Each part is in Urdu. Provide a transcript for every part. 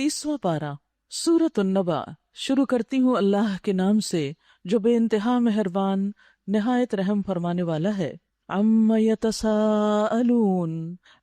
30واں پارہ سورۃ النبأ۔ شروع کرتی ہوں اللہ کے نام سے جو بے انتہا مہربان نہایت رحم فرمانے والا ہے۔ عم یتساءلون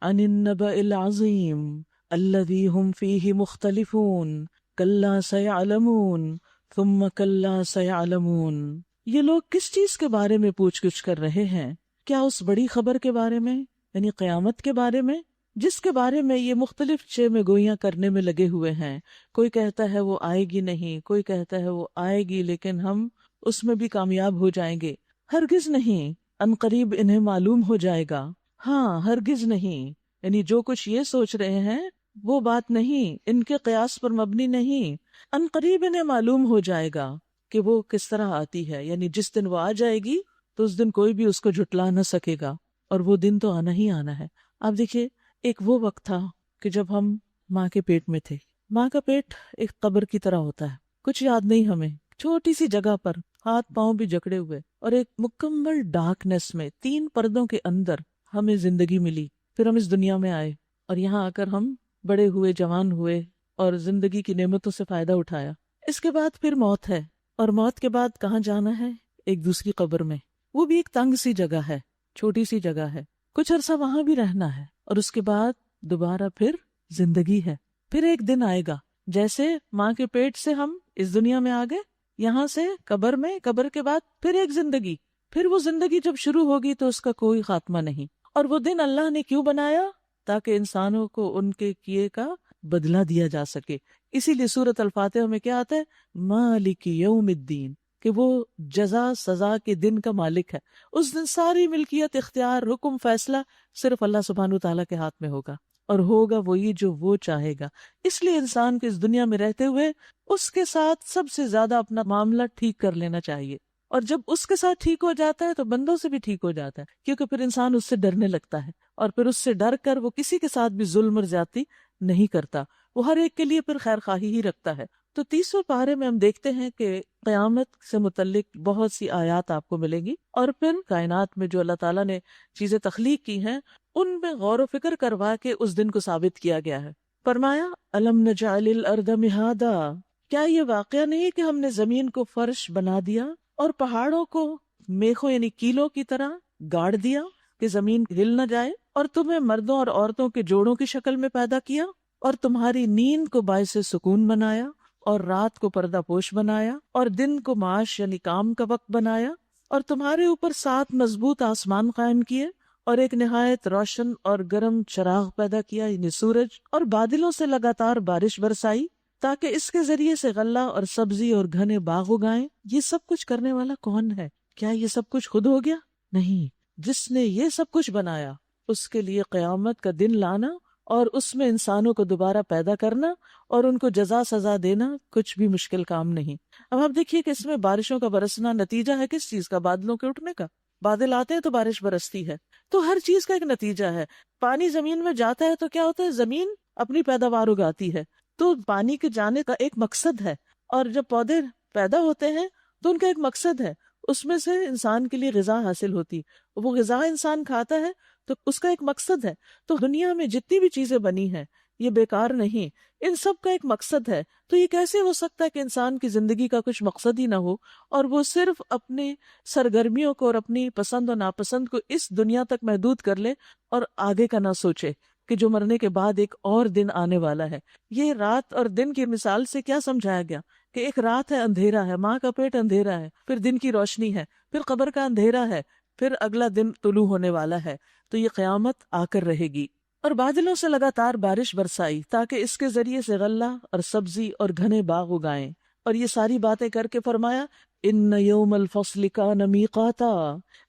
عن النبأ العظیم الذی هم فیہ مختلفون کلا سیعلمون ثم کلا سیعلمون۔ یہ لوگ کس چیز کے بارے میں پوچھ گچھ کر رہے ہیں؟ کیا اس بڑی خبر کے بارے میں، یعنی قیامت کے بارے میں، جس کے بارے میں یہ مختلف چہ گوئیاں کرنے میں لگے ہوئے ہیں؟ کوئی کہتا ہے وہ آئے گی نہیں، کوئی کہتا ہے وہ آئے گی لیکن ہم اس میں بھی کامیاب ہو جائیں گے۔ ہرگز نہیں، ان قریب انہیں معلوم ہو جائے گا۔ ہاں، ہرگز نہیں، یعنی جو کچھ یہ سوچ رہے ہیں وہ بات نہیں، ان کے قیاس پر مبنی نہیں۔ ان قریب انہیں معلوم ہو جائے گا کہ وہ کس طرح آتی ہے، یعنی جس دن وہ آ جائے گی تو اس دن کوئی بھی اس کو جھٹلا نہ سکے گا، اور وہ دن تو آنا ہی آنا ہے۔ آپ دیکھیے، ایک وہ وقت تھا کہ جب ہم ماں کے پیٹ میں تھے۔ ماں کا پیٹ ایک قبر کی طرح ہوتا ہے، کچھ یاد نہیں ہمیں، چھوٹی سی جگہ پر ہاتھ پاؤں بھی جکڑے ہوئے، اور ایک مکمل ڈارکنیس میں 3 پردوں کے اندر ہمیں زندگی ملی۔ پھر ہم اس دنیا میں آئے اور یہاں آ کر ہم بڑے ہوئے، جوان ہوئے اور زندگی کی نعمتوں سے فائدہ اٹھایا۔ اس کے بعد پھر موت ہے، اور موت کے بعد کہاں جانا ہے؟ ایک دوسری قبر میں، وہ بھی ایک تنگ سی جگہ ہے، چھوٹی سی جگہ ہے، کچھ عرصہ وہاں بھی رہنا ہے، اور اس کے بعد دوبارہ پھر زندگی ہے۔ پھر ایک دن آئے گا، جیسے ماں کے پیٹ سے ہم اس دنیا میں آ گئے، یہاں سے قبر میں، قبر کے بعد پھر ایک زندگی، پھر وہ زندگی جب شروع ہوگی تو اس کا کوئی خاتمہ نہیں۔ اور وہ دن اللہ نے کیوں بنایا؟ تاکہ انسانوں کو ان کے کیے کا بدلہ دیا جا سکے۔ اسی لیے سورۃ الفاتحہ میں کیا آتا ہے؟ مالک یوم الدین، کہ وہ جزا سزا کے دن کا مالک ہے۔ اس دن ساری ملکیت، اختیار، حکم، فیصلہ صرف اللہ سبحانہ وتعالیٰ کے ہاتھ میں ہوگا، اور ہوگا وہی جو وہ چاہے گا۔ اس لیے انسان کو اس دنیا میں رہتے ہوئے اس کے ساتھ سب سے زیادہ اپنا معاملہ ٹھیک کر لینا چاہیے، اور جب اس کے ساتھ ٹھیک ہو جاتا ہے تو بندوں سے بھی ٹھیک ہو جاتا ہے، کیونکہ پھر انسان اس سے ڈرنے لگتا ہے، اور پھر اس سے ڈر کر وہ کسی کے ساتھ بھی ظلم اور زیادتی نہیں کرتا، وہ ہر ایک کے لیے پھر خیر خواہی ہی رکھتا ہے۔ تو 30ویں پارے میں ہم دیکھتے ہیں کہ قیامت سے متعلق بہت سی آیات آپ کو ملیں گی، اور پھر کائنات میں جو اللہ تعالیٰ نے چیزیں تخلیق کی ہیں ان میں غور و فکر کروا کے اس دن کو ثابت کیا گیا ہے۔ فرمایا الم نجعل الارض مہادا، کیا یہ واقعہ نہیں کہ ہم نے زمین کو فرش بنا دیا اور پہاڑوں کو میخوں یعنی کیلوں کی طرح گاڑ دیا کہ زمین ہل نہ جائے، اور تمہیں مردوں اور عورتوں کے جوڑوں کی شکل میں پیدا کیا، اور تمہاری نیند کو باعث سکون بنایا، اور رات کو پردہ پوش بنایا، اور دن کو معاش یعنی کام کا وقت بنایا، اور تمہارے اوپر 7 مضبوط آسمان قائم کیے، اور ایک نہایت روشن اور گرم چراغ پیدا کیا یعنی سورج، اور بادلوں سے لگاتار بارش برسائی تاکہ اس کے ذریعے سے غلہ اور سبزی اور گھنے باغ اگائیں۔ یہ سب کچھ کرنے والا کون ہے؟ کیا یہ سب کچھ خود ہو گیا؟ نہیں، جس نے یہ سب کچھ بنایا اس کے لیے قیامت کا دن لانا اور اس میں انسانوں کو دوبارہ پیدا کرنا اور ان کو جزا سزا دینا کچھ بھی مشکل کام نہیں۔ اب آپ دیکھیے کہ اس میں بارشوں کا برسنا نتیجہ ہے کس چیز کا؟ بادلوں کے اٹھنے کا۔ بادل آتے ہیں تو بارش برستی ہے، تو ہر چیز کا ایک نتیجہ ہے۔ پانی زمین میں جاتا ہے تو کیا ہوتا ہے؟ زمین اپنی پیداوار اگاتی ہے، تو پانی کے جانے کا ایک مقصد ہے، اور جب پودے پیدا ہوتے ہیں تو ان کا ایک مقصد ہے، اس میں سے انسان کے لیے غذا حاصل ہوتی، وہ غذا انسان کھاتا ہے تو اس کا ایک مقصد ہے۔ تو دنیا میں جتنی بھی چیزیں بنی ہیں یہ بیکار نہیں، ان سب کا ایک مقصد ہے۔ تو یہ کیسے ہو سکتا ہے کہ انسان کی زندگی کا کچھ مقصد ہی نہ ہو، اور وہ صرف اپنے سرگرمیوں کو اور اپنی پسند و ناپسند کو اس دنیا تک محدود کر لے اور آگے کا نہ سوچے کہ جو مرنے کے بعد ایک اور دن آنے والا ہے۔ یہ رات اور دن کی مثال سے کیا سمجھایا گیا کہ ایک رات ہے، اندھیرا ہے، ماں کا پیٹ اندھیرا ہے، پھر دن کی روشنی ہے، پھر قبر کا اندھیرا ہے، پھر اگلا دن طلوع ہونے والا ہے، تو یہ قیامت آ کر رہے گی۔ اور بادلوں سے لگاتار بارش برسائی تاکہ اس کے ذریعے سے غلہ اور سبزی اور گھنے باغ اگائیں، اور یہ ساری باتیں کر کے فرمایا ان یوم الفصل کان میقاتا،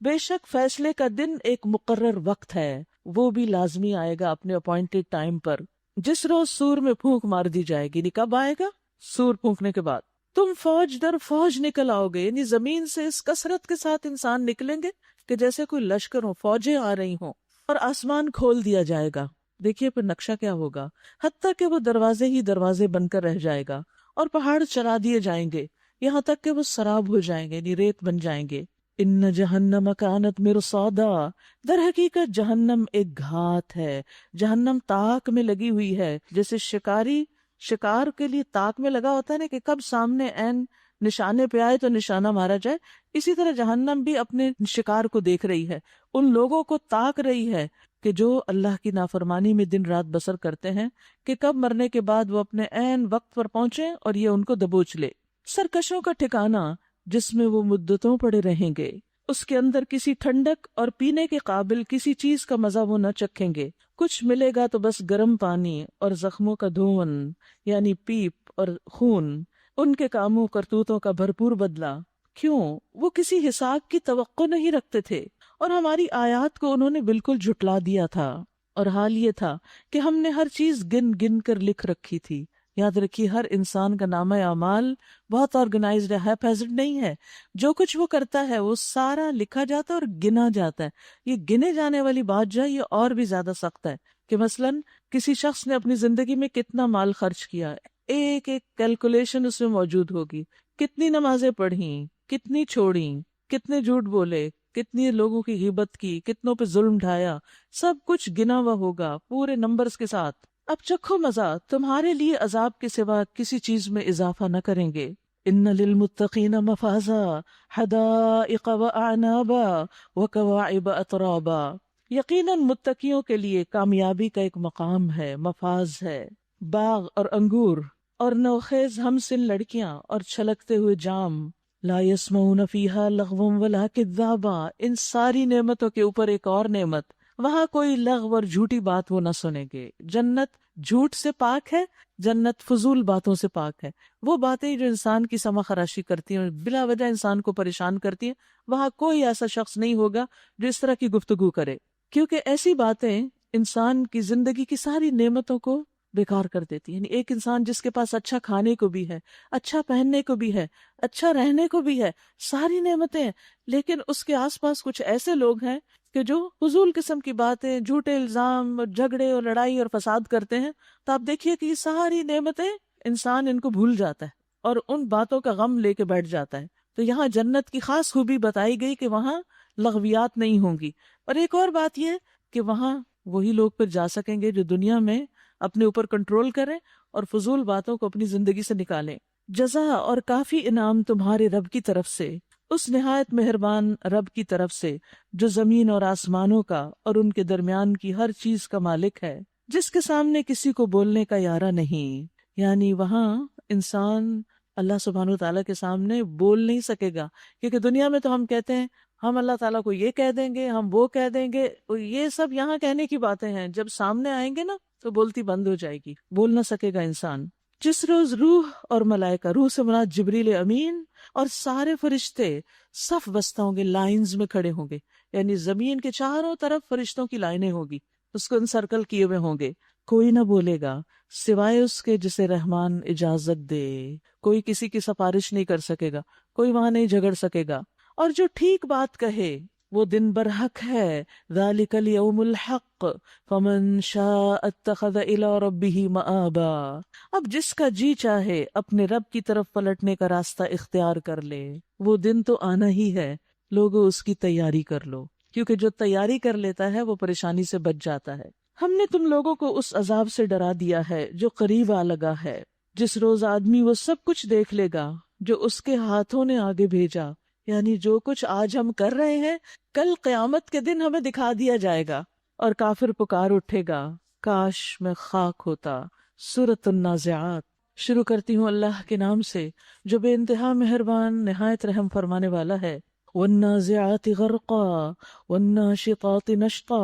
بے شک فیصلے کا دن ایک مقرر وقت ہے، وہ بھی لازمی آئے گا اپنے اپوائنٹڈ ٹائم پر، جس روز سور میں پھونک مار دی جائے گی۔ کب آئے گا؟ سور پھونکنے کے بعد تم فوج در فوج نکل آؤ گے، یعنی زمین سے اس کثرت کے ساتھ انسان نکلیں گے کہ جیسے کوئی لشکر ہو، فوجیں آ رہی ہوں، اور آسمان کھول دیا جائے گا۔ دیکھیے پھر نقشہ کیا ہوگا، حتیٰ کہ وہ دروازے ہی دروازے بن کر رہ جائے گا، اور پہاڑ چلا دیے جائیں گے یہاں تک کہ وہ سراب ہو جائیں گے، یعنی ریت بن جائیں گے۔ ان جہنم کانت مرصادا، در حقیقت جہنم ایک گھات ہے، جہنم تاک میں لگی ہوئی ہے، جیسے شکاری شکار کے لیے تاک میں لگا ہوتا ہے نا کہ کب سامنے عین نشانے پہ آئے تو نشانہ مارا جائے، اسی طرح جہنم بھی اپنے شکار کو دیکھ رہی ہے، ان لوگوں کو تاک رہی ہے کہ جو اللہ کی نافرمانی میں دن رات بسر کرتے ہیں، کہ کب مرنے کے بعد وہ اپنے عین وقت پر پہنچے اور یہ ان کو دبوچ لے۔ سرکشوں کا ٹھکانہ جس میں وہ مدتوں پڑے رہیں گے، اس کے اندر کسی ٹھنڈک اور پینے کے قابل کسی چیز کا مزہ وہ نہ چکھیں گے، کچھ ملے گا تو بس گرم پانی اور زخموں کا دھون یعنی پیپ اور خون، ان کے کاموں کرتوتوں کا بھرپور بدلہ۔ کیوں؟ وہ کسی حساب کی توقع نہیں رکھتے تھے اور ہماری آیات کو انہوں نے بالکل جھٹلا دیا تھا، اور حال یہ تھا کہ ہم نے ہر چیز گن گن کر لکھ رکھی تھی۔ یاد رکھیے، ہر انسان کا نامہ اعمال بہت آرگنائزڈ ہے، پیزنٹ نہیں ہے۔ جو کچھ وہ کرتا ہے وہ سارا لکھا جاتا ہے اور گنا جاتا ہے۔ یہ گنے جانے والی بات جو ہے یہ اور بھی زیادہ سخت ہے کہ مثلاً کسی شخص نے اپنی زندگی میں کتنا مال خرچ کیا، ایک ایک کیلکولیشن اس میں موجود ہوگی، کتنی نمازیں پڑھیں، کتنی چھوڑیں، کتنے جھوٹ بولے، کتنی لوگوں کی غیبت کی، کتنوں پہ ظلم ڈھایا، سب کچھ گنا ہوا ہوگا پورے نمبرز کے ساتھ۔ اب چکھو مزہ، تمہارے لیے عذاب کے سوا کسی چیز میں اضافہ نہ کریں گے۔ ان للمتقین مفازا حدائق واعنابا وکواعب اترابا، یقیناً متقیوں کے لیے کامیابی کا ایک مقام ہے، مفاز ہے، باغ اور انگور اور نوخیز ہمسن لڑکیاں اور چھلکتے ہوئے جام۔ لا یسمعون فیہا لغوا ولا کذابا، ان ساری نعمتوں کے اوپر ایک اور نعمت، وہاں کوئی لغو اور جھوٹی بات وہ نہ سنیں گے۔ جنت جھوٹ سے پاک ہے، جنت فضول باتوں سے پاک ہے۔ وہ باتیں جو انسان کی سما خراشی کرتی ہیں، بلا وجہ انسان کو پریشان کرتی ہیں، وہاں کوئی ایسا شخص نہیں ہوگا جو اس طرح کی گفتگو کرے، کیونکہ ایسی باتیں انسان کی زندگی کی ساری نعمتوں کو بیکار کر دیتی ہے۔ یعنی ایک انسان جس کے پاس اچھا کھانے کو بھی ہے، اچھا پہننے کو بھی ہے، اچھا رہنے کو بھی ہے، ساری نعمتیں ہیں، لیکن اس کے آس پاس کچھ ایسے لوگ ہیں کہ جو فضول قسم کی باتیں، جھوٹے الزام، جھگڑے اور لڑائی اور فساد کرتے ہیں، تو آپ دیکھیے کہ یہ ساری نعمتیں انسان ان کو بھول جاتا ہے اور ان باتوں کا غم لے کے بیٹھ جاتا ہے۔ تو یہاں جنت کی خاص خوبی بتائی گئی کہ وہاں لغویات نہیں ہوں گی۔ اور ایک اور بات یہ کہ وہاں وہی لوگ پھر جا سکیں گے جو دنیا میں اپنے اوپر کنٹرول کریں اور فضول باتوں کو اپنی زندگی سے نکالیں۔ جزا اور کافی انعام تمہارے رب کی طرف سے، اس نہایت مہربان رب کی طرف سے جو زمین اور آسمانوں کا اور ان کے درمیان کی ہر چیز کا مالک ہے، جس کے سامنے کسی کو بولنے کا یارہ نہیں۔ یعنی وہاں انسان اللہ سبحانہ وتعالیٰ کے سامنے بول نہیں سکے گا، کیونکہ دنیا میں تو ہم کہتے ہیں ہم اللہ تعالیٰ کو یہ کہہ دیں گے، ہم وہ کہہ دیں گے، یہ سب یہاں کہنے کی باتیں ہیں، جب سامنے آئیں گے نا تو بولتی بند ہو جائے گی، بول نہ سکے گا انسان۔ جس روز روح اور ملائکہ، روح سے مراد جبریل امین اور سارے فرشتے صف بستہ ہوں گے، لائنز میں کھڑے ہوں گے، یعنی زمین کے چاروں طرف فرشتوں کی لائنیں ہوگی، اس کو انسرکل کیے ہوئے ہوں گے۔ کوئی نہ بولے گا سوائے اس کے جسے رحمان اجازت دے، کوئی کسی کی سفارش نہیں کر سکے گا، کوئی وہاں نہیں جھگڑ سکے گا، اور جو ٹھیک بات کہے وہ دن برحق ہے۔ ذالک الیوم الحق فمن شاء اتخذ الی ربہ مآبا، اب جس کا جی چاہے اپنے رب کی طرف پلٹنے کا راستہ اختیار کر لے۔ وہ دن تو آنا ہی ہے، لوگوں اس کی تیاری کر لو، کیونکہ جو تیاری کر لیتا ہے وہ پریشانی سے بچ جاتا ہے۔ ہم نے تم لوگوں کو اس عذاب سے ڈرا دیا ہے جو قریب آ لگا ہے، جس روز آدمی وہ سب کچھ دیکھ لے گا جو اس کے ہاتھوں نے آگے بھیجا، یعنی جو کچھ آج ہم کر رہے ہیں کل قیامت کے دن ہمیں دکھا دیا جائے گا۔ اور کافر پکار اٹھے گا کاش میں خاک ہوتا۔ سورۃ النازعات۔ شروع کرتی ہوں اللہ کے نام سے جو بے انتہا مہربان نہایت رحم فرمانے والا ہے۔ والنازعات غرقا والناشطات نشطا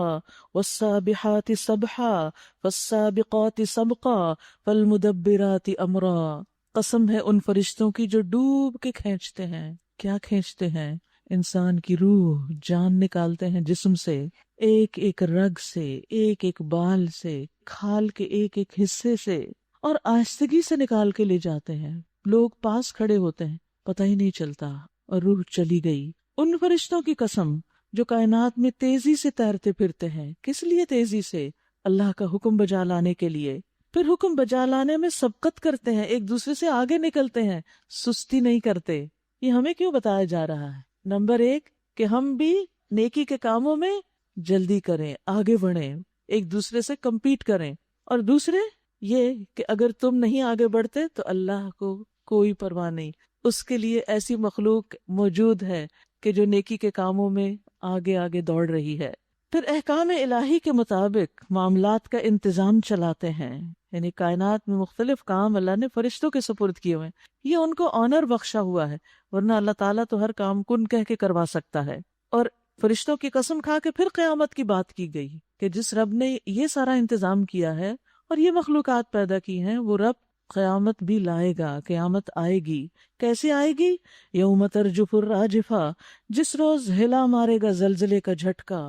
والسابحات سبحا فالسابقات سبقا فالمدبرات امرا، قسم ہے ان فرشتوں کی جو ڈوب کے کھینچتے ہیں۔ کیا کھینچتے ہیں؟ انسان کی روح، جان نکالتے ہیں جسم سے، ایک ایک رگ سے، ایک ایک بال سے، کھال کے ایک ایک حصے سے، اور آہستگی سے نکال کے لے جاتے ہیں۔ لوگ پاس کھڑے ہوتے ہیں، پتہ ہی نہیں چلتا، اور روح چلی گئی۔ ان فرشتوں کی قسم جو کائنات میں تیزی سے تیرتے پھرتے ہیں۔ کس لیے تیزی سے؟ اللہ کا حکم بجا لانے کے لیے۔ پھر حکم بجا لانے میں سبقت کرتے ہیں، ایک دوسرے سے آگے نکلتے ہیں، سستی نہیں کرتے۔ یہ ہمیں کیوں بتایا جا رہا ہے؟ نمبر 1 کہ ہم بھی نیکی کے کاموں میں جلدی کریں، آگے بڑھیں، ایک دوسرے سے کمپیٹ کریں، اور دوسرے یہ کہ اگر تم نہیں آگے بڑھتے تو اللہ کو کوئی پرواہ نہیں، اس کے لیے ایسی مخلوق موجود ہے کہ جو نیکی کے کاموں میں آگے آگے دوڑ رہی ہے۔ پھر احکام الہی کے مطابق معاملات کا انتظام چلاتے ہیں، یعنی کائنات میں مختلف کام اللہ نے فرشتوں کے سپرد کیے ہوئے ہیں، یہ ان کو آنر بخشا ہوا ہے، ورنہ اللہ تعالیٰ تو ہر کام کن کہہ کے کروا سکتا ہے۔ اور فرشتوں کی قسم کھا کے پھر قیامت کی بات کی گئی کہ جس رب نے یہ سارا انتظام کیا ہے اور یہ مخلوقات پیدا کی ہیں، وہ رب قیامت بھی لائے گا، قیامت آئے گی۔ کیسے آئے گی؟ یوم ترجف الراجفہ، جس روز ہلا مارے گا زلزلے کا جھٹکا،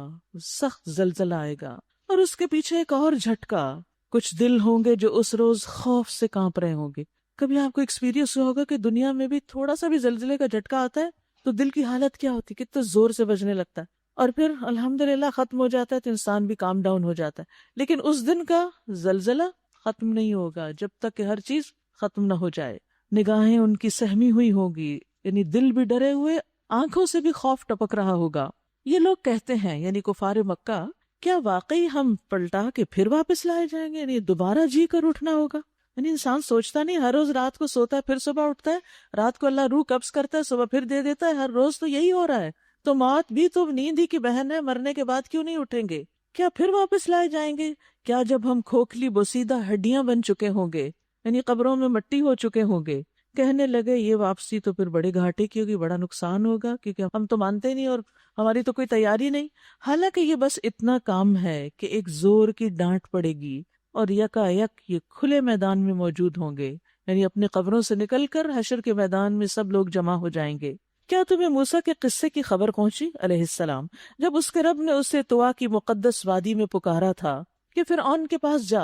سخت زلزلہ آئے گا، اور اس کے پیچھے ایک اور جھٹکا، کچھ دل ہوں گے جو اس روز خوف سے کانپ رہے ہوں گے۔ کبھی آپ کو ایکسپیرینس ہوا ہوگا کہ دنیا میں بھی تھوڑا سا بھی زلزلے کا جھٹکا آتا ہے تو دل کی حالت کیا ہوتی ہے، کتنے زور سے بجنے لگتا ہے، اور پھر الحمدللہ ختم ہو جاتا ہے تو انسان بھی کام ڈاؤن ہو جاتا ہے۔ لیکن اس دن کا زلزلہ ختم نہیں ہوگا جب تک کہ ہر چیز ختم نہ ہو جائے۔ نگاہیں ان کی سہمی ہوئی ہوگی، یعنی دل بھی ڈرے ہوئے، آنکھوں سے بھی خوف ٹپک رہا ہوگا۔ یہ لوگ کہتے ہیں، یعنی کفار مکہ، کیا واقعی ہم پلٹا کے پھر واپس لائے جائیں گے، یعنی دوبارہ جی کر اٹھنا ہوگا؟ یعنی انسان سوچتا نہیں، ہر روز رات کو سوتا ہے پھر صبح اٹھتا ہے، رات کو اللہ روح قبض کرتا ہے صبح پھر دے دیتا ہے، ہر روز تو یہی ہو رہا ہے۔ تو موت بھی تو نیند ہی کی بہن ہے، مرنے کے بعد کیوں نہیں اٹھیں گے؟ کیا پھر واپس لائے جائیں گے؟ کیا جب ہم کھوکھلی بوسیدہ ہڈیاں بن چکے ہوں گے، یعنی قبروں میں مٹی ہو چکے ہوں گے، کہنے لگے یہ واپسی تو پھر بڑے گھاٹے کی ہوگی، بڑا نقصان ہوگا، کیونکہ ہم تو مانتے نہیں اور ہماری تو کوئی تیاری نہیں۔ حالانکہ یہ بس اتنا کام ہے کہ ایک زور کی ڈانٹ پڑے گی اور یکا یک یہ کھلے میدان میں موجود ہوں گے، یعنی اپنے قبروں سے نکل کر حشر کے میدان میں سب لوگ جمع ہو جائیں گے۔ کیا تمہیں موسیٰ کے قصے کی خبر پہنچی علیہ السلام، جب اس کے رب نے اسے طوا کی مقدس وادی میں پکارا تھا کہ فرعون کے پاس جا،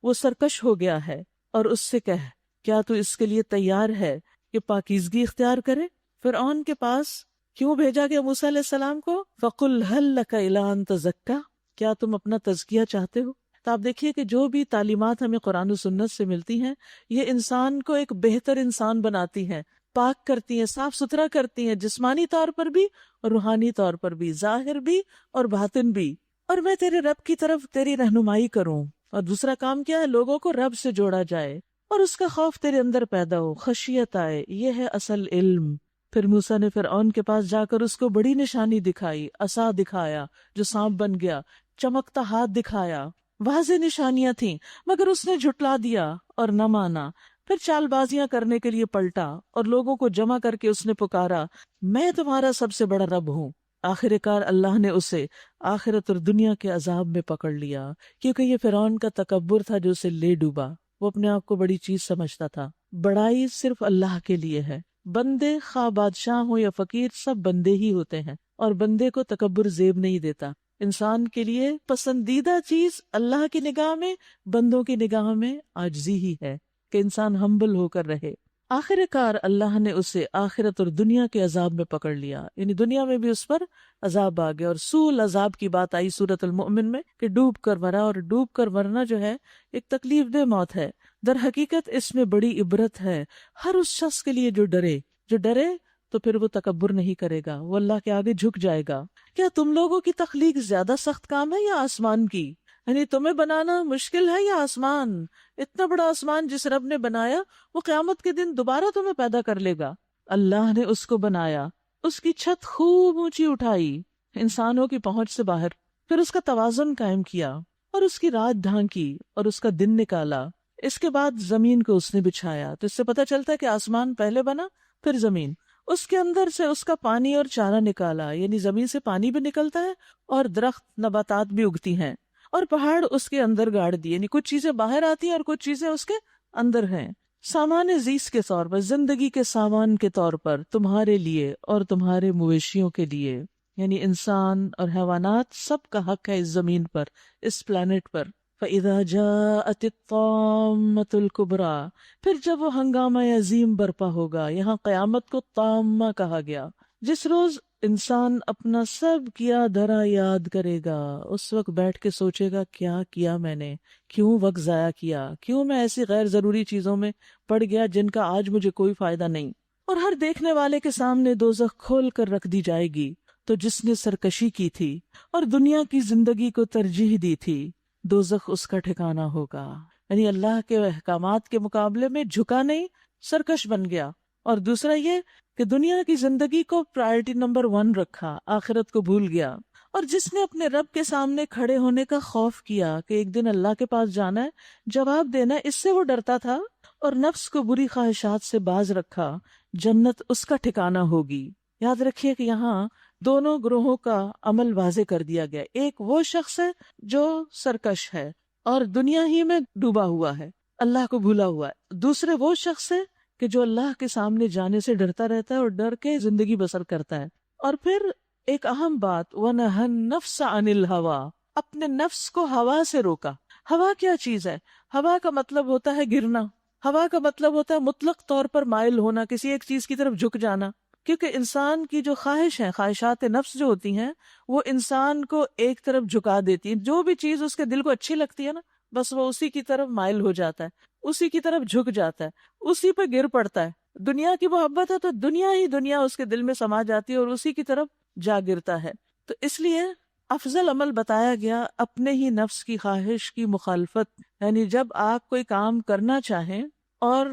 وہ سرکش ہو گیا ہے، اور اس سے کہہ کیا تو اس کے لیے تیار ہے کہ پاکیزگی اختیار کرے؟ فرعون کے پاس کیوں بھیجا گیا موسیٰ علیہ السلام کو؟ فَقُلْ هَلْ لَكَ إِلَىٰ أَن تَزَكَّىٰ، کیا تم اپنا تزکیہ چاہتے ہو؟ تو آپ دیکھیے کہ جو بھی تعلیمات ہمیں قرآن و سنت سے ملتی ہیں، یہ انسان کو ایک بہتر انسان بناتی ہیں، پاک کرتی ہیں، صاف ستھرا کرتی ہیں، جسمانی طور پر بھی اور روحانی طور پر بھی، ظاہر بھی اور باطن بھی۔ اور میں تیرے رب کی طرف تیری رہنمائی کروں، اور دوسرا کام کیا ہے؟ لوگوں کو رب سے جوڑا جائے اور اس کا خوف تیرے اندر پیدا ہو، خشیت آئے، یہ ہے اصل علم۔ پھر موسیٰ نے فرعون کے پاس جا کر اس کو بڑی نشانی دکھائی، عصا دکھایا جو سانپ بن گیا، چمکتا ہاتھ دکھایا، واضح نشانیاں تھیں، مگر اس نے جھٹلا دیا اور نہ مانا۔ پھر چال بازیاں کرنے کے لیے پلٹا اور لوگوں کو جمع کر کے اس نے پکارا، میں تمہارا سب سے بڑا رب ہوں۔ آخر کار اللہ نے اسے آخرت اور دنیا کے عذاب میں پکڑ لیا، کیونکہ یہ فرعون کا تکبر تھا جو اسے لے ڈوبا۔ وہ اپنے آپ کو بڑی چیز سمجھتا تھا۔ بڑائی صرف اللہ کے لیے ہے، بندے خواہ بادشاہ ہوں یا فقیر سب بندے ہی ہوتے ہیں، اور بندے کو تکبر زیب نہیں دیتا۔ انسان کے لیے پسندیدہ چیز اللہ کی نگاہ میں، بندوں کی نگاہ میں عاجزی ہی ہے کہ انسان ہمبل ہو کر رہے۔ آخر کار اللہ نے اسے آخرت اور دنیا کے عذاب میں پکڑ لیا، یعنی دنیا میں بھی اس پر عذاب آ گیا۔ اور سول عذاب کی بات آئی سورۃ المؤمن میں کہ ڈوب کر مرا، اور ڈوب کر مرنا جو ہے ایک تکلیف دہ موت ہے۔ در حقیقت اس میں بڑی عبرت ہے ہر اس شخص کے لیے جو ڈرے تو پھر وہ تکبر نہیں کرے گا، وہ اللہ کے آگے جھک جائے گا۔ کیا تم لوگوں کی تخلیق زیادہ سخت کام ہے یا آسمان کی؟ یعنی تمہیں بنانا مشکل ہے یا آسمان؟ اتنا بڑا آسمان جس رب نے بنایا وہ قیامت کے دن دوبارہ تمہیں پیدا کر لے گا۔ اللہ نے اس کو بنایا، اس کی چھت خوب اونچی اٹھائی انسانوں کی پہنچ سے باہر، پھر اس کا توازن قائم کیا اور اس کی رات ڈھانکی اور اس کا دن نکالا۔ اس کے بعد زمین کو اس نے بچھایا، تو اس سے پتہ چلتا ہے کہ آسمان پہلے بنا پھر زمین۔ اس کے اندر سے اس کا پانی اور چارہ نکالا، یعنی زمین سے پانی بھی نکلتا ہے اور درخت نباتات بھی اگتی ہیں، اور پہاڑ اس کے اندر گاڑ دیے، یعنی کچھ چیزیں باہر آتی ہیں اور کچھ چیزیں اس کے اندر ہیں۔ سامان زیست کے طور پر، زندگی کے سامان کے طور پر تمہارے لیے اور تمہارے مویشیوں کے لیے، یعنی انسان اور حیوانات سب کا حق ہے اس زمین پر، اس پلانٹ پر۔ فَإِذَا جَاءَتِ الطَّامَّةُ الْكُبْرَى، پھر جب وہ ہنگامہ عظیم برپا ہوگا، یہاں قیامت کو طامہ کہا گیا، جس روز انسان اپنا سب کیا دھرا یاد کرے گا۔ اس وقت بیٹھ کے سوچے گا کیا کیا میں نے، کیوں وقت ضائع کیا، کیوں میں ایسی غیر ضروری چیزوں میں پڑ گیا جن کا آج مجھے کوئی فائدہ نہیں۔ اور ہر دیکھنے والے کے سامنے دوزخ کھول کر رکھ دی جائے گی، تو جس نے سرکشی کی تھی اور دنیا کی زندگی کو ترجیح دی تھی، دوزخ اس کا ٹھکانہ ہوگا۔ یعنی اللہ کے احکامات کے مقابلے میں جھکا نہیں، سرکش بن گیا. اور دوسرا یہ کہ دنیا کی زندگی کو پرائرٹی نمبر 1 رکھا، آخرت کو بھول گیا. اور جس نے اپنے رب کے سامنے کھڑے ہونے کا خوف کیا کہ ایک دن اللہ کے پاس جانا ہے، جواب دینا ہے، اس سے وہ ڈرتا تھا اور نفس کو بری خواہشات سے باز رکھا، جنت اس کا ٹھکانہ ہوگی. یاد رکھیے کہ یہاں دونوں گروہوں کا عمل واضح کر دیا گیا. ایک وہ شخص ہے جو سرکش ہے اور دنیا ہی میں ڈوبا ہوا ہے، اللہ کو بھولا ہوا ہے. دوسرے وہ شخص ہے کہ جو اللہ کے سامنے جانے سے ڈرتا رہتا ہے اور ڈر کے زندگی بسر کرتا ہے. اور پھر ایک اہم بات، وَنَهَا النَّفْسَ عَنِ الْهَوَىٰ، اپنے نفس کو ہوا سے روکا. ہوا کیا چیز ہے؟ ہوا کا مطلب ہوتا ہے گرنا. ہوا کا مطلب ہوتا ہے مطلق طور پر مائل ہونا، کسی ایک چیز کی طرف جھک جانا. کیونکہ انسان کی جو خواہش ہے، خواہشات نفس جو ہوتی ہیں، وہ انسان کو ایک طرف جھکا دیتی ہیں. جو بھی چیز اس کے دل کو اچھی لگتی ہے نا، بس وہ اسی کی طرف مائل ہو جاتا ہے، اسی کی طرف جھک جاتا ہے، اسی پہ گر پڑتا ہے. دنیا کی محبت ہے تو دنیا ہی دنیا اس کے دل میں سما جاتی ہے اور اسی کی طرف جا گرتا ہے. تو اس لیے افضل عمل بتایا گیا اپنے ہی نفس کی خواہش کی مخالفت. یعنی جب آپ کوئی کام کرنا چاہیں اور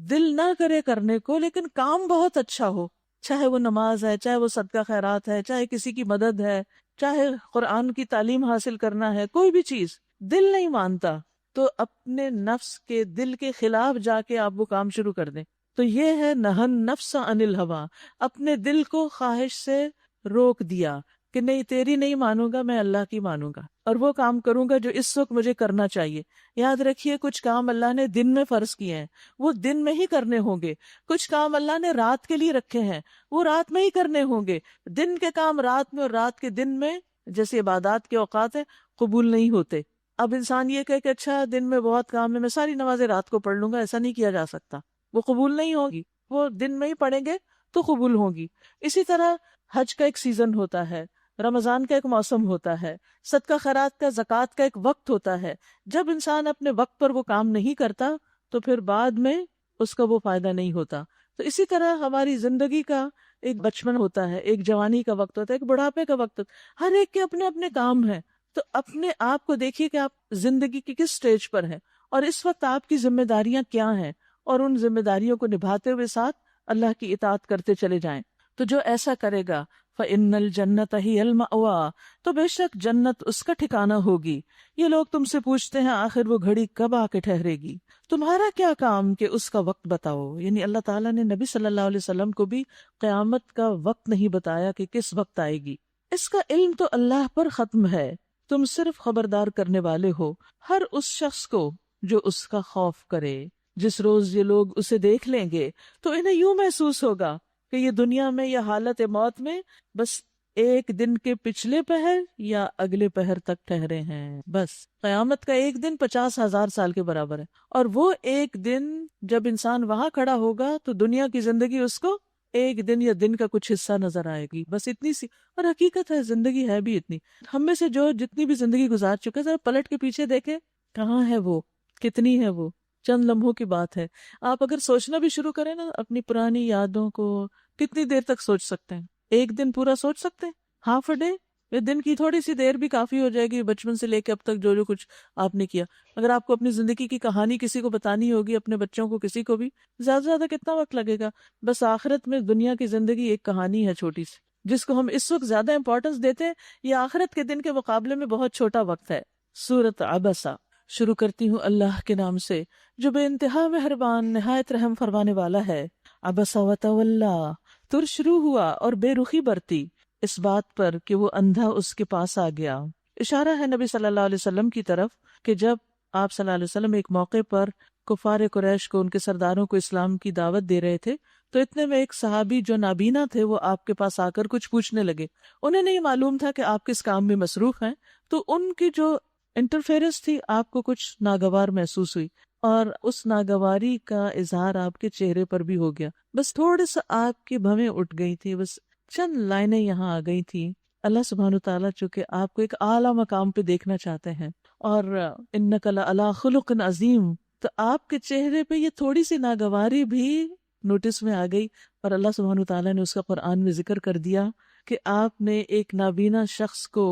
دل نہ کرے کرنے کو، لیکن کام بہت اچھا ہو، چاہے وہ نماز ہے، چاہے وہ صدقہ خیرات ہے، چاہے کسی کی مدد ہے، چاہے قرآن کی تعلیم حاصل کرنا ہے، کوئی بھی چیز دل نہیں مانتا تو اپنے نفس کے دل کے خلاف جا کے آپ وہ کام شروع کر دیں. تو یہ ہے نہن نفس عن الہوا، اپنے دل کو خواہش سے روک دیا کہ نہیں، تیری نہیں مانوں گا، میں اللہ کی مانوں گا اور وہ کام کروں گا جو اس وقت مجھے کرنا چاہیے. یاد رکھیے کچھ کام اللہ نے دن میں فرض کیے ہیں، وہ دن میں ہی کرنے ہوں گے. کچھ کام اللہ نے رات کے لیے رکھے ہیں، وہ رات میں ہی کرنے ہوں گے. دن کے کام رات میں اور رات کے دن میں، جیسے عبادات کے اوقات ہیں، قبول نہیں ہوتے. اب انسان یہ کہے کہ اچھا دن میں بہت کام ہے، میں ساری نمازیں رات کو پڑھ لوں گا، ایسا نہیں کیا جا سکتا. وہ قبول نہیں ہوگی، وہ دن میں ہی پڑھیں گے تو قبول ہوگی. اسی طرح حج کا ایک سیزن ہوتا ہے، رمضان کا ایک موسم ہوتا ہے، صدقہ خیرات کا، زکوٰۃ کا ایک وقت ہوتا ہے. جب انسان اپنے وقت پر وہ کام نہیں کرتا تو پھر بعد میں اس کا وہ فائدہ نہیں ہوتا. تو اسی طرح ہماری زندگی کا ایک بچپن ہوتا ہے، ایک جوانی کا وقت ہوتا ہے، ایک بڑھاپے کا وقت ہوتا ہے. ہر ایک کے اپنے اپنے کام ہیں. تو اپنے آپ کو دیکھیے کہ آپ زندگی کی کس سٹیج پر ہیں اور اس وقت آپ کی ذمہ داریاں کیا ہیں، اور ان ذمہ داریوں کو نبھاتے ہوئے ساتھ اللہ کی اطاعت کرتے چلے جائیں. تو جو ایسا کرے گا فَإِنَّ الْجَنَّةَ هِيَ الْمَأْوَىٰ، تو بے شک جنت اس کا ٹھکانہ ہوگی. یہ لوگ تم سے پوچھتے ہیں آخر وہ گھڑی کب آ کے ٹھہرے گی، تمہارا کیا کام کہ اس کا وقت بتاؤ. یعنی اللہ تعالیٰ نے نبی صلی اللہ علیہ وسلم کو بھی قیامت کا وقت نہیں بتایا کہ کس وقت آئے گی. اس کا علم تو اللہ پر ختم ہے، تم صرف خبردار کرنے والے ہو ہر اس شخص کو جو اس کا خوف کرے. جس روز یہ لوگ اسے دیکھ لیں گے تو انہیں یوں محسوس ہوگا کہ یہ دنیا میں یا حالت موت میں بس ایک دن کے پچھلے پہر یا اگلے پہر تک ٹھہرے ہیں. بس قیامت کا ایک دن 50,000 سال کے برابر ہے، اور وہ ایک دن جب انسان وہاں کھڑا ہوگا تو دنیا کی زندگی اس کو ایک دن یا دن کا کچھ حصہ نظر آئے گی، بس اتنی سی. اور حقیقت ہے زندگی ہے بھی اتنی. ہم میں سے جو جتنی بھی زندگی گزار چکے، ذرا پلٹ کے پیچھے دیکھیں کہاں ہے وہ، کتنی ہے وہ. چند لمحوں کی بات ہے. آپ اگر سوچنا بھی شروع کریں نا اپنی پرانی یادوں کو، کتنی دیر تک سوچ سکتے ہیں؟ ایک دن پورا سوچ سکتے ہیں؟ Half a day? یہ دن کی تھوڑی سی دیر بھی کافی ہو جائے گی، بچپن سے لے کے اب تک جو جو کچھ آپ نے کیا. اگر آپ کو اپنی زندگی کی کہانی کسی کو بتانی ہوگی، اپنے بچوں کو، کسی کو بھی، زیادہ سے زیادہ کتنا وقت لگے گا؟ بس آخرت میں دنیا کی زندگی ایک کہانی ہے چھوٹی سی، جس کو ہم اس وقت زیادہ امپورٹنس دیتے ہیں. یہ آخرت کے دن کے مقابلے میں بہت چھوٹا وقت ہے. سورۃ عبسہ. شروع کرتی ہوں اللہ کے نام سے جو بے انتہا مہربان نہایت رحم فرمانے والا ہے. عبس وتولی، ترشرو ہوا اور بے رخی برتی اس بات پر کہ وہ اندھا اس کے پاس آ گیا. اشارہ ہے نبی صلی اللہ علیہ وسلم کی طرف کہ جب آپ صلی اللہ علیہ وسلم ایک موقع پر کفار قریش کو، ان کے سرداروں کو اسلام کی دعوت دے رہے تھے، تو اتنے میں ایک صحابی جو نابینا تھے وہ آپ کے پاس آ کر کچھ پوچھنے لگے. انہیں نہیں معلوم تھا کہ آپ کس کام میں مصروف ہیں، تو ان کی جو انٹرفیرنس تھی آپ کو کچھ ناگوار محسوس ہوئی، اور اس ناگواری کا اظہار آپ کے چہرے پر بھی ہو گیا. بس تھوڑے سا آپ کی بھویں اٹھ گئی تھی، بس چند لائنیں یہاں آ گئی تھی. اللہ سبحانہ تعالیٰ چونکہ آپ کو ایک اعلیٰ مقام پہ دیکھنا چاہتے ہیں، اور انک لعلی خلق عظیم، تو آپ کے چہرے پہ یہ تھوڑی سی ناگواری بھی نوٹس میں آ گئی، اور اللہ سبحانہ تعالیٰ نے اس کا قرآن میں ذکر کر دیا کہ آپ نے ایک نابینا شخص کو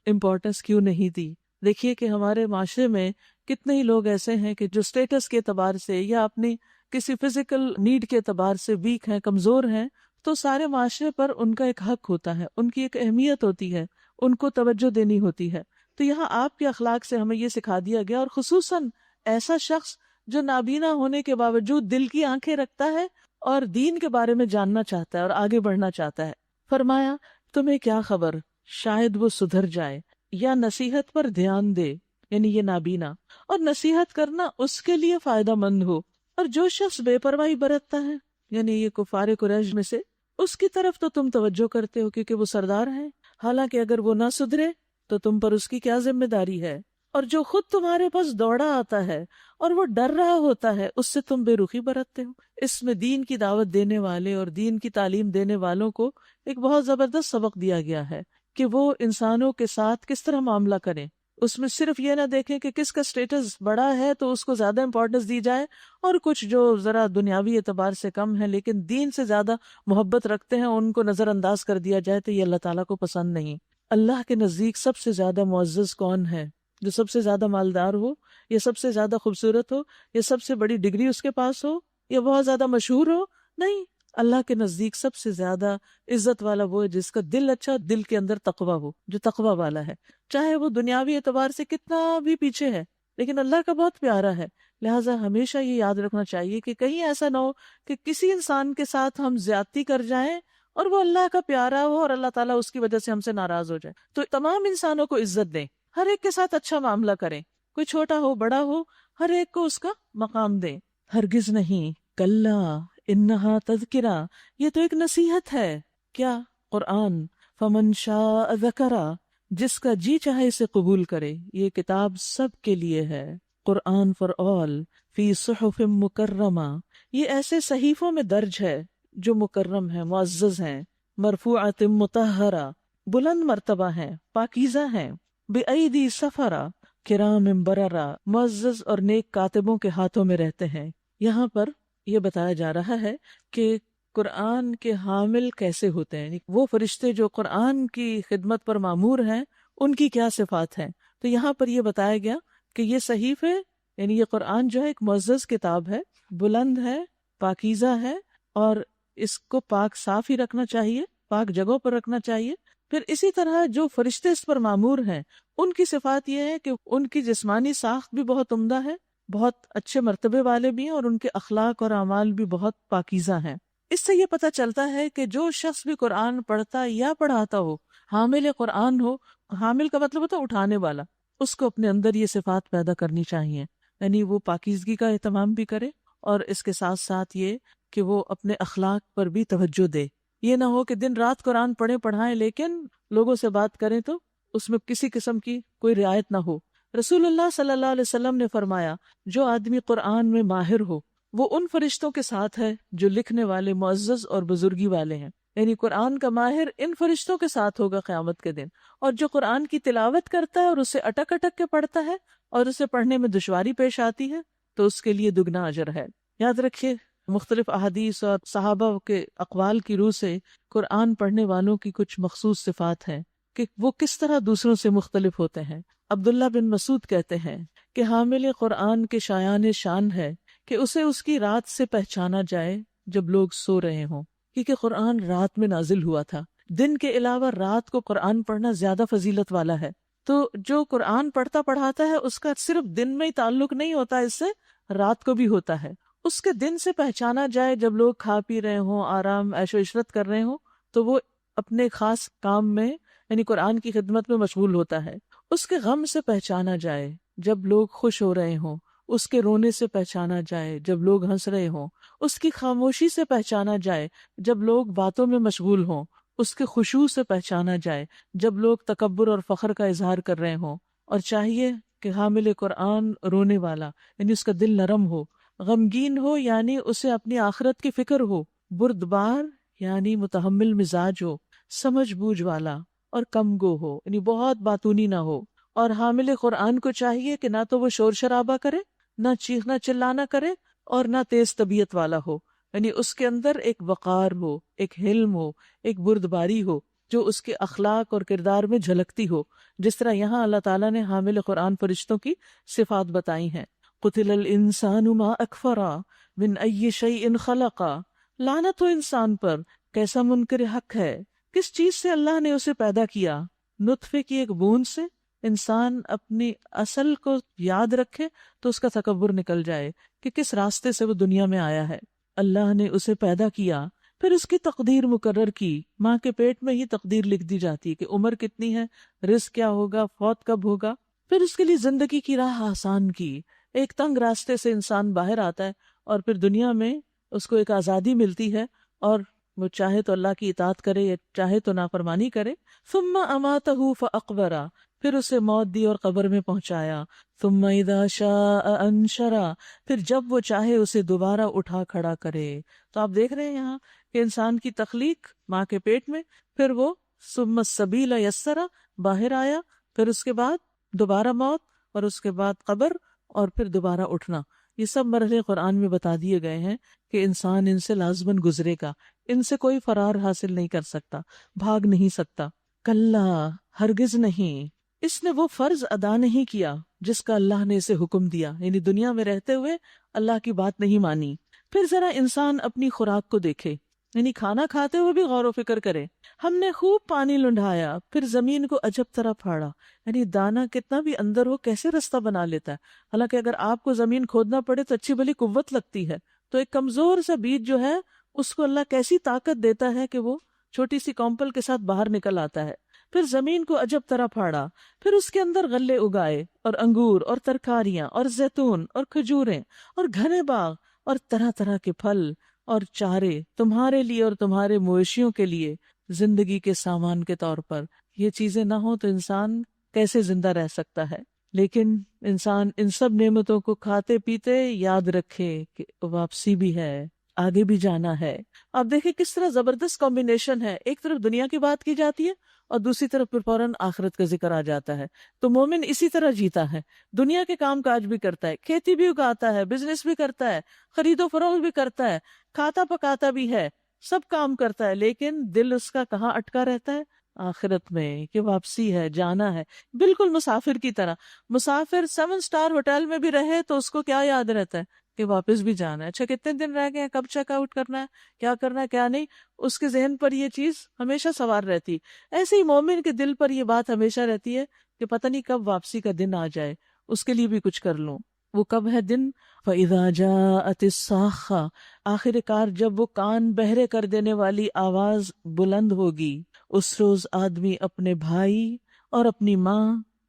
امپورٹنس کیوں نہیں دی. دیکھیے کہ ہمارے معاشرے میں کتنے ہی لوگ ایسے ہیں کہ جو سٹیٹس کے اعتبار سے یا اپنی کسی فزیکل نیڈ کے اعتبار سے ویک ہیں، کمزور ہیں، تو سارے معاشرے پر ان کا ایک حق ہوتا ہے، ان کی ایک اہمیت ہوتی ہے، ان کو توجہ دینی ہوتی ہے. تو یہاں آپ کے اخلاق سے ہمیں یہ سکھا دیا گیا، اور خصوصاً ایسا شخص جو نابینا ہونے کے باوجود دل کی آنکھیں رکھتا ہے اور دین کے بارے میں جاننا چاہتا ہے اور آگے بڑھنا چاہتا ہے. فرمایا تمہیں کیا خبر، شاید وہ سدھر جائے یا نصیحت پر دھیان دے، یعنی یہ نابینا، اور نصیحت کرنا اس کے لیے فائدہ مند ہو. اور جو شخص بے پرواہی برتتا ہے، یعنی یہ کفار قریش میں سے، اس کی طرف تو تم توجہ کرتے ہو کیونکہ وہ سردار ہیں، حالانکہ اگر وہ نہ سدھرے تو تم پر اس کی کیا ذمہ داری ہے. اور جو خود تمہارے پاس دوڑا آتا ہے اور وہ ڈر رہا ہوتا ہے، اس سے تم بے رخی برتتے ہو. اس میں دین کی دعوت دینے والے اور دین کی تعلیم دینے والوں کو ایک بہت زبردست سبق دیا گیا ہے کہ وہ انسانوں کے ساتھ کس طرح معاملہ کریں. اس میں صرف یہ نہ دیکھیں کہ کس کا سٹیٹس بڑا ہے تو اس کو زیادہ امپورٹنس دی جائے، اور کچھ جو ذرا دنیاوی اعتبار سے کم ہے لیکن دین سے زیادہ محبت رکھتے ہیں ان کو نظر انداز کر دیا جائے، تو یہ اللہ تعالیٰ کو پسند نہیں. اللہ کے نزدیک سب سے زیادہ معزز کون ہے؟ جو سب سے زیادہ مالدار ہو، یا سب سے زیادہ خوبصورت ہو، یا سب سے بڑی ڈگری اس کے پاس ہو، یا بہت زیادہ مشہور ہو؟ نہیں، اللہ کے نزدیک سب سے زیادہ عزت والا وہ ہے جس کا دل اچھا، دل کے اندر تقویٰ ہو، جو تقویٰ والا ہے، چاہے وہ دنیاوی اعتبار سے کتنا بھی پیچھے ہے لیکن اللہ کا بہت پیارا ہے. لہٰذا ہمیشہ یہ یاد رکھنا چاہیے کہ کہیں ایسا نہ ہو کہ کسی انسان کے ساتھ ہم زیادتی کر جائیں اور وہ اللہ کا پیارا ہو اور اللہ تعالیٰ اس کی وجہ سے ہم سے ناراض ہو جائے. تو تمام انسانوں کو عزت دیں، ہر ایک کے ساتھ اچھا معاملہ کریں، کوئی چھوٹا ہو بڑا ہو، ہر ایک کو اس کا مقام دیں. ہرگز نہیں، کلا انہا تذکرہ، یہ تو ایک نصیحت ہے. کیا؟ قرآن. فمن شاء ذکرہ، جس کا جی چاہے اسے قبول کرے. یہ کتاب سب کے لیے ہے، قرآن فار آل، فی صحف مکرمہ، یہ ایسے صحیفوں میں درج ہے جو مکرم ہیں، معزز ہیں، مرفوعۃ مطہرہ، بلند مرتبہ ہیں، پاکیزہ ہیں، بِأَيْدِي سفرہ، کرام بررہ، معزز اور نیک کاتبوں کے ہاتھوں میں رہتے ہیں. یہاں پر یہ بتایا جا رہا ہے کہ قرآن کے حامل کیسے ہوتے ہیں، وہ فرشتے جو قرآن کی خدمت پر مامور ہیں ان کی کیا صفات ہیں. تو یہاں پر یہ بتایا گیا کہ یہ صحیفے، یعنی یہ قرآن جو ہے ایک معزز کتاب ہے، بلند ہے، پاکیزہ ہے، اور اس کو پاک صاف ہی رکھنا چاہیے، پاک جگہوں پر رکھنا چاہیے. پھر اسی طرح جو فرشتے اس پر مامور ہیں ان کی صفات یہ ہے کہ ان کی جسمانی ساخت بھی بہت عمدہ ہے، بہت اچھے مرتبے والے بھی ہیں، اور ان کے اخلاق اور اعمال بھی بہت پاکیزہ ہیں. اس سے یہ پتہ چلتا ہے کہ جو شخص بھی قرآن پڑھتا یا پڑھاتا ہو، حامل قرآن ہو، حامل کا مطلب ہوتا ہے اٹھانے والا، اس کو اپنے اندر یہ صفات پیدا کرنی چاہیے، یعنی وہ پاکیزگی کا اہتمام بھی کرے، اور اس کے ساتھ ساتھ یہ کہ وہ اپنے اخلاق پر بھی توجہ دے. یہ نہ ہو کہ دن رات قرآن پڑھائیں لیکن لوگوں سے بات کریں تو اس میں کسی قسم کی کوئی رعایت نہ ہو. رسول اللہ صلی اللہ علیہ وسلم نے فرمایا، جو آدمی قرآن میں ماہر ہو وہ ان فرشتوں کے ساتھ ہے جو لکھنے والے معزز اور بزرگی والے ہیں. یعنی قرآن کا ماہر ان فرشتوں کے ساتھ ہوگا قیامت کے دن، اور جو قرآن کی تلاوت کرتا ہے اور اسے اٹک اٹک کے پڑھتا ہے اور اسے پڑھنے میں دشواری پیش آتی ہے تو اس کے لیے دگنا اجر ہے. یاد رکھیے، مختلف احادیث اور صحابہ کے اقوال کی روح سے قرآن پڑھنے والوں کی کچھ مخصوص صفات ہیں کہ وہ کس طرح دوسروں سے مختلف ہوتے ہیں. عبداللہ بن مسعود کہتے ہیں کہ حامل قرآن کے شایان شان ہے کہ اسے اس کی رات سے پہچانا جائے جب لوگ سو رہے ہوں، کیونکہ قرآن رات میں نازل ہوا تھا. دن کے علاوہ رات کو قرآن پڑھنا زیادہ فضیلت والا ہے. تو جو قرآن پڑھتا پڑھاتا ہے اس کا صرف دن میں ہی تعلق نہیں ہوتا، اس سے رات کو بھی ہوتا ہے. اس کے دن سے پہچانا جائے جب لوگ کھا پی رہے ہوں، آرام عیش و عشرت کر رہے ہوں، تو وہ اپنے خاص کام میں یعنی قرآن کی خدمت میں مشغول ہوتا ہے. اس کے غم سے پہچانا جائے جب لوگ خوش ہو رہے ہوں، اس کے رونے سے پہچانا جائے جب لوگ ہنس رہے ہوں، اس کی خاموشی سے پہچانا جائے جب لوگ باتوں میں مشغول ہوں، اس کے خشوع سے پہچانا جائے جب لوگ تکبر اور فخر کا اظہار کر رہے ہوں. اور چاہیے کہ حامل قرآن رونے والا یعنی اس کا دل نرم ہو، غمگین ہو یعنی اسے اپنی آخرت کی فکر ہو، بردبار یعنی متحمل مزاج ہو، سمجھ بوجھ والا اور کم گو ہو، یعنی بہت باتونی نہ ہو. اور حامل قرآن کو چاہیے کہ نہ تو وہ شور شرابہ کرے، نہ چیخنا چلانا کرے، اور نہ تیز طبیعت والا ہو، یعنی اس کے اندر ایک وقار ہو، ایک حلم ہو، ایک بردباری ہو. جو اس کے اخلاق اور کردار میں جھلکتی ہو، جس طرح یہاں اللہ تعالیٰ نے حامل قرآن فرشتوں کی صفات بتائی ہیں۔ قتل الانسان ما اکفرا من ای شیء خلقا، لعنت ہو انسان پر، کیسا منکر حق ہے، کس چیز سے اللہ نے اسے پیدا کیا؟ نطفے کی ایک بوند سے۔ انسان اپنی اصل کو یاد رکھے تو اس کا تکبر نکل جائے کہ کس راستے سے وہ دنیا میں آیا ہے۔ اللہ نے اسے پیدا کیا، پھر اس کی تقدیر مقرر کی۔ ماں کے پیٹ میں ہی تقدیر لکھ دی جاتی ہے کہ عمر کتنی ہے، رزق کیا ہوگا، فوت کب ہوگا۔ پھر اس کے لیے زندگی کی راہ آسان کی، ایک تنگ راستے سے انسان باہر آتا ہے اور پھر دنیا میں اس کو ایک آزادی ملتی ہے، اور وہ چاہے تو اللہ کی اطاعت کرے یا چاہے تو نافرمانی کرے۔ ثم اماتہ فاقبرہ، پھر اسے موت دی اور قبر میں پہنچایا۔ ثم اذا شاء انشرہ، پھر جب وہ چاہے اسے دوبارہ اٹھا کھڑا کرے۔ تو آپ دیکھ رہے ہیں یہاں کہ انسان کی تخلیق ماں کے پیٹ میں، پھر وہ ثم السبیل یسرہ، باہر آیا، پھر اس کے بعد دوبارہ موت، اور اس کے بعد قبر، اور پھر دوبارہ اٹھنا۔ یہ سب مرحلے قرآن میں بتا دیے گئے ہیں کہ انسان ان سے لازماً گزرے گا، ان سے کوئی فرار حاصل نہیں کر سکتا، بھاگ نہیں سکتا۔ کلا، ہرگز نہیں، اس نے وہ فرض ادا نہیں کیا جس کا اللہ نے اسے حکم دیا، یعنی دنیا میں رہتے ہوئے اللہ کی بات نہیں مانی۔ پھر ذرا انسان اپنی خوراک کو دیکھے، یعنی کھانا کھاتے ہوئے بھی غور و فکر کرے۔ ہم نے خوب پانی لنڈھایا، پھر زمین کو عجب طرح پھاڑا، یعنی دانا کتنا بھی اندر ہو کیسے رستہ بنا لیتا ہے۔ حالانکہ اگر آپ کو زمین کھودنا پڑے تو اچھی بھلی قوت لگتی ہے، تو ایک کمزور سا بیج جو ہے اس کو اللہ کیسی طاقت دیتا ہے کہ وہ چھوٹی سی کمپل کے ساتھ باہر نکل آتا ہے۔ پھر زمین کو عجب طرح پھاڑا، پھر اس کے اندر غلے اگائے، اور انگور اور ترکاریاں اور زیتون اور کھجوریں اور گھنے باغ اور طرح طرح کے پھل اور چارے تمہارے لیے اور تمہارے مویشیوں کے لیے زندگی کے سامان کے طور پر۔ یہ چیزیں نہ ہوں تو انسان کیسے زندہ رہ سکتا ہے؟ لیکن انسان ان سب نعمتوں کو کھاتے پیتے یاد رکھے کہ واپسی بھی ہے، آگے بھی جانا ہے۔ آپ دیکھیں کس طرح زبردست کمبینیشن ہے، ایک طرف دنیا کی بات کی جاتی ہے اور دوسری طرف پھر فوراً آخرت کا ذکر آ جاتا ہے۔ تو مومن اسی طرح جیتا ہے، دنیا کے کام کاج بھی کرتا ہے، کھیتی بھی اگاتا ہے، بزنس بھی کرتا ہے، خرید و فروخت بھی کرتا ہے، کھاتا پکاتا بھی ہے، سب کام کرتا ہے، لیکن دل اس کا کہاں اٹکا رہتا ہے؟ آخرت میں، کہ واپسی ہے، جانا ہے۔ بالکل مسافر کی طرح، مسافر 7 اسٹار ہوٹل میں بھی رہے تو اس کو کیا یاد رہتا ہے کہ واپس بھی جانا ہے۔ اچھا کتنے دن رہ گئے ہیں، کب چیک آؤٹ کرنا ہے، کیا کرنا ہے کیا نہیں، اس کے ذہن پر یہ چیز ہمیشہ سوار رہتی۔ ایسے ہی مومن کے دل پر یہ بات ہمیشہ رہتی ہے کہ پتہ نہیں کب واپسی کا دن آ جائے، اس کے لیے بھی کچھ کر لوں۔ وہ کب ہے دن؟ فَإِذَا جَاءَتِ الصَّاخَّةُ، آخر کار جب وہ کان بہرے کر دینے والی آواز بلند ہوگی۔ اس روز آدمی اپنے بھائی اور اپنی ماں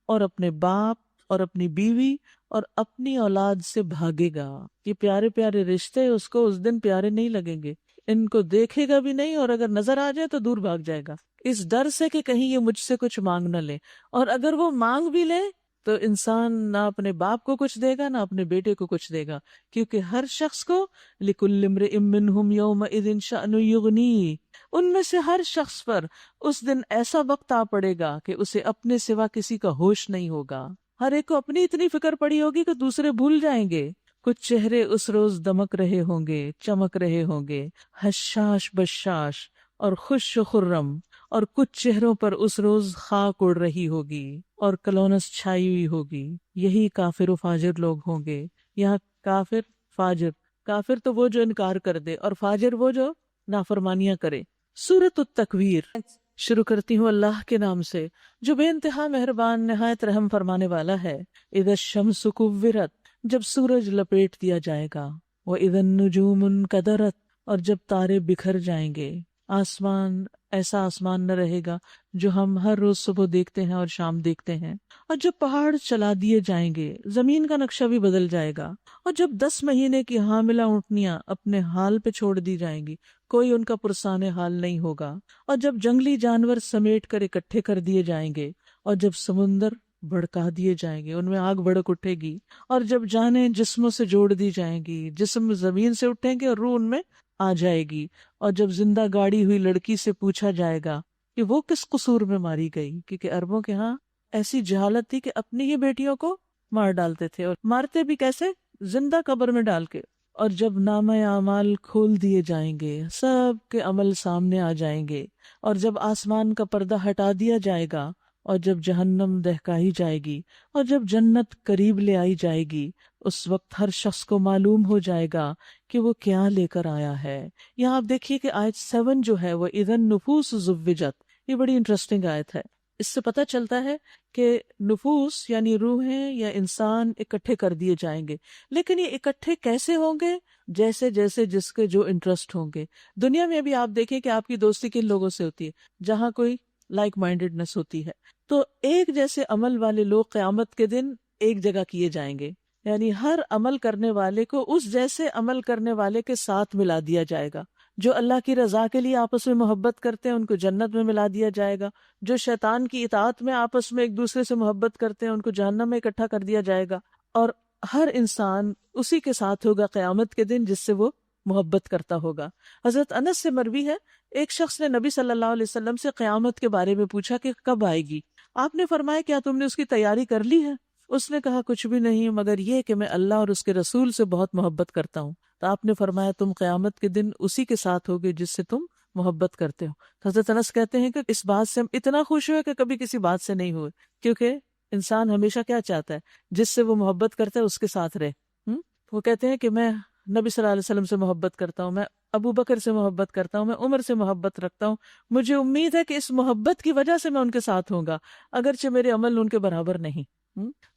اور اپنے باپ اور اپنی بیوی اور اپنی اولاد سے بھاگے گا۔ یہ پیارے پیارے رشتے اس کو اس دن پیارے نہیں لگیں گے، ان کو دیکھے گا بھی نہیں، اور اگر نظر آ جائے تو دور بھاگ جائے گا، اس ڈر سے کہ کہیں یہ مجھ سے کچھ مانگ نہ لے۔ اور اگر وہ مانگ بھی لے تو انسان نہ اپنے باپ کو کچھ دے گا نہ اپنے بیٹے کو کچھ دے گا، کیونکہ ہر شخص کو لِكُلِّ امْرِئٍ مِّنْهُمْ يَوْمَئِذٍ شَأْنٌ يُغْنِيهِ، ان میں سے ہر شخص پر اس دن ایسا وقت آ پڑے گا کہ اسے اپنے سوا کسی کا ہوش نہیں ہوگا۔ ہر ایک کو اپنی اتنی فکر پڑی ہوگی کہ دوسرے بھول جائیں گے۔ کچھ چہرے اس روز دمک رہے ہوں گے، چمک رہے ہوں گے، حشاش بشاش اور خوش و خرم، اور کچھ چہروں پر اس روز خاک اڑ رہی ہوگی اور کلونس چھائی ہوئی ہوگی۔ یہی کافر و فاجر لوگ ہوں گے۔ یہاں کافر فاجر، کافر تو وہ جو انکار کر دے، اور فاجر وہ جو نافرمانیاں کرے۔ سورۃ التکویر شروع کرتی ہوں اللہ کے نام سے جو بے انتہا مہربان نہایت رحم فرمانے والا ہے۔ اذا الشمس کورت، جب سورج لپیٹ دیا جائے گا۔ واذا النجوم انکدرت، اور جب تارے بکھر جائیں گے۔ آسمان ایسا آسمان نہ رہے گا جو ہم ہر روز صبح دیکھتے ہیں اور شام دیکھتے ہیں۔ اور جب پہاڑ چلا دیے جائیں گے، زمین کا نقشہ بھی بدل جائے گا۔ اور جب 10 مہینے کی حاملہ اونٹنیاں اپنے حال پہ چھوڑ دی جائیں گی، کوئی ان کا پرسان حال نہیں ہوگا۔ اور جب جنگلی جانور سمیٹ کر اکٹھے کر دیے جائیں گے، اور جب سمندر بھڑکا دیے جائیں گے، ان میں آگ بھڑک اٹھے گی، اور جب جانیں جسموں سے جوڑ دی جائیں گی، جسم زمین سے اٹھیں گے اور روح ان میں آ جائے گی، اور جب زندہ گاڑی ہوئی لڑکی سے پوچھا جائے گا کہ وہ کس قصور میں ماری گئی، کیونکہ عربوں کے ہاں ایسی جہالت تھی کہ اپنی ہی بیٹیوں کو مار ڈالتے تھے، اور مارتے بھی کیسے؟ زندہ قبر میں ڈال کے۔ اور جب نامہ اعمال کھول دیے جائیں گے، سب کے عمل سامنے آ جائیں گے، اور جب آسمان کا پردہ ہٹا دیا جائے گا، اور جب جہنم دہکائی جائے گی، اور جب جنت قریب لے آئی جائے گی، اس وقت ہر شخص کو معلوم ہو جائے گا کہ وہ کیا لے کر آیا ہے۔ یہاں آپ دیکھیے کہ آیت 7 جو ہے وہ اذن نفوس زوجت، یہ بڑی انٹرسٹنگ آیت ہے۔ اس سے پتہ چلتا ہے کہ نفوس یعنی روحیں یا انسان اکٹھے کر دیے جائیں گے، لیکن یہ اکٹھے کیسے ہوں گے؟ جیسے جیسے جس کے جو انٹرسٹ ہوں گے۔ دنیا میں بھی آپ دیکھیں کہ آپ کی دوستی کن لوگوں سے ہوتی ہے؟ جہاں کوئی لائک مائنڈیڈنس ہوتی ہے، تو ایک جیسے عمل والے لوگ قیامت کے دن ایک جگہ کیے جائیں گے، یعنی ہر عمل کرنے والے کو اس جیسے عمل کرنے والے کے ساتھ ملا دیا جائے گا۔ جو اللہ کی رضا کے لیے آپس میں محبت کرتے ہیں ان کو جنت میں ملا دیا جائے گا، جو شیطان کی اطاعت میں آپس میں ایک دوسرے سے محبت کرتے ہیں ان کو جہنم میں اکٹھا کر دیا جائے گا، اور ہر انسان اسی کے ساتھ ہوگا قیامت کے دن جس سے وہ محبت کرتا ہوگا۔ حضرت انس سے مروی ہے، ایک شخص نے نبی صلی اللہ علیہ وسلم سے قیامت کے بارے میں پوچھا کہ کب آئے گی؟ آپ نے فرمایا کیا تم نے اس کی تیاری کر لی ہے؟ اس نے کہا کچھ بھی نہیں مگر یہ کہ میں اللہ اور اس کے رسول سے بہت محبت کرتا ہوں۔ تو آپ نے فرمایا تم قیامت کے دن اسی کے ساتھ ہوگے جس سے تم محبت کرتے ہو۔ حضرت انس کہتے ہیں کہ اس بات سے ہم اتنا خوش ہوئے کہ کبھی کسی بات سے نہیں ہوئے، کیونکہ انسان ہمیشہ کیا چاہتا ہے؟ جس سے وہ محبت کرتا ہے اس کے ساتھ رہے۔ وہ کہتے ہیں کہ میں نبی صلی اللہ علیہ وسلم سے محبت کرتا ہوں، میں ابو بکر سے محبت کرتا ہوں، میں عمر سے محبت رکھتا ہوں، مجھے امید ہے کہ اس محبت کی وجہ سے میں ان کے ساتھ ہوں گا اگرچہ میرے عمل ان کے برابر نہیں۔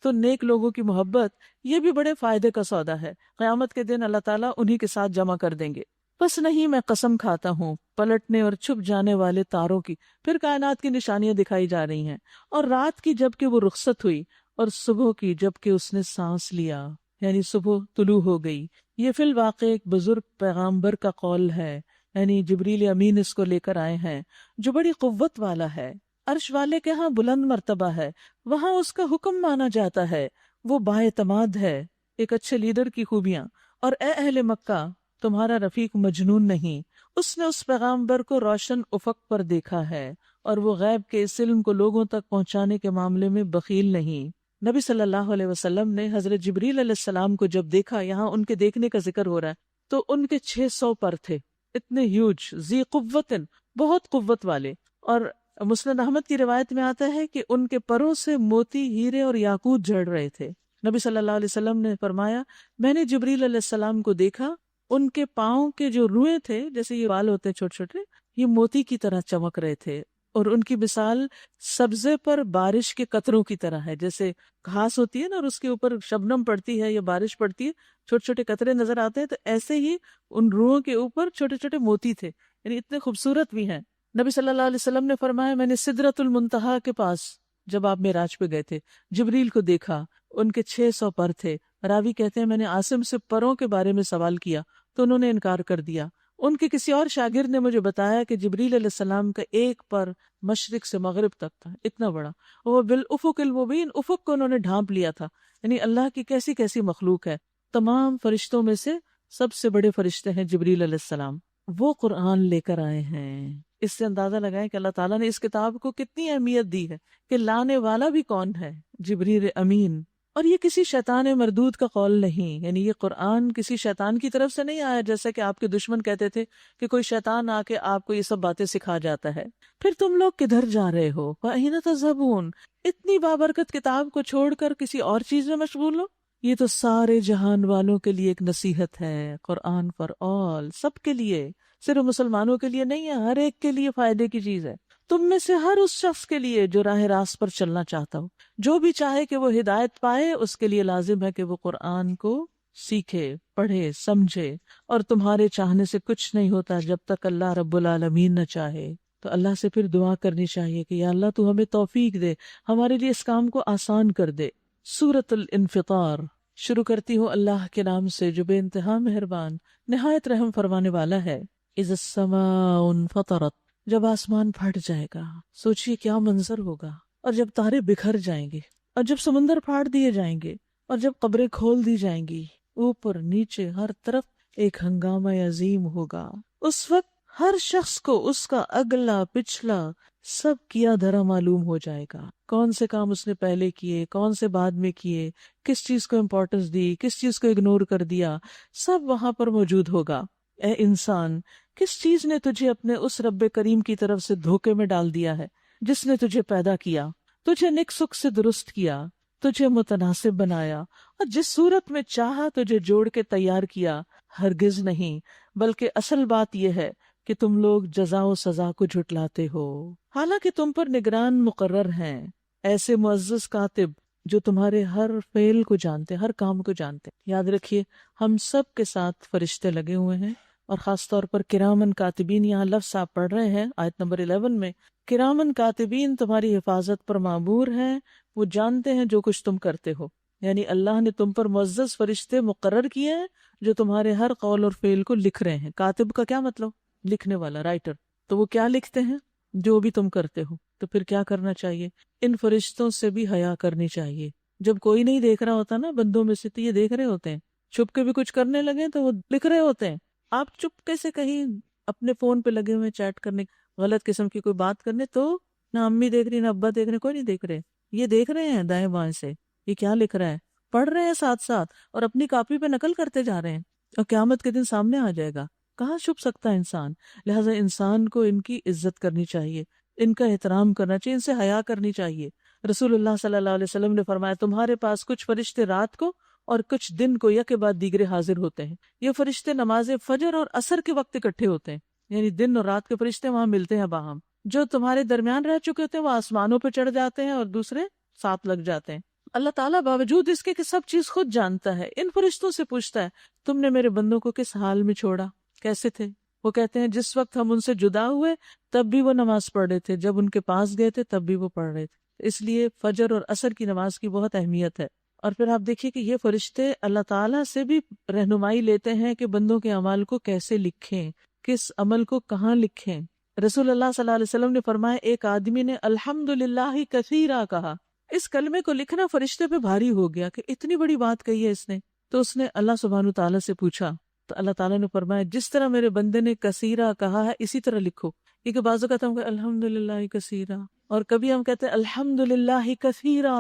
تو نیک لوگوں کی محبت یہ بھی بڑے فائدے کا سودا ہے، قیامت کے دن اللہ تعالیٰ انہی کے ساتھ جمع کر دیں گے۔ بس نہیں میں قسم کھاتا ہوں پلٹنے اور چھپ جانے والے تاروں کی، پھر کائنات کی نشانیاں دکھائی جا رہی ہیں، اور رات کی جب کہ وہ رخصت ہوئی، اور صبح کی جب کہ اس نے سانس لیا، یعنی صبح طلوع ہو گئی۔ یہ فی الواقع ایک بزرگ پیغامبر کا قول ہے، یعنی جبریل امین اس کو لے کر آئے ہیں، جو بڑی قوت والا ہے، عرش والے کے ہاں بلند مرتبہ ہے، وہاں اس کا حکم مانا جاتا ہے، وہ بااعتماد ہے۔ ایک اچھے لیڈر کی خوبیاں، اور اے اہل مکہ تمہارا رفیق مجنون نہیں، اس نے اس پیغامبر کو روشن افق پر دیکھا ہے، اور وہ غیب کے اس علم کو لوگوں تک پہنچانے کے معاملے میں بخیل نہیں۔ نبی صلی اللہ علیہ وسلم نے حضرت جبریل علیہ السلام کو جب دیکھا، یہاں ان کے دیکھنے کا ذکر ہو رہا ہے، تو ان کے 600 پر تھے، اتنے ہیوج، ذی قوتن، بہت قوت والے۔ اور مسند احمد کی روایت میں آتا ہے کہ ان کے پروں سے موتی، ہیرے اور یاقوت جھڑ رہے تھے۔ نبی صلی اللہ علیہ وسلم نے فرمایا میں نے جبریل علیہ السلام کو دیکھا، ان کے پاؤں کے جو روئیں تھے، جیسے یہ بال ہوتے ہیں چھوٹے چھوٹے، یہ موتی کی طرح چمک رہے تھے، اور ان کی مثال سبزے پر بارش کے قطروں کی طرح ہے، جیسے گھاس ہوتی ہے نا اور اس کے اوپر شبنم پڑتی ہے یا بارش پڑتی ہے، چھوٹے چھوٹے قطرے نظر آتے ہیں، تو ایسے ہی ان روحوں کے اوپر چھوٹے چھوٹے موتی تھے، یعنی اتنے خوبصورت بھی ہیں۔ نبی صلی اللہ علیہ وسلم نے فرمایا میں نے سدرۃ المنتہا کے پاس جب آپ معراج پہ گئے تھے جبریل کو دیکھا، ان کے 600 پر تھے۔ راوی کہتے ہیں میں نے عاصم سے پروں کے بارے میں سوال کیا تو انہوں نے انکار کر دیا۔ ان کے کسی اور شاگرد نے مجھے بتایا کہ جبریل علیہ السلام کا ایک پر مشرق سے مغرب تک تھا، اتنا بڑا، وہ بالافق المبین، افق کو انہوں نے ڈھانپ لیا تھا۔ یعنی اللہ کی کیسی کیسی مخلوق ہے۔ تمام فرشتوں میں سے سب سے بڑے فرشتے ہیں جبریل علیہ السلام، وہ قرآن لے کر آئے ہیں۔ اس سے اندازہ لگائیں کہ اللہ تعالیٰ نے اس کتاب کو کتنی اہمیت دی ہے، کہ لانے والا بھی کون ہے؟ جبریل امین۔ اور یہ کسی شیطان مردود کا قول نہیں، یعنی یہ قرآن کسی شیطان کی طرف سے نہیں آیا، جیسا کہ آپ کے دشمن کہتے تھے کہ کوئی شیطان آ کے آپ کو یہ سب باتیں سکھا جاتا ہے۔ پھر تم لوگ کدھر جا رہے ہو؟ فَأَيْنَ تَذْهَبُونَ، اتنی بابرکت کتاب کو چھوڑ کر کسی اور چیز میں مشغول ہو؟ یہ تو سارے جہان والوں کے لیے ایک نصیحت ہے، قرآن فار آل، سب کے لیے، صرف مسلمانوں کے لیے نہیں ہے، ہر ایک کے لیے فائدے کی چیز ہے۔ تم میں سے ہر اس شخص کے لیے جو راہ راست پر چلنا چاہتا ہو، جو بھی چاہے کہ وہ ہدایت پائے، اس کے لیے لازم ہے کہ وہ قرآن کو سیکھے، پڑھے، سمجھے، اور تمہارے چاہنے سے کچھ نہیں ہوتا جب تک اللہ رب العالمین نہ چاہے۔ تو اللہ سے پھر دعا کرنی چاہیے کہ یا اللہ تو ہمیں توفیق دے، ہمارے لیے اس کام کو آسان کر دے۔ سورۃ الانفطار شروع کرتی ہوں اللہ کے نام سے جو بے انتہا مہربان نہایت رحم فرمانے والا ہے۔ اذا السماء انفطرت، جب آسمان پھٹ جائے گا، سوچئے کیا منظر ہوگا، اور جب تارے بکھر جائیں گے، اور جب سمندر پھاڑ دیے جائیں گے، اور جب قبریں کھول دی جائیں گی، اوپر نیچے ہر طرف ایک ہنگامہ عظیم ہوگا۔ اس وقت ہر شخص کو اس کا اگلا پچھلا سب کیا دھرا معلوم ہو جائے گا. کون سے کام اس نے پہلے کیے، کون سے بعد میں کیے، کس چیز کو امپورٹنس دی، کس چیز کو اگنور کر دیا، سب وہاں پر موجود ہوگا. اے انسان، کس چیز نے تجھے اپنے اس رب کریم کی طرف سے دھوکے میں ڈال دیا ہے جس نے تجھے پیدا کیا، تجھے نیک سکھ سے درست کیا، تجھے متناسب بنایا اور جس صورت میں چاہا تجھے جوڑ کے تیار کیا؟ ہرگز نہیں، بلکہ اصل بات یہ ہے کہ تم لوگ جزا و سزا کو جھٹلاتے ہو، حالانکہ تم پر نگران مقرر ہیں، ایسے معزز کاتب جو تمہارے ہر فعل کو جانتے، ہر کام کو جانتے. یاد رکھیے ہم سب کے ساتھ فرشتے لگے ہوئے ہیں، اور خاص طور پر کرامن کاتبین. یہاں لفظ آپ پڑھ رہے ہیں آیت نمبر 11 میں، کرامن کاتبین تمہاری حفاظت پر مامور ہیں، وہ جانتے ہیں جو کچھ تم کرتے ہو. یعنی اللہ نے تم پر معزز فرشتے مقرر کیے ہیں جو تمہارے ہر قول اور فعل کو لکھ رہے ہیں. کاتب کا کیا مطلب؟ لکھنے والا، رائٹر. تو وہ کیا لکھتے ہیں؟ جو بھی تم کرتے ہو. تو پھر کیا کرنا چاہیے؟ ان فرشتوں سے بھی حیا کرنی چاہیے. جب کوئی نہیں دیکھ رہا ہوتا نا بندوں میں سے، تو یہ دیکھ رہے ہوتے ہیں، چھپ کے بھی کچھ کرنے لگے تو وہ لکھ رہے ہوتے ہیں. آپ چپ کیسے کہیں اپنے فون پہ لگے ہوئے چیٹ کرنے، غلط قسم کی کوئی بات کرنے، تو نہ امی دیکھ رہی نہ ابا دیکھ رہے، کوئی نہیں دیکھ رہے. یہ دیکھ رہے ہیں دائیں بائیں سے یہ کیا لکھ رہا ہے، پڑھ رہے ہیں ساتھ ساتھ اور اپنی کاپی پہ نقل کرتے جا رہے ہیں. اور قیامت کے دن سامنے آ جائے گا، کہاں چھپ سکتا ہے انسان. لہٰذا انسان کو ان کی عزت کرنی چاہیے، ان کا احترام کرنا چاہیے، ان سے حیا کرنی چاہیے. رسول اللہ صلی اللہ علیہ وسلم نے فرمایا تمہارے پاس کچھ فرشتے رات کو اور کچھ دن کو یک بعد دیگرے حاضر ہوتے ہیں. یہ فرشتے نماز فجر اور عصر کے وقت اکٹھے ہوتے ہیں، یعنی دن اور رات کے فرشتے وہاں ملتے ہیں باہم. جو تمہارے درمیان رہ چکے ہوتے ہیں وہ آسمانوں پہ چڑھ جاتے ہیں اور دوسرے ساتھ لگ جاتے ہیں. اللہ تعالیٰ باوجود اس کے کہ سب چیز خود جانتا ہے، ان فرشتوں سے پوچھتا ہے تم نے میرے بندوں کو کس حال میں چھوڑا، کیسے تھے؟ وہ کہتے ہیں جس وقت ہم ان سے جدا ہوئے تب بھی وہ نماز پڑھ رہے تھے، جب ان کے پاس گئے تھے تب بھی وہ پڑھ رہے تھے. اس لیے فجر اور عصر کی نماز کی بہت اہمیت ہے. اور پھر آپ دیکھیے کہ یہ فرشتے اللہ تعالیٰ سے بھی رہنمائی لیتے ہیں کہ بندوں کے اعمال کو کیسے لکھیں، کس عمل کو کہاں لکھیں. رسول اللہ صلی اللہ علیہ وسلم نے فرمایا ایک آدمی نے الحمدللہ کثیرا کہا، اس کلمے کو لکھنا فرشتے پہ بھاری ہو گیا کہ اتنی بڑی بات کہی ہے اس نے. تو اس نے اللہ سبحانہ تعالیٰ سے پوچھا تو اللہ تعالیٰ نے فرمایا جس طرح میرے بندے نے کثیرا کہا ہے اسی طرح لکھو. کیونکہ بعض اوقات ہم کہتے الحمدللہ کثیرا، اور کبھی ہم کہتے ہیں الحمدللہ کثیرا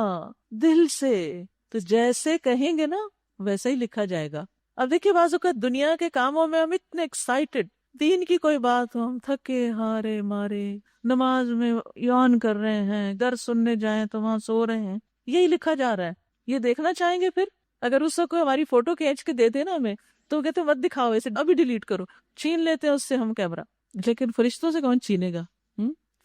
دل سے. تو جیسے کہیں گے نا ویسے ہی لکھا جائے گا. اب دیکھیے بعض اوقات دنیا کے کاموں میں ہم اتنے ایکسائٹیڈ، دین کی کوئی بات ہو ہم تھکے ہارے مارے نماز میں یون کر رہے ہیں، درس سننے جائیں تو وہاں سو رہے ہیں، یہی لکھا جا رہا ہے. یہ دیکھنا چاہیں گے؟ پھر اگر اس کو ہماری فوٹو کھینچ کے دے دے نا ہمیں تو کہتے مت دکھاؤ، اسے ابھی ڈیلیٹ کرو، چھین لیتے ہیں اس سے ہم کیمرہ. لیکن فرشتوں سے کون چھینے گا؟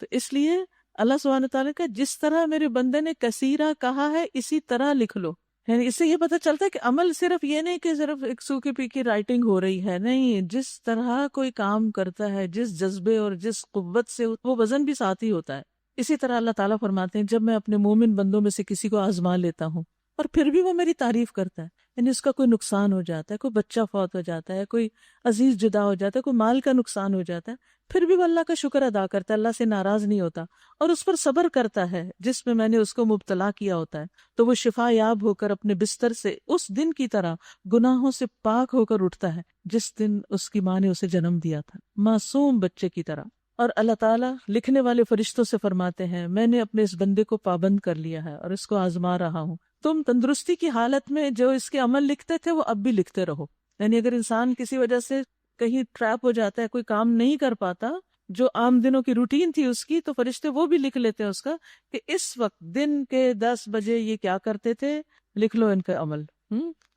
تو اس لیے اللہ سبحانہ تعالیٰ کا جس طرح میرے بندے نے کثیرہ کہا ہے اسی طرح لکھ لو. یعنی اس سے یہ پتہ چلتا ہے کہ عمل صرف یہ نہیں کہ صرف ایک سوکھی پیکی رائٹنگ ہو رہی ہے، نہیں، جس طرح کوئی کام کرتا ہے، جس جذبے اور جس قوت سے، وہ وزن بھی ساتھ ہی ہوتا ہے. اسی طرح اللہ تعالیٰ فرماتے ہیں جب میں اپنے مومن بندوں میں سے کسی کو آزما لیتا ہوں اور پھر بھی وہ میری تعریف کرتا ہے، یعنی اس کا کوئی نقصان ہو جاتا ہے، کوئی بچہ فوت ہو جاتا ہے، کوئی عزیز جدا ہو جاتا ہے، کوئی مال کا نقصان ہو جاتا ہے، پھر بھی وہ اللہ کا شکر ادا کرتا ہے، اللہ سے ناراض نہیں ہوتا اور اس پر صبر کرتا ہے جس میں نے اس کو مبتلا کیا ہوتا ہے، تو وہ شفا یاب ہو کر اپنے بستر سے اس دن کی طرح گناہوں سے پاک ہو کر اٹھتا ہے جس دن اس کی ماں نے اسے جنم دیا تھا، معصوم بچے کی طرح. اور اللہ تعالیٰ لکھنے والے فرشتوں سے فرماتے ہیں میں نے اپنے اس بندے کو پابند کر لیا ہے اور اس کو آزما رہا ہوں. تم تندرستی کی حالت میں جو اس کے عمل لکھتے تھے وہ اب بھی لکھتے رہو. یعنی اگر انسان کسی وجہ سے کہیں ٹریپ ہو جاتا ہے، کوئی کام نہیں کر پاتا جو عام دنوں کی روٹین تھی اس کی، تو فرشتے وہ بھی لکھ لیتے ہیں اس کا کہ اس وقت دن کے 10 بجے یہ کیا کرتے تھے، لکھ لو ان کا عمل.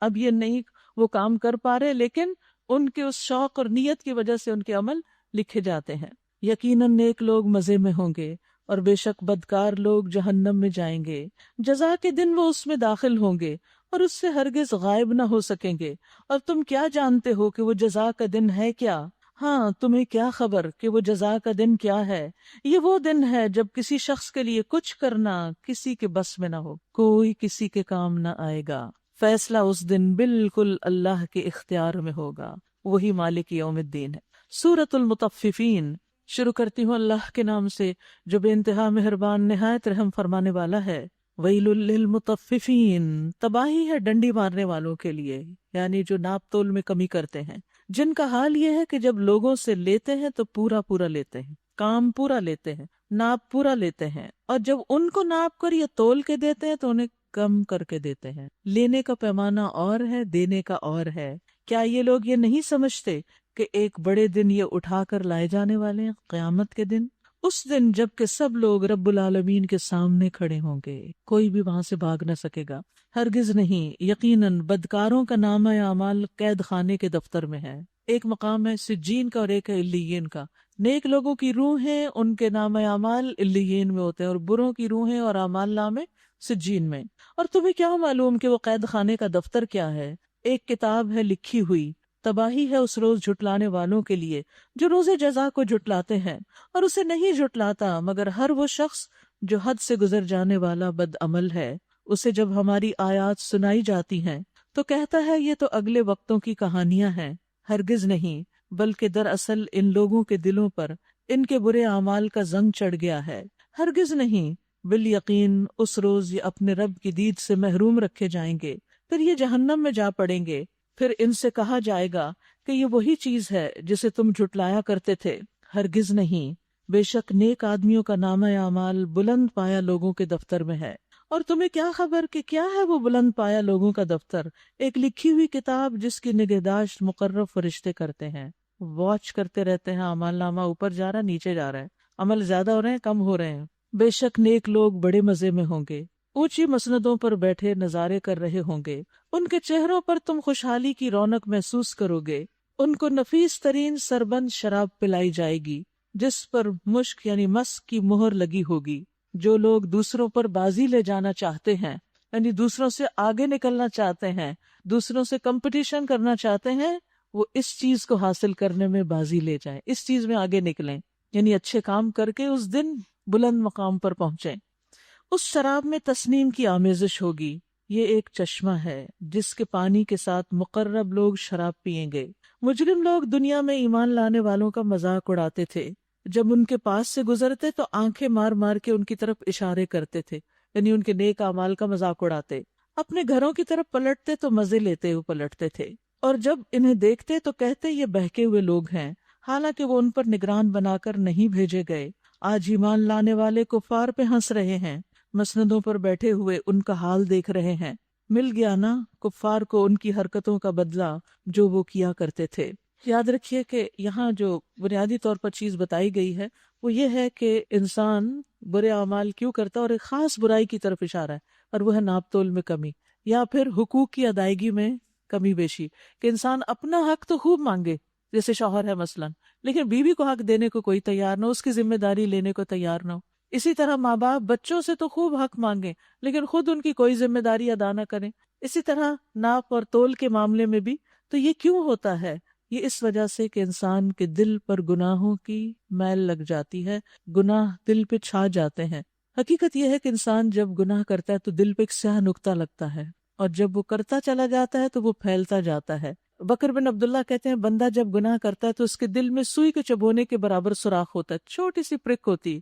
اب یہ نہیں وہ کام کر پا رہے لیکن ان کے اس شوق اور نیت کی وجہ سے ان کے عمل لکھے جاتے ہیں. یقیناً نیک لوگ مزے میں ہوں گے اور بے شک بدکار لوگ جہنم میں جائیں گے. جزا کے دن وہ اس میں داخل ہوں گے اور اس سے ہرگز غائب نہ ہو سکیں گے. اور تم کیا جانتے ہو کہ وہ جزا کا دن ہے کیا؟ ہاں تمہیں کیا خبر کہ وہ جزا کا دن کیا ہے؟ یہ وہ دن ہے جب کسی شخص کے لیے کچھ کرنا کسی کے بس میں نہ ہو، کوئی کسی کے کام نہ آئے گا. فیصلہ اس دن بالکل اللہ کے اختیار میں ہوگا، وہی مالک یوم الدین ہے. سورۃ المطففین. شروع کرتی ہوں اللہ کے نام سے جو بے انتہا مہربان نہایت رحم فرمانے والا ہے. ویل للمطففین. تباہی ہے ڈنڈی مارنے والوں کے لیے، یعنی جو ناپ تول میں کمی کرتے ہیں. جن کا حال یہ ہے کہ جب لوگوں سے لیتے ہیں تو پورا پورا لیتے ہیں، کام پورا لیتے ہیں، ناپ پورا لیتے ہیں، اور جب ان کو ناپ کر یا تول کے دیتے ہیں تو انہیں کم کر کے دیتے ہیں۔ لینے کا پیمانہ اور ہے، دینے کا اور ہے۔ کیا یہ لوگ یہ نہیں سمجھتے کہ ایک بڑے دن یہ اٹھا کر لائے جانے والے ہیں، قیامت کے دن؟ اس دن جب کہ سب لوگ رب العالمین کے سامنے کھڑے ہوں گے، کوئی بھی وہاں سے بھاگ نہ سکے گا۔ ہرگز نہیں، یقیناً بدکاروں کا نامہ اعمال قید خانے کے دفتر میں ہے۔ ایک مقام ہے سجین کا اور ایک ہے علیین کا۔ نیک لوگوں کی روحیں ان کے نامہ اعمال علیین میں ہوتے ہیں، اور بروں کی روحیں اور اعمال نامے سجین میں۔ اور تمہیں کیا معلوم کہ وہ قید خانے کا دفتر کیا ہے؟ ایک کتاب ہے لکھی ہوئی، تباہی ہے اس روز جھٹلانے والوں کے لیے جو روز جزا کو جھٹلاتے ہیں، اور اسے نہیں جھٹلاتا مگر ہر وہ شخص جو حد سے گزر جانے والا بد عمل ہے۔ اسے جب ہماری آیات سنائی جاتی ہیں تو کہتا ہے یہ تو اگلے وقتوں کی کہانیاں ہیں۔ ہرگز نہیں، بلکہ دراصل ان لوگوں کے دلوں پر ان کے برے اعمال کا زنگ چڑھ گیا ہے۔ ہرگز نہیں، بالیقین اس روز یہ اپنے رب کی دید سے محروم رکھے جائیں گے، پھر یہ جہنم میں جا پڑیں گے۔ پھر ان سے کہا جائے گا کہ یہ وہی چیز ہے جسے تم جھٹلایا کرتے تھے۔ ہرگز نہیں، بے شک نیک آدمیوں کا نامہ اعمال بلند پایا لوگوں کے دفتر میں ہے۔ اور تمہیں کیا خبر کہ کیا ہے وہ بلند پایا لوگوں کا دفتر؟ ایک لکھی ہوئی کتاب جس کی نگہداشت مقرب فرشتے کرتے ہیں، واچ کرتے رہتے ہیں۔ اعمال نامہ اوپر جا رہا ہے، نیچے جا رہا ہے، عمل زیادہ ہو رہے ہیں، کم ہو رہے ہیں۔ بے شک نیک لوگ بڑے مزے میں ہوں گے، اونچی مسندوں پر بیٹھے نظارے کر رہے ہوں گے، ان کے چہروں پر تم خوشحالی کی رونق محسوس کرو گے۔ ان کو نفیس ترین سربند شراب پلائی جائے گی جس پر مشک یعنی مسک کی مہر لگی ہوگی۔ جو لوگ دوسروں پر بازی لے جانا چاہتے ہیں، یعنی دوسروں سے آگے نکلنا چاہتے ہیں، دوسروں سے کمپٹیشن کرنا چاہتے ہیں، وہ اس چیز کو حاصل کرنے میں بازی لے جائیں، اس چیز میں آگے نکلیں، یعنی اچھے کام کر کے اس دن بلند مقام پر پہنچیں۔ اس شراب میں تسنیم کی آمیزش ہوگی، یہ ایک چشمہ ہے جس کے پانی کے ساتھ مقرب لوگ شراب پیئیں گے۔ مجرم لوگ دنیا میں ایمان لانے والوں کا مذاق اڑاتے تھے، جب ان کے پاس سے گزرتے تو آنکھیں مار مار کے ان کی طرف اشارے کرتے تھے، یعنی ان کے نیک اعمال کا مذاق اڑاتے۔ اپنے گھروں کی طرف پلٹتے تو مزے لیتے ہوئے پلٹتے تھے، اور جب انہیں دیکھتے تو کہتے یہ بہکے ہوئے لوگ ہیں، حالانکہ وہ ان پر نگران بنا کر نہیں بھیجے گئے۔ آج ایمان لانے والے کفار پہ ہنس رہے ہیں، مسندوں پر بیٹھے ہوئے ان کا حال دیکھ رہے ہیں۔ مل گیا نا کفار کو ان کی حرکتوں کا بدلہ جو وہ کیا کرتے تھے۔ یاد رکھیے کہ یہاں جو بنیادی طور پر چیز بتائی گئی ہے وہ یہ ہے کہ انسان برے اعمال کیوں کرتا ہے، اور ایک خاص برائی کی طرف اشارہ ہے، اور وہ ہے ناپ تول میں کمی، یا پھر حقوق کی ادائیگی میں کمی بیشی، کہ انسان اپنا حق تو خوب مانگے، جیسے شوہر ہے مثلاً، لیکن بیوی کو حق دینے کو کوئی تیار نہ ہو، اس کی ذمہ داری لینے کو تیار نہ ہو۔ اسی طرح ماں باپ بچوں سے تو خوب حق مانگیں لیکن خود ان کی کوئی ذمہ داری ادا نہ کریں۔ اسی طرح ناپ اور تول کے معاملے میں بھی تو یہ کیوں ہوتا ہے؟ یہ اس وجہ سے کہ انسان کے دل پر گناہوں کی میل لگ جاتی ہے، گناہ دل پہ چھا جاتے ہیں۔ حقیقت یہ ہے کہ انسان جب گناہ کرتا ہے تو دل پہ ایک سیاہ نقطہ لگتا ہے، اور جب وہ کرتا چلا جاتا ہے تو وہ پھیلتا جاتا ہے۔ بکر بن عبداللہ کہتے ہیں بندہ جب گناہ کرتا ہے تو اس کے دل میں سوئی کے چبونے کے برابر سوراخ ہوتا ہے، چھوٹی سی پرک ہوتی۔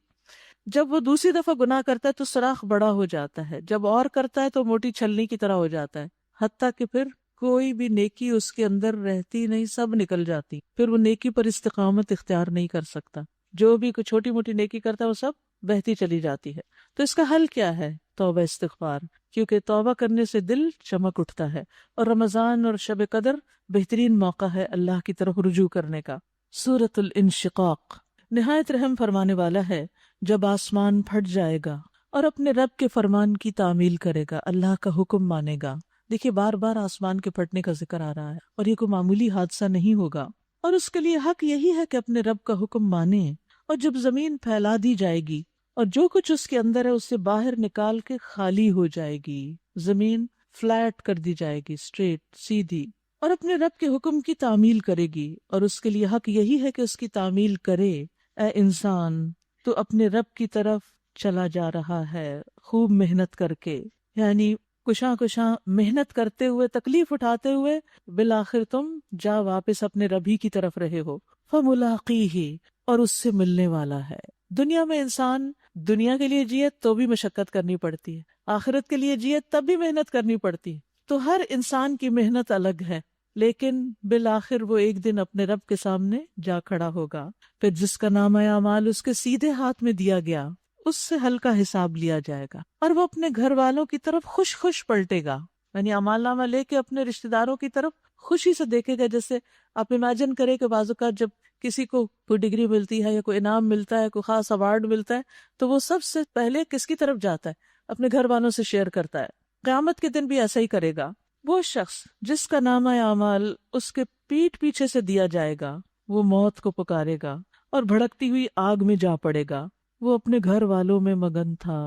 جب وہ دوسری دفعہ گناہ کرتا ہے تو سوراخ بڑا ہو جاتا ہے، جب اور کرتا ہے تو موٹی چھلنی کی طرح ہو جاتا ہے، حتیٰ کہ پھر کوئی بھی نیکی اس کے اندر رہتی نہیں، سب نکل جاتی، پھر وہ نیکی پر استقامت اختیار نہیں کر سکتا۔ جو بھی کوئی چھوٹی موٹی نیکی کرتا ہے وہ سب بہتی چلی جاتی ہے۔ تو اس کا حل کیا ہے؟ توبہ استغفار، کیونکہ توبہ کرنے سے دل چمک اٹھتا ہے، اور رمضان اور شب قدر بہترین موقع ہے اللہ کی طرف رجوع کرنے کا۔ سورۃ الانشقاق نہایت رحم فرمانے والا ہے جب آسمان پھٹ جائے گا اور اپنے رب کے فرمان کی تعمیل کرے گا، اللہ کا حکم مانے گا۔ دیکھیے بار بار آسمان کے پھٹنے کا ذکر آ رہا ہے، اور یہ کوئی معمولی حادثہ نہیں ہوگا، اور اس کے لیے حق یہی ہے کہ اپنے رب کا حکم مانے۔ اور جب زمین پھیلا دی جائے گی اور جو کچھ اس کے اندر ہے اسے باہر نکال کے خالی ہو جائے گی، زمین فلیٹ کر دی جائے گی، اسٹریٹ سیدھی، اور اپنے رب کے حکم کی تعمیل کرے گی، اور اس کے لیے حق یہی ہے کہ اس کی تعمیل کرے۔ اے انسان، تو اپنے رب کی طرف چلا جا رہا ہے خوب محنت کر کے، یعنی کشاں محنت کرتے ہوئے، تکلیف اٹھاتے ہوئے، بالآخر تم جا واپس اپنے رب ہی کی طرف رہے ہو۔ فَمُلَاقِيهِ، اور اس سے ملنے والا ہے۔ دنیا میں انسان دنیا کے لیے جیے تو بھی مشقت کرنی پڑتی ہے، آخرت کے لیے جیے تب بھی محنت کرنی پڑتی ہے، تو ہر انسان کی محنت الگ ہے۔ لیکن بالآخر وہ ایک دن اپنے رب کے سامنے جا کھڑا ہوگا. پھر جس کا نامہ اعمال اس کے سیدھے ہاتھ میں دیا گیا اس سے ہلکا حساب لیا جائے گا، اور وہ اپنے گھر والوں کی طرف خوش خوش پلٹے گا. یعنی اعمال نامہ لے کے اپنے رشتہ داروں کی طرف خوشی سے دیکھے گا. جیسے آپ امیجن کریں کہ بعض اوقات جب کسی کو کوئی ڈگری ملتی ہے یا کوئی انعام ملتا ہے، کوئی خاص ایوارڈ ملتا ہے، تو وہ سب سے پہلے کس کی طرف جاتا ہے؟ اپنے گھر والوں سے شیئر کرتا ہے. قیامت کے دن بھی ایسا ہی کرے گا. وہ شخص جس کا نامہ اعمال اس کے پیٹھ پیچھے سے دیا جائے گا وہ موت کو پکارے گا اور بھڑکتی ہوئی آگ میں جا پڑے گا. وہ اپنے گھر والوں میں مگن تھا،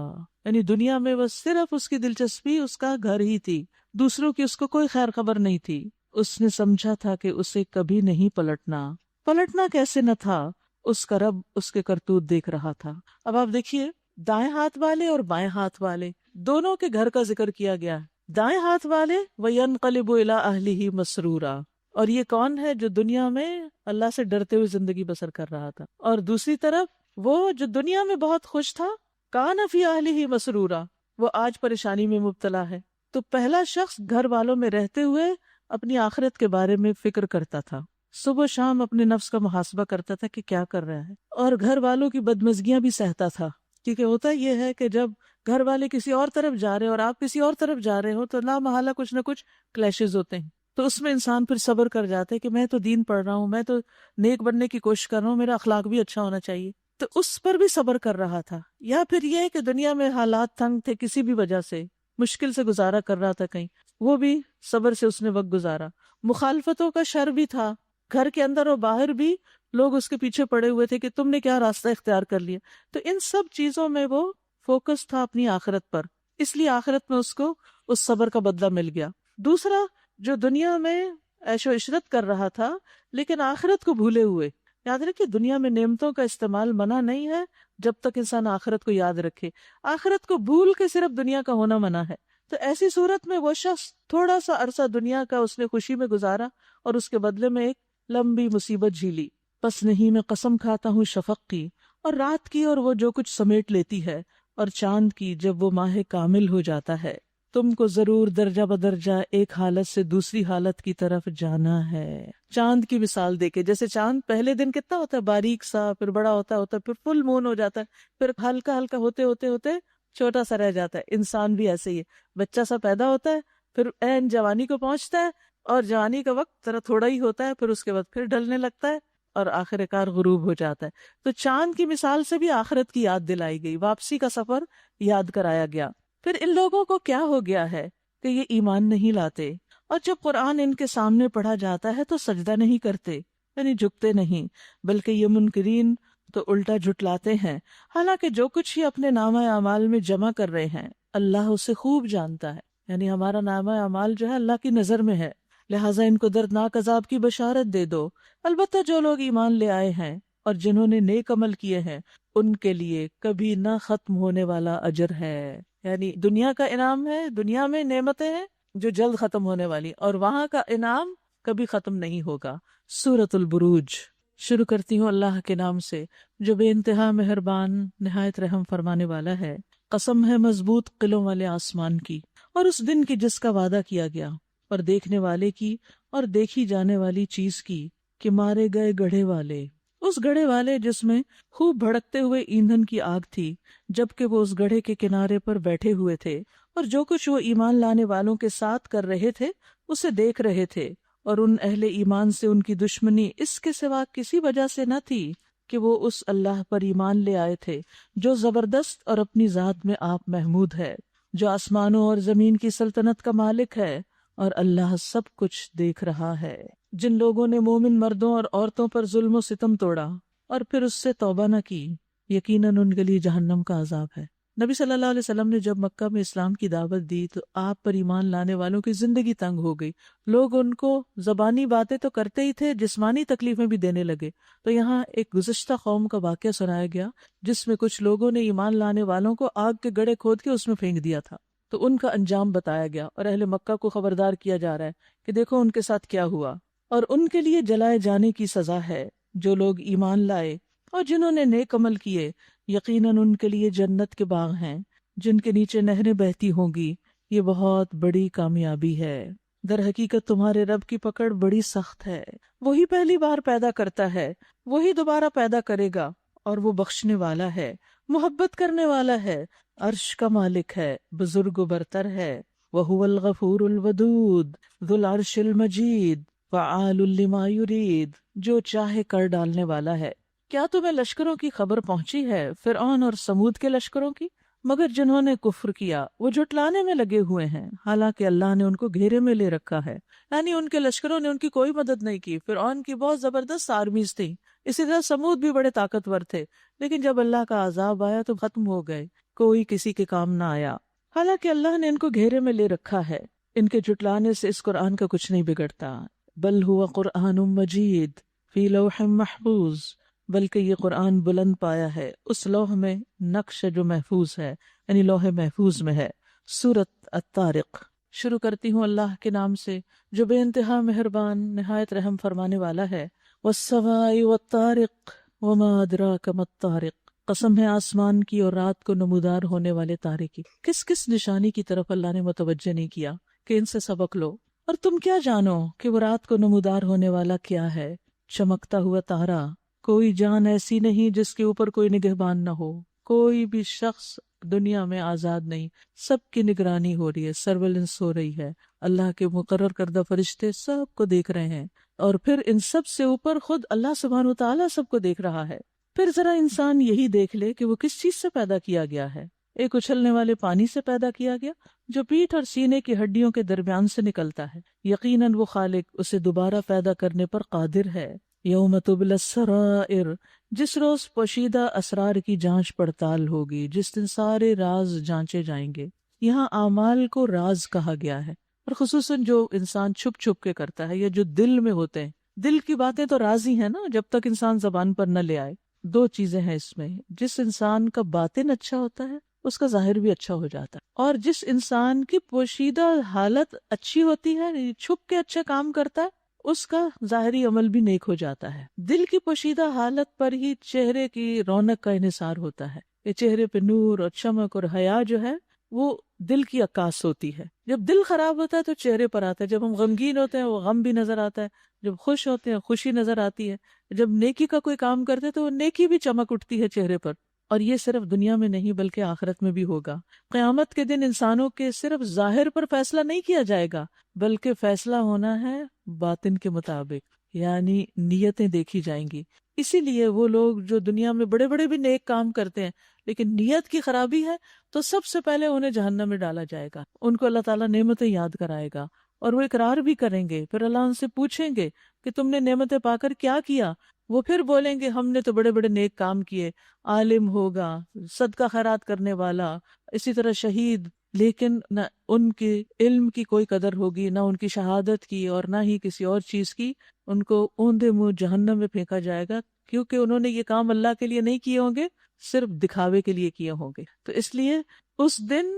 یعنی دنیا میں وہ صرف اس کی دلچسپی اس کا گھر ہی تھی، دوسروں کی اس کو کوئی خیر خبر نہیں تھی. اس نے سمجھا تھا کہ اسے کبھی نہیں پلٹنا کیسے نہ تھا، اس کا رب اس کے کرتوت دیکھ رہا تھا. اب آپ دیکھیے، دائیں ہاتھ والے اور بائیں ہاتھ والے دونوں کے گھر کا ذکر کیا گیا ہے. دائیں ہاتھ والے وَيَنْقَلِبُ إِلَىٰ أَهْلِهِ مَسْرُورًا، اور یہ کون ہے؟ جو دنیا میں اللہ سے ڈرتے ہوئے زندگی بسر کر رہا تھا. اور دوسری طرف وہ جو دنیا میں بہت خوش تھا، كَانَ فِي أَهْلِهِ مَسْرُورًا، وہ آج پریشانی میں مبتلا ہے. تو پہلا شخص گھر والوں میں رہتے ہوئے اپنی آخرت کے بارے میں فکر کرتا تھا، صبح شام اپنے نفس کا محاسبہ کرتا تھا کہ کیا کر رہا ہے، اور گھر والوں کی بدمزگیاں بھی سہتا تھا. کیونکہ ہوتا یہ ہے کہ جب گھر والے کسی اور طرف جا رہے اور آپ کسی اور طرف جا رہے ہو تو لا محالہ کچھ نہ کچھ کلیشز ہوتے ہیں. تو اس میں انسان پھر صبر کر جاتا ہے کہ میں تو دین پڑھ رہا ہوں، میں تو نیک بننے کی کوشش کر رہا ہوں، میرا اخلاق بھی اچھا ہونا چاہیے. تو اس پر بھی صبر کر رہا تھا. یا پھر یہ کہ دنیا میں حالات تنگ تھے، کسی بھی وجہ سے مشکل سے گزارا کر رہا تھا کہیں، وہ بھی صبر سے اس نے وقت گزارا. مخالفتوں کا شر بھی تھا، گھر کے اندر اور باہر بھی لوگ اس کے پیچھے پڑے ہوئے تھے کہ تم نے کیا راستہ اختیار کر لیا. تو ان سب چیزوں میں وہ فوکس تھا اپنی آخرت پر، اس لیے آخرت میں اس کو اس صبر کا بدلہ مل گیا. دوسرا جو دنیا میں عیش و عشرت کر رہا تھا لیکن آخرت کو بھولے ہوئے. یاد رکھیے، دنیا میں نعمتوں کا استعمال منع نہیں ہے جب تک انسان آخرت کو یاد رکھے. آخرت کو بھول کے صرف دنیا کا ہونا منع ہے. تو ایسی صورت میں وہ شخص تھوڑا سا عرصہ دنیا کا اس نے خوشی میں گزارا اور اس کے بدلے میں ایک لمبی مصیبت جھیلی. پس نہیں میں قسم کھاتا ہوں شفق کی اور رات کی، اور وہ جو کچھ سمیٹ لیتی ہے، اور چاند کی جب وہ ماہ کامل ہو جاتا ہے. تم کو ضرور درجہ بدرجہ ایک حالت سے دوسری حالت کی طرف جانا ہے. چاند کی مثال دیکھے، جیسے چاند پہلے دن کتنا ہوتا ہے باریک سا، پھر بڑا ہوتا ہے، پھر فل مون ہو جاتا ہے، پھر ہلکا ہلکا ہوتے ہوتے ہوتے چھوٹا سا رہ جاتا ہے. انسان بھی ایسے ہی ہے، بچہ سا پیدا ہوتا ہے، پھر عین جوانی کو پہنچتا ہے، اور جوانی کا وقت ذرا تھوڑا ہی ہوتا ہے، پھر اس کے بعد پھر ڈھلنے لگتا ہے اور آخر کار غروب ہو جاتا ہے. تو چاند کی مثال سے بھی آخرت کی یاد دلائی گئی، واپسی کا سفر یاد کرایا گیا. پھر ان لوگوں کو کیا ہو گیا ہے کہ یہ ایمان نہیں لاتے، اور جب قرآن ان کے سامنے پڑھا جاتا ہے تو سجدہ نہیں کرتے، یعنی جھکتے نہیں، بلکہ یہ منکرین تو الٹا جھٹلاتے ہیں. حالانکہ جو کچھ ہی اپنے نامہ اعمال میں جمع کر رہے ہیں اللہ اسے خوب جانتا ہے. یعنی ہمارا نامہ اعمال جو ہے اللہ کی نظر میں ہے، لہٰذا ان کو دردناک عذاب کی بشارت دے دو. البتہ جو لوگ ایمان لے آئے ہیں اور جنہوں نے نیک عمل کیے ہیں ان کے لیے کبھی نہ ختم ہونے والا اجر ہے. یعنی دنیا کا انعام ہے، دنیا میں نعمتیں ہیں جو جلد ختم ہونے والی، اور وہاں کا انعام کبھی ختم نہیں ہوگا. سورۃ البروج. شروع کرتی ہوں اللہ کے نام سے جو بے انتہا مہربان نہایت رحم فرمانے والا ہے. قسم ہے مضبوط قلعوں والے آسمان کی، اور اس دن کی جس کا وعدہ کیا گیا، اور دیکھنے والے کی اور دیکھی جانے والی چیز کی، کہ مارے گئے گڑھے والے، اس گڑھے والے جس میں خوب بھڑکتے ہوئے ایندھن کی آگ تھی، جبکہ وہ اس گڑھے کے کنارے پر بیٹھے ہوئے تھے، اور جو کچھ وہ ایمان لانے والوں کے ساتھ کر رہے تھے اسے دیکھ رہے تھے. اور ان اہل ایمان سے ان کی دشمنی اس کے سوا کسی وجہ سے نہ تھی کہ وہ اس اللہ پر ایمان لے آئے تھے جو زبردست اور اپنی ذات میں آپ محمود ہے، جو آسمانوں اور زمین کی سلطنت کا مالک ہے، اور اللہ سب کچھ دیکھ رہا ہے. جن لوگوں نے مومن مردوں اور عورتوں پر ظلم و ستم توڑا اور پھر اس سے توبہ نہ کی، یقیناً ان کے لیے جہنم کا عذاب ہے. نبی صلی اللہ علیہ وسلم نے جب مکہ میں اسلام کی دعوت دی تو آپ پر ایمان لانے والوں کی زندگی تنگ ہو گئی. لوگ ان کو زبانی باتیں تو کرتے ہی تھے، جسمانی تکلیفیں بھی دینے لگے. تو یہاں ایک گزشتہ قوم کا واقعہ سنایا گیا جس میں کچھ لوگوں نے ایمان لانے والوں کو آگ کے گڑھے کھود کے اس میں پھینک دیا تھا. تو ان کا انجام بتایا گیا اور اہل مکہ کو خبردار کیا جا رہا ہے کہ دیکھو ان کے ساتھ کیا ہوا، اور ان کے لیے جلائے جانے کی سزا ہے جو لوگ ایمان لائے اور جنہوں نے نیک عمل کیے. یقیناً ان کے لیے جنت کے باغ ہیں جن کے نیچے نہریں بہتی ہوں گی، یہ بہت بڑی کامیابی ہے. در حقیقت تمہارے رب کی پکڑ بڑی سخت ہے، وہی پہلی بار پیدا کرتا ہے، وہی دوبارہ پیدا کرے گا، اور وہ بخشنے والا ہے، محبت کرنے والا ہے، عرش کا مالک ہے، بزرگ و برتر ہے، وَهُوَ الْغَفُورُ الْوَدُودُ ذُو الْعَرْشِ الْمَجِيدُ فَعَالٌ لِمَا يُرِيدُ، جو چاہے کر ڈالنے والا ہے۔ کیا تمہیں لشکروں کی خبر پہنچی ہے، فرعون اور سمود کے لشکروں کی؟ مگر جنہوں نے کفر کیا وہ جھٹلانے میں لگے ہوئے ہیں، حالانکہ اللہ نے ان کو گھیرے میں لے رکھا ہے، یعنی ان کے لشکروں نے ان کی کوئی مدد نہیں کی۔ فرعون کی بہت زبردست آرمیز تھی، اسی طرح سمود بھی بڑے طاقتور تھے، لیکن جب اللہ کا عذاب آیا تو ختم ہو گئے، کوئی کسی کے کام نہ آیا، حالانکہ اللہ نے ان کو گھیرے میں لے رکھا ہے۔ ان کے جھٹلانے سے اس قرآن کا کچھ نہیں بگڑتا، بل ہوا قرآن مجید فی لوح محفوظ، بلکہ یہ قرآن بلند پایا ہے اس لوح میں نقش جو محفوظ ہے، یعنی لوح محفوظ میں ہے۔ سورۃ الطارق۔ شروع کرتی ہوں اللہ کے نام سے جو بے انتہا مہربان نہایت رحم فرمانے والا ہے۔ والسماء والطارق وما ادراک ما الطارق، قسم ہے آسمان کی اور رات کو نمودار ہونے والے تارے کی۔ کس کس نشانی کی طرف اللہ نے متوجہ نہیں کیا کہ ان سے سبق لو، اور تم کیا جانو کہ وہ رات کو نمودار ہونے والا کیا ہے؟ چمکتا ہوا تارا، کوئی جان ایسی نہیں جس کے اوپر کوئی نگہبان نہ ہو، کوئی بھی شخص دنیا میں آزاد نہیں، سب کی نگرانی ہو رہی ہے، سرویلنس ہو رہی ہے، اللہ کے مقرر کردہ فرشتے سب کو دیکھ رہے ہیں، اور پھر ان سب سے اوپر خود اللہ سبحانہ وتعالیٰ سب کو دیکھ رہا ہے۔ پھر ذرا انسان یہی دیکھ لے کہ وہ کس چیز سے پیدا کیا گیا ہے۔ ایک اچھلنے والے پانی سے پیدا کیا گیا جو پیٹھ اور سینے کی ہڈیوں کے درمیان سے نکلتا ہے، یقیناً وہ خالق اسے دوبارہ پیدا کرنے پر قادر ہے۔ یوم تبلی السرائر، جس روز پوشیدہ اسرار کی جانچ پڑتال ہوگی، جس دن سارے راز جانچے جائیں گے۔ یہاں اعمال کو راز کہا گیا ہے، اور خصوصاً جو انسان چھپ چھپ کے کرتا ہے یا جو دل میں ہوتے ہیں۔ دل کی باتیں تو راز ہی ہیں نا، جب تک انسان زبان پر نہ لے آئے۔ دو چیزیں ہیں اس میں، جس انسان کا باطن اچھا ہوتا ہے اس کا ظاہر بھی اچھا ہو جاتا ہے، اور جس انسان کی پوشیدہ حالت اچھی ہوتی ہے، چھپ کے اچھے کام کرتا ہے، اس کا ظاہری عمل بھی نیک ہو جاتا ہے۔ دل کی پوشیدہ حالت پر ہی چہرے کی رونق کا انحصار ہوتا ہے۔ یہ چہرے پہ نور اور چمک اور حیا جو ہے وہ دل کی عکاس ہوتی ہے۔ جب دل خراب ہوتا ہے تو چہرے پر آتا ہے، جب ہم غمگین ہوتے ہیں وہ غم بھی نظر آتا ہے، جب خوش ہوتے ہیں خوشی نظر آتی ہے، جب نیکی کا کوئی کام کرتے ہیں تو وہ نیکی بھی چمک اٹھتی ہے چہرے پر۔ اور یہ صرف دنیا میں نہیں بلکہ آخرت میں بھی ہوگا۔ قیامت کے دن انسانوں کے صرف ظاہر پر فیصلہ نہیں کیا جائے گا، بلکہ فیصلہ ہونا ہے باطن کے مطابق، یعنی نیتیں دیکھی جائیں گی۔ اسی لیے وہ لوگ جو دنیا میں بڑے بڑے بھی نیک کام کرتے ہیں لیکن نیت کی خرابی ہے تو سب سے پہلے انہیں جہنم میں ڈالا جائے گا۔ ان کو اللہ تعالیٰ نعمتیں یاد کرائے گا اور وہ اقرار بھی کریں گے، پھر اللہ ان سے پوچھیں گے کہ تم نے نعمتیں پا کر کیا کیا؟ وہ پھر بولیں گے ہم نے تو بڑے بڑے نیک کام کیے، عالم ہوگا، صدقہ خیرات کرنے والا، اسی طرح شہید، لیکن نہ ان کے علم کی کوئی قدر ہوگی، نہ ان کی شہادت کی، اور نہ ہی کسی اور چیز کی۔ ان کو اوندے منہ جہنم میں پھینکا جائے گا، کیونکہ انہوں نے یہ کام اللہ کے لیے نہیں کیے ہوں گے، صرف دکھاوے کے لیے کیے ہوں گے۔ تو اس لیے اس دن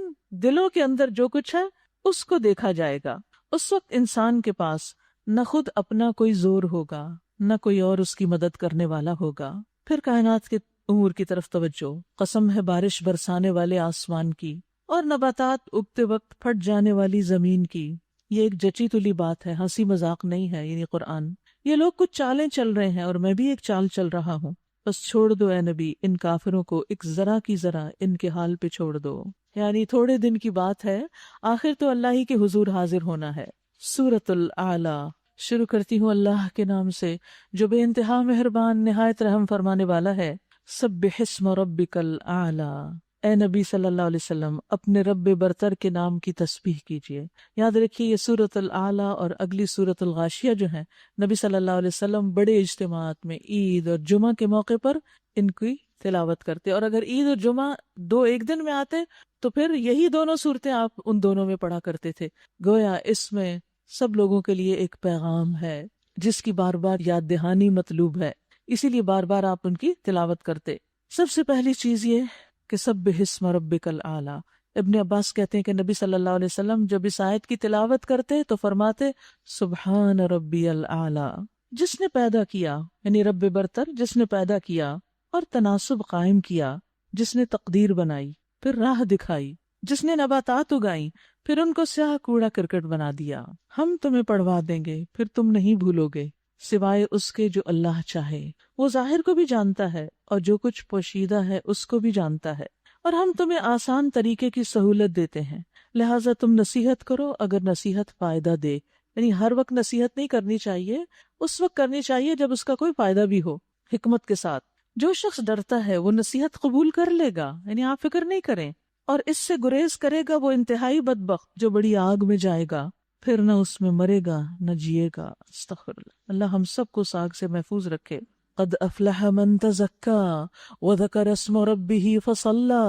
دلوں کے اندر جو کچھ ہے اس کو دیکھا جائے گا۔ اس وقت انسان کے پاس نہ خود اپنا کوئی زور ہوگا، نہ کوئی اور اس کی مدد کرنے والا ہوگا۔ پھر کائنات کے امور کی طرف توجہ، قسم ہے بارش برسانے والے آسمان کی اور نباتات اگتے وقت پھٹ جانے والی زمین کی۔ یہ ایک جچی تلی بات ہے، ہنسی مذاق نہیں ہے، یعنی قرآن۔ یہ لوگ کچھ چالیں چل رہے ہیں اور میں بھی ایک چال چل رہا ہوں، بس چھوڑ دو اے نبی ان کافروں کو، ایک ذرا کی ذرا ان کے حال پہ چھوڑ دو، یعنی تھوڑے دن کی بات ہے، آخر تو اللہ ہی کے حضور حاضر ہونا ہے۔ سورۃ الاعلیٰ۔ شروع کرتی ہوں اللہ کے نام سے جو بے انتہا مہربان نہایت رحم فرمانے والا ہے۔ سبح اسم ربک الاعلیٰ، اے نبی صلی اللہ علیہ وسلم اپنے رب برتر کے نام کی تسبیح کیجیے۔ یاد رکھیے یہ سورۃ الاعلیٰ اور اگلی سورۃ الغاشیہ جو ہیں، نبی صلی اللہ علیہ وسلم بڑے اجتماعات میں عید اور جمعہ کے موقع پر ان کی تلاوت کرتے، اور اگر عید اور جمعہ دو ایک دن میں آتے تو پھر یہی دونوں صورتیں آپ ان دونوں میں پڑھا کرتے تھے۔ گویا اس میں سب لوگوں کے لیے ایک پیغام ہے جس کی بار بار یاد دہانی مطلوب ہے، اسی لیے بار بار آپ ان کی تلاوت کرتے۔ سب سے پہلی چیز یہ کہ سبح اسم ربک الاعلیٰ۔ ابن عباس کہتے ہیں کہ نبی صلی اللہ علیہ وسلم جب اس آیت کی تلاوت کرتے تو فرماتے سبحان ربی الاعلیٰ، جس نے پیدا کیا، یعنی رب برتر جس نے پیدا کیا اور تناسب قائم کیا، جس نے تقدیر بنائی، پھر راہ دکھائی، جس نے نباتات اگائیں، پھر ان کو سیاہ کوڑا کرکٹ بنا دیا. ہم تمہیں پڑھوا دیں گے پھر تم نہیں بھولو گے سوائے اس کے جو اللہ چاہے. وہ ظاہر کو بھی جانتا ہے اور جو کچھ پوشیدہ ہے اس کو بھی جانتا ہے. اور ہم تمہیں آسان طریقے کی سہولت دیتے ہیں لہٰذا تم نصیحت کرو اگر نصیحت فائدہ دے. یعنی ہر وقت نصیحت نہیں کرنی چاہیے، اس وقت کرنی چاہیے جب اس کا کوئی فائدہ بھی ہو، حکمت کے ساتھ. جو شخص ڈرتا ہے وہ نصیحت قبول کر لے گا، یعنی آپ فکر نہیں کریں، اور اس سے گریز کرے گا وہ انتہائی بدبخت جو بڑی آگ میں جائے گا، پھر نہ اس میں مرے گا نہ جیے گا. استغفر اللہ. اللہ ہم سب کو اس آگ سے محفوظ رکھے. قد افلح من تزکا وذکر اسم ربہ فصلی.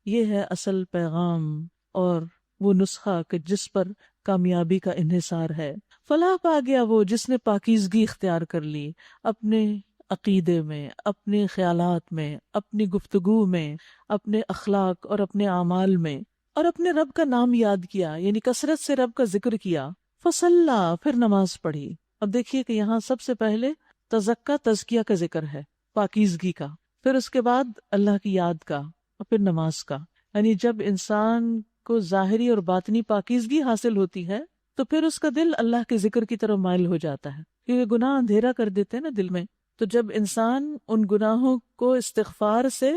یہ ہے اصل پیغام اور وہ نسخہ کہ جس پر کامیابی کا انحصار ہے. فلاح پا گیا وہ جس نے پاکیزگی اختیار کر لی اپنے عقیدے میں، اپنے خیالات میں، اپنی گفتگو میں، اپنے اخلاق اور اپنے اعمال میں، اور اپنے رب کا نام یاد کیا، یعنی کثرت سے رب کا ذکر کیا. فصلی، پھر نماز پڑھی. اب دیکھیے کہ یہاں سب سے پہلے تزکیہ، تزکیہ کا ذکر ہے، پاکیزگی کا، پھر اس کے بعد اللہ کی یاد کا، اور پھر نماز کا. یعنی جب انسان کو ظاہری اور باطنی پاکیزگی حاصل ہوتی ہے تو پھر اس کا دل اللہ کے ذکر کی طرف مائل ہو جاتا ہے، کیونکہ گناہ اندھیرا کر دیتے ہیں نا دل میں. تو جب انسان ان گناہوں کو استغفار سے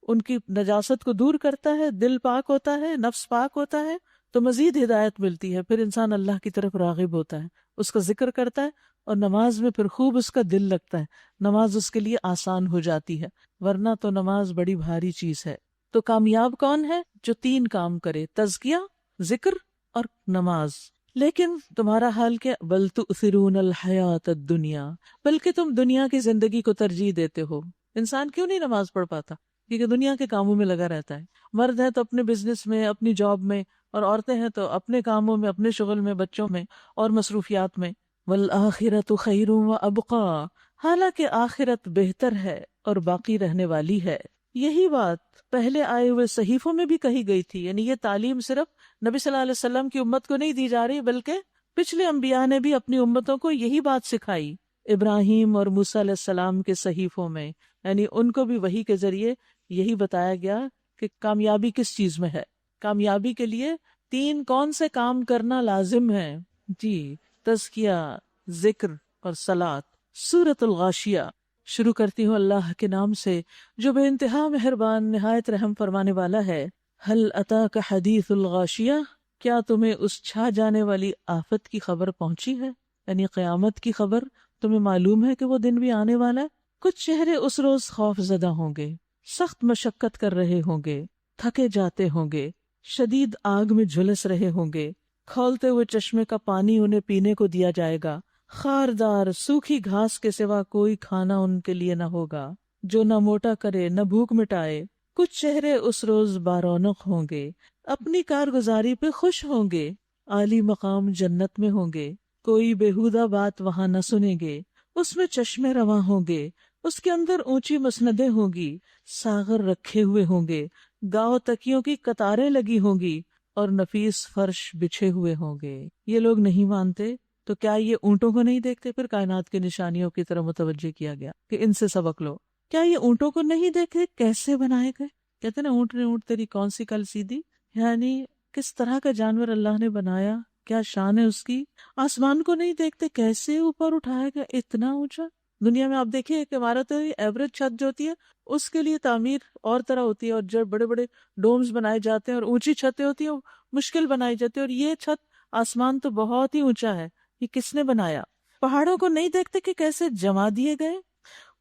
ان کی نجاست کو دور کرتا ہے، دل پاک ہوتا ہے، نفس پاک ہوتا ہے، تو مزید ہدایت ملتی ہے. پھر انسان اللہ کی طرف راغب ہوتا ہے، اس کا ذکر کرتا ہے، اور نماز میں پھر خوب اس کا دل لگتا ہے. نماز اس کے لیے آسان ہو جاتی ہے، ورنہ تو نماز بڑی بھاری چیز ہے. تو کامیاب کون ہے؟ جو تین کام کرے، تزکیہ، ذکر اور نماز. لیکن تمہارا حال کیا؟ بل تؤثرون الحیات الدنیا، بلکہ تم دنیا کی زندگی کو ترجیح دیتے ہو. انسان کیوں نہیں نماز پڑھ پاتا؟ کیونکہ دنیا کے کاموں میں لگا رہتا ہے. مرد ہے تو اپنے بزنس میں، اپنی جاب میں، اور عورتیں ہیں تو اپنے کاموں میں، اپنے شغل میں، بچوں میں اور مصروفیات میں. والآخرۃ خیر وابقی، حالانکہ آخرت بہتر ہے اور باقی رہنے والی ہے. یہی بات پہلے آئے ہوئے صحیفوں میں بھی کہی گئی تھی. یعنی یہ تعلیم صرف نبی صلی اللہ علیہ وسلم کی امت کو نہیں دی جا رہی، بلکہ پچھلے انبیاء نے بھی اپنی امتوں کو یہی بات سکھائی. ابراہیم اور موسیٰ علیہ السلام کے صحیفوں میں، یعنی ان کو بھی وحی کے ذریعے یہی بتایا گیا کہ کامیابی کس چیز میں ہے. کامیابی کے لیے تین کون سے کام کرنا لازم ہے؟ جی، تزکیہ، ذکر اور صلاۃ. سورۃ الغاشیہ. شروع کرتی ہوں اللہ کے نام سے جو بے انتہا مہربان نہایت رحم فرمانے والا ہے. هل اتاک حدیث الغاشیہ، کیا تمہیں اس چھا جانے والی آفت کی خبر پہنچی ہے؟ یعنی قیامت کی خبر. تمہیں معلوم ہے کہ وہ دن بھی آنے والا ہے. کچھ چہرے اس روز خوف زدہ ہوں گے، سخت مشقت کر رہے ہوں گے، تھکے جاتے ہوں گے، شدید آگ میں جھلس رہے ہوں گے. کھولتے ہوئے چشمے کا پانی انہیں پینے کو دیا جائے گا. خاردار سوکھی گھاس کے سوا کوئی کھانا ان کے لیے نہ ہوگا جو نہ موٹا کرے نہ بھوک مٹائے. کچھ چہرے اس روز بارونق ہوں گے، اپنی کارگزاری پہ خوش ہوں گے، عالی مقام جنت میں ہوں گے. کوئی بےہودہ بات وہاں نہ سنیں گے. اس میں چشمے رواں ہوں گے، اس کے اندر اونچی مسندیں ہوں گی، ساغر رکھے ہوئے ہوں گے، گاؤ تکیوں کی قطاریں لگی ہوں گی، اور نفیس فرش بچھے ہوئے ہوں گے. یہ لوگ نہیں مانتے تو کیا یہ اونٹوں کو نہیں دیکھتے؟ پھر کائنات کی نشانیوں کی طرف متوجہ کیا گیا کہ ان سے سبق لو. کیا یہ اونٹوں کو نہیں دیکھتے کیسے بنائے گئے؟ کہتے نا اونٹ نے اونٹ تیری کون سی کل سیدھی. یعنی کس طرح کا جانور اللہ نے بنایا، کیا شان ہے اس کی. آسمان کو نہیں دیکھتے کیسے اوپر اٹھایا گیا اتنا اونچا. دنیا میں آپ دیکھیے ایک عمارت ایوریج چھت جو ہوتی ہے اس کے لیے تعمیر اور طرح ہوتی ہے، اور جب بڑے بڑے ڈومز بنائے جاتے ہیں اور اونچی چھتیں ہوتی ہیں مشکل بنائی جاتی ہے. اور یہ چھت آسمان تو بہت ہی اونچا ہے، یہ کس نے بنایا؟ پہاڑوں کو نہیں دیکھتے کہ کیسے جما دیے گئے،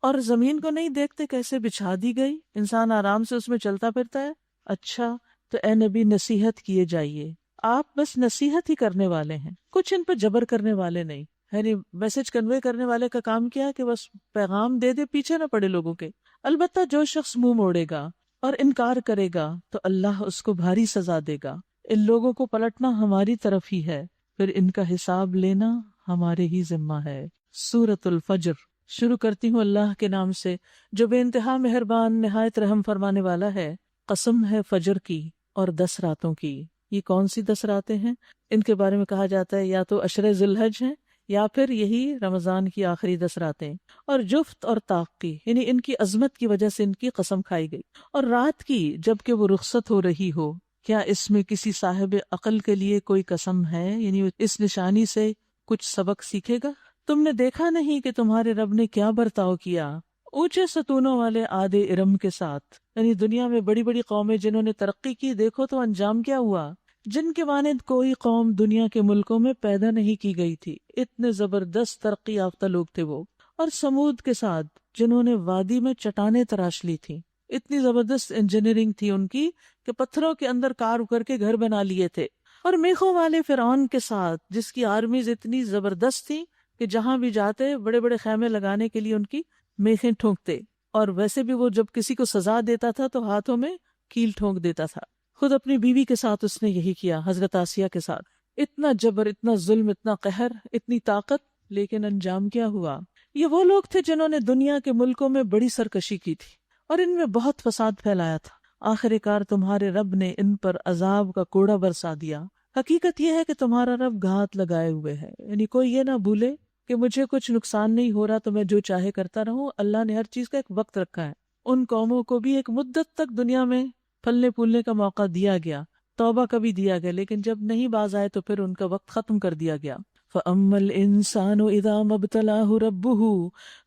اور زمین کو نہیں دیکھتے کیسے بچھا دی گئی، انسان آرام سے اس میں چلتا پھرتا ہے. اچھا تو اے نبی نصیحت کیے جائیے، آپ بس نصیحت ہی کرنے والے ہیں، کچھ ان پہ جبر کرنے والے نہیں. یعنی میسج کنوے کرنے والے کا کام کیا کہ بس پیغام دے دے، پیچھے نہ پڑے لوگوں کے. البتہ جو شخص منہ موڑے گا اور انکار کرے گا تو اللہ اس کو بھاری سزا دے گا. ان لوگوں کو پلٹنا ہماری طرف ہی ہے، پھر ان کا حساب لینا ہمارے ہی ذمہ ہے. سورۃ الفجر. شروع کرتی ہوں اللہ کے نام سے جو بے انتہا مہربان نہایت رحم فرمانے والا ہے. قسم ہے فجر کی اور 10 راتوں کی. یہ کون سی 10 راتیں ہیں؟ ان کے بارے میں کہا جاتا ہے یا تو عشر ذی الحج ہیں یا پھر یہی رمضان کی آخری 10 راتیں. اور جفت اور طاق کی، یعنی ان کی عظمت کی وجہ سے ان کی قسم کھائی گئی. اور رات کی جب کہ وہ رخصت ہو رہی ہو، کیا اس میں کسی صاحب عقل کے لیے کوئی قسم ہے؟ یعنی اس نشانی سے کچھ سبق سیکھے گا؟ تم نے دیکھا نہیں کہ تمہارے رب نے کیا برتاؤ کیا اونچے ستونوں والے آدے ارم کے ساتھ؟ یعنی دنیا میں بڑی بڑی قومیں جنہوں نے ترقی کی، دیکھو تو انجام کیا ہوا، جن کے مانند کوئی قوم دنیا کے ملکوں میں پیدا نہیں کی گئی تھی، اتنے زبردست ترقی یافتہ لوگ تھے وہ۔ اور سمود کے ساتھ جنہوں نے وادی میں چٹانیں تراش لی تھی، اتنی زبردست انجینئرنگ تھی ان کی کہ پتھروں کے اندر کار کر کے گھر بنا لیے تھے۔ اور میخوں والے فرعون کے ساتھ جس کی آرمیز اتنی زبردست تھی کہ جہاں بھی جاتے بڑے بڑے خیمے لگانے کے لیے ان کی میخیں ٹھونکتے، اور ویسے بھی وہ جب کسی کو سزا دیتا تھا تو ہاتھوں میں کیل ٹھونک دیتا تھا۔ خود اپنی بیوی کے ساتھ اس نے یہی کیا، حضرت آسیہ کے ساتھ، اتنا جبر، اتنا ظلم، اتنا قہر، اتنی طاقت، لیکن انجام کیا ہوا؟ یہ وہ لوگ تھے جنہوں نے دنیا کے ملکوں میں بڑی سرکشی کی تھی اور ان میں بہت فساد پھیلایا تھا۔ آخر کار تمہارے رب نے ان پر عذاب کا کوڑا برسا دیا۔ حقیقت یہ ہے کہ تمہارا رب گھات لگائے ہوئے ہے، یعنی کوئی یہ نہ بھولے کہ مجھے کچھ نقصان نہیں ہو رہا تو میں جو چاہے کرتا رہوں۔ اللہ نے ہر چیز کا ایک وقت رکھا ہے۔ ان قوموں کو بھی ایک مدت تک دنیا میں پھلنے پھولنے کا موقع دیا گیا، توبہ کا بھی دیا گیا، لیکن جب نہیں باز آئے تو پھر ان کا وقت ختم کر دیا گیا۔ فَأَمَّا الْإِنسَانُ إِذَا مَا ابْتَلَاهُ رَبُّهُ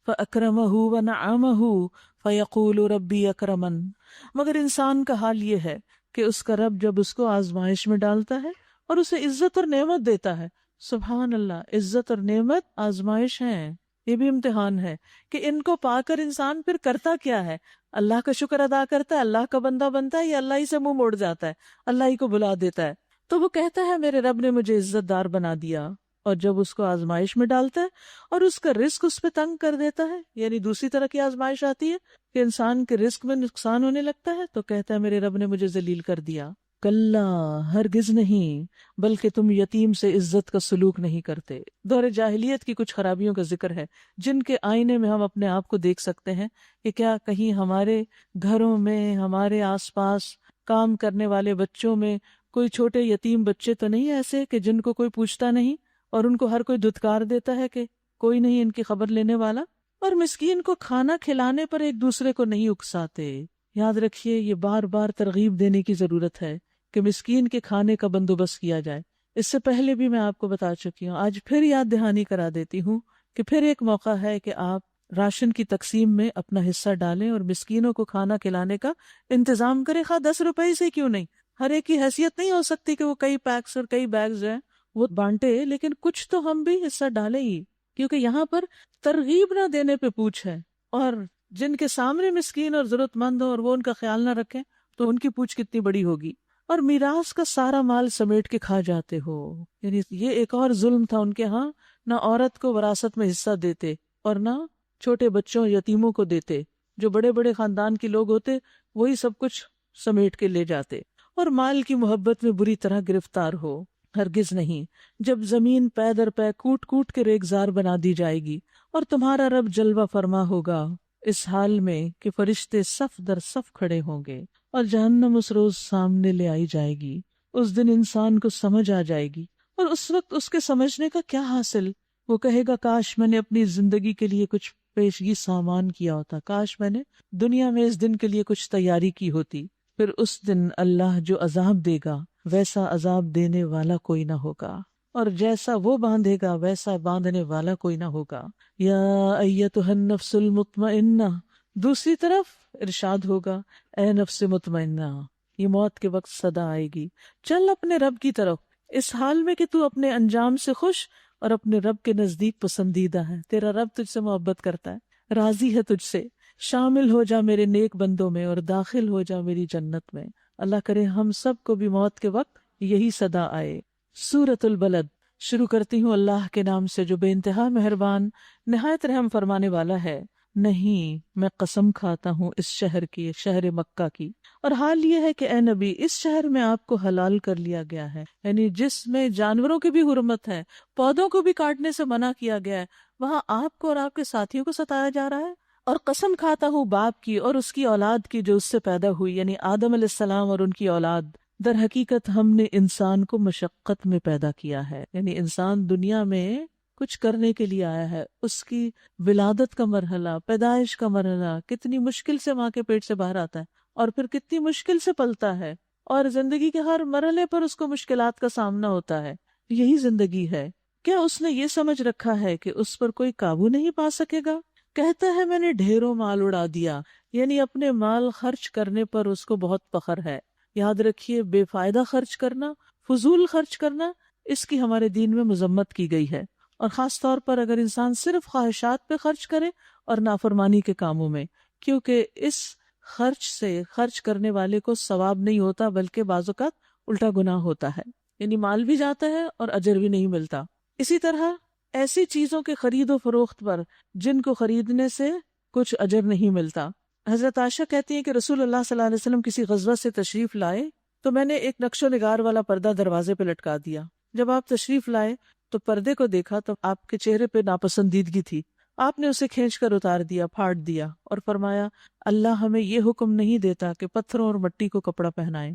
فَأَكْرَمَهُ وَنَعَّمَهُ فَيَقُولُ رَبِّي أَكْرَمَنِ، مگر انسان کا حال یہ ہے کہ اس کا رب جب اس کو آزمائش میں ڈالتا ہے اور اسے عزت اور نعمت دیتا ہے، سبحان اللہ، عزت اور نعمت آزمائش ہیں، یہ بھی امتحان ہے کہ ان کو پا کر انسان پھر کرتا کیا ہے؟ اللہ کا شکر ادا کرتا ہے، اللہ کا بندہ بنتا ہے، یا اللہ ہی سے منہ موڑ جاتا ہے، اللہ ہی کو بلا دیتا ہے؟ تو وہ کہتا ہے میرے رب نے مجھے عزت دار بنا دیا، اور جب اس کو آزمائش میں ڈالتا ہے اور اس کا رزق اس پہ تنگ کر دیتا ہے، یعنی دوسری طرح کی آزمائش آتی ہے کہ انسان کے رزق میں نقصان ہونے لگتا ہے، تو کہتا ہے میرے رب نے مجھے ذلیل کر دیا۔ کلا، ہرگز نہیں، بلکہ تم یتیم سے عزت کا سلوک نہیں کرتے۔ دور جاہلیت کی کچھ خرابیوں کا ذکر ہے جن کے آئینے میں ہم اپنے آپ کو دیکھ سکتے ہیں کہ کیا کہیں ہمارے گھروں میں، ہمارے آس پاس کام کرنے والے بچوں میں کوئی چھوٹے یتیم بچے تو نہیں ایسے کہ جن کو کوئی پوچھتا نہیں اور ان کو ہر کوئی دھتکار دیتا ہے کہ کوئی نہیں ان کی خبر لینے والا، اور مسکین کو کھانا کھلانے پر ایک دوسرے کو نہیں اکساتے۔ یاد رکھیے، یہ بار بار ترغیب دینے کی ضرورت ہے کہ مسکین کے کھانے کا بندوبست کیا جائے۔ اس سے پہلے بھی میں آپ کو بتا چکی ہوں، آج پھر یاد دہانی کرا دیتی ہوں کہ پھر ایک موقع ہے کہ آپ راشن کی تقسیم میں اپنا حصہ ڈالیں اور مسکینوں کو کھانا کھلانے کا انتظام کریں، خواہ 10 روپے سے کیوں نہیں۔ ہر ایک کی حیثیت نہیں ہو سکتی کہ وہ کئی پیکس اور کئی بیگز ہیں وہ بانٹے، لیکن کچھ تو ہم بھی حصہ ڈالیں ہی، کیونکہ یہاں پر ترغیب نہ دینے پہ پوچھ ہے، اور جن کے سامنے مسکین اور ضرورت مند ہو اور وہ ان کا خیال نہ رکھیں تو ان کی پوچھ کتنی بڑی ہوگی۔ اور میراث کا سارا مال سمیٹ کے کھا جاتے ہو، یعنی یہ ایک اور ظلم تھا ان کے ہاں، نہ عورت کو وراثت میں حصہ دیتے اور نہ چھوٹے بچوں یتیموں کو دیتے۔ جو بڑے بڑے خاندان کے لوگ ہوتے وہی سب کچھ سمیٹ کے لے جاتے، اور مال کی محبت میں بری طرح گرفتار ہو، ہرگز نہیں، جب زمین پے در پے کوٹ کوٹ کے ریگزار بنا دی جائے گی اور تمہارا رب جلوہ فرما ہوگا اس حال میں کہ فرشتے صف در صف کھڑے ہوں گے، اور جہنم اس روز سامنے لے آئی جائے گی۔ اس دن انسان کو سمجھ آ جائے گی، اور اس وقت اس کے سمجھنے کا کیا حاصل؟ وہ کہے گا کاش میں نے اپنی زندگی کے لیے کچھ پیشگی سامان کیا ہوتا، کاش میں نے دنیا میں اس دن کے لیے کچھ تیاری کی ہوتی۔ پھر اس دن اللہ جو عذاب دے گا ویسا عذاب دینے والا کوئی نہ ہوگا، اور جیسا وہ باندھے گا ویسا باندھنے والا کوئی نہ ہوگا۔ یا ایتھا النفس المطمئنہ، دوسری طرف ارشاد ہوگا اے نفس مطمئنہ، یہ موت کے وقت صدا آئے گی، چل اپنے رب کی طرف، اس حال میں کہ تو اپنے انجام سے خوش اور اپنے رب کے نزدیک پسندیدہ ہے، تیرا رب تجھ سے محبت کرتا ہے، راضی ہے تجھ سے، شامل ہو جا میرے نیک بندوں میں اور داخل ہو جا میری جنت میں۔ اللہ کرے ہم سب کو بھی موت کے وقت یہی صدا آئے۔ سورۃ البلد، شروع کرتی ہوں اللہ کے نام سے جو بے انتہا مہربان نہایت رحم فرمانے والا ہے۔ نہیں، میں قسم کھاتا ہوں اس شہر کی، شہر مکہ کی، اور حال یہ ہے کہ اے نبی اس شہر میں آپ کو حلال کر لیا گیا ہے، یعنی جس میں جانوروں کی بھی حرمت ہے، پودوں کو بھی کاٹنے سے منع کیا گیا ہے، وہاں آپ کو اور آپ کے ساتھیوں کو ستایا جا رہا ہے۔ اور قسم کھاتا ہوں باپ کی اور اس کی اولاد کی جو اس سے پیدا ہوئی، یعنی آدم علیہ السلام اور ان کی اولاد، در حقیقت ہم نے انسان کو مشقت میں پیدا کیا ہے، یعنی انسان دنیا میں کچھ کرنے کے لیے آیا ہے۔ اس کی ولادت کا مرحلہ، پیدائش کا مرحلہ، کتنی مشکل سے ماں کے پیٹ سے باہر آتا ہے اور پھر کتنی مشکل سے پلتا ہے، اور زندگی کے ہر مرحلے پر اس کو مشکلات کا سامنا ہوتا ہے. یہی زندگی ہے. کیا اس نے یہ سمجھ رکھا ہے کہ اس پر کوئی قابو نہیں پا سکے گا؟ کہتا ہے میں نے ڈھیروں مال اڑا دیا، یعنی اپنے مال خرچ کرنے پر اس کو بہت فخر ہے. یاد رکھیے، بے فائدہ خرچ کرنا، فضول خرچ کرنا، اس کی ہمارے دین میں مذمت کی گئی ہے. اور خاص طور پر اگر انسان صرف خواہشات پہ خرچ کرے اور نافرمانی کے کاموں میں، کیونکہ اس خرچ سے خرچ کرنے والے کو ثواب نہیں ہوتا بلکہ بعض اوقات الٹا گناہ ہوتا ہے، یعنی مال بھی جاتا ہے اور اجر بھی نہیں ملتا. اسی طرح ایسی چیزوں کے خرید و فروخت پر جن کو خریدنے سے کچھ اجر نہیں ملتا. حضرت عائشہ کہتی ہیں کہ رسول اللہ صلی اللہ علیہ وسلم کسی غزوہ سے تشریف لائے تو میں نے ایک نقش و نگار والا پردہ دروازے پہ لٹکا دیا. جب آپ تشریف لائے تو پردے کو دیکھا تو آپ کے چہرے پہ ناپسندیدگی تھی. آپ نے اسے کھینچ کر اتار دیا، پھاڑ دیا اور فرمایا اللہ ہمیں یہ حکم نہیں دیتا کہ پتھروں اور مٹی کو کپڑا پہنائیں.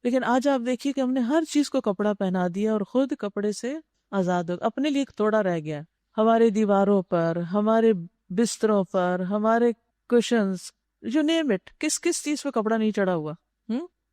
لیکن آج آپ دیکھیے کہ ہم نے ہر چیز کو کپڑا پہنا دیا اور خود کپڑے سے آزاد ہو. اپنے لیے ایک توڑا رہ گیا. ہمارے دیواروں پر، ہمارے بستروں پر، ہمارے کشنز، جو نیم اٹ، کس کس چیز پہ کپڑا نہیں چڑھا ہوا؟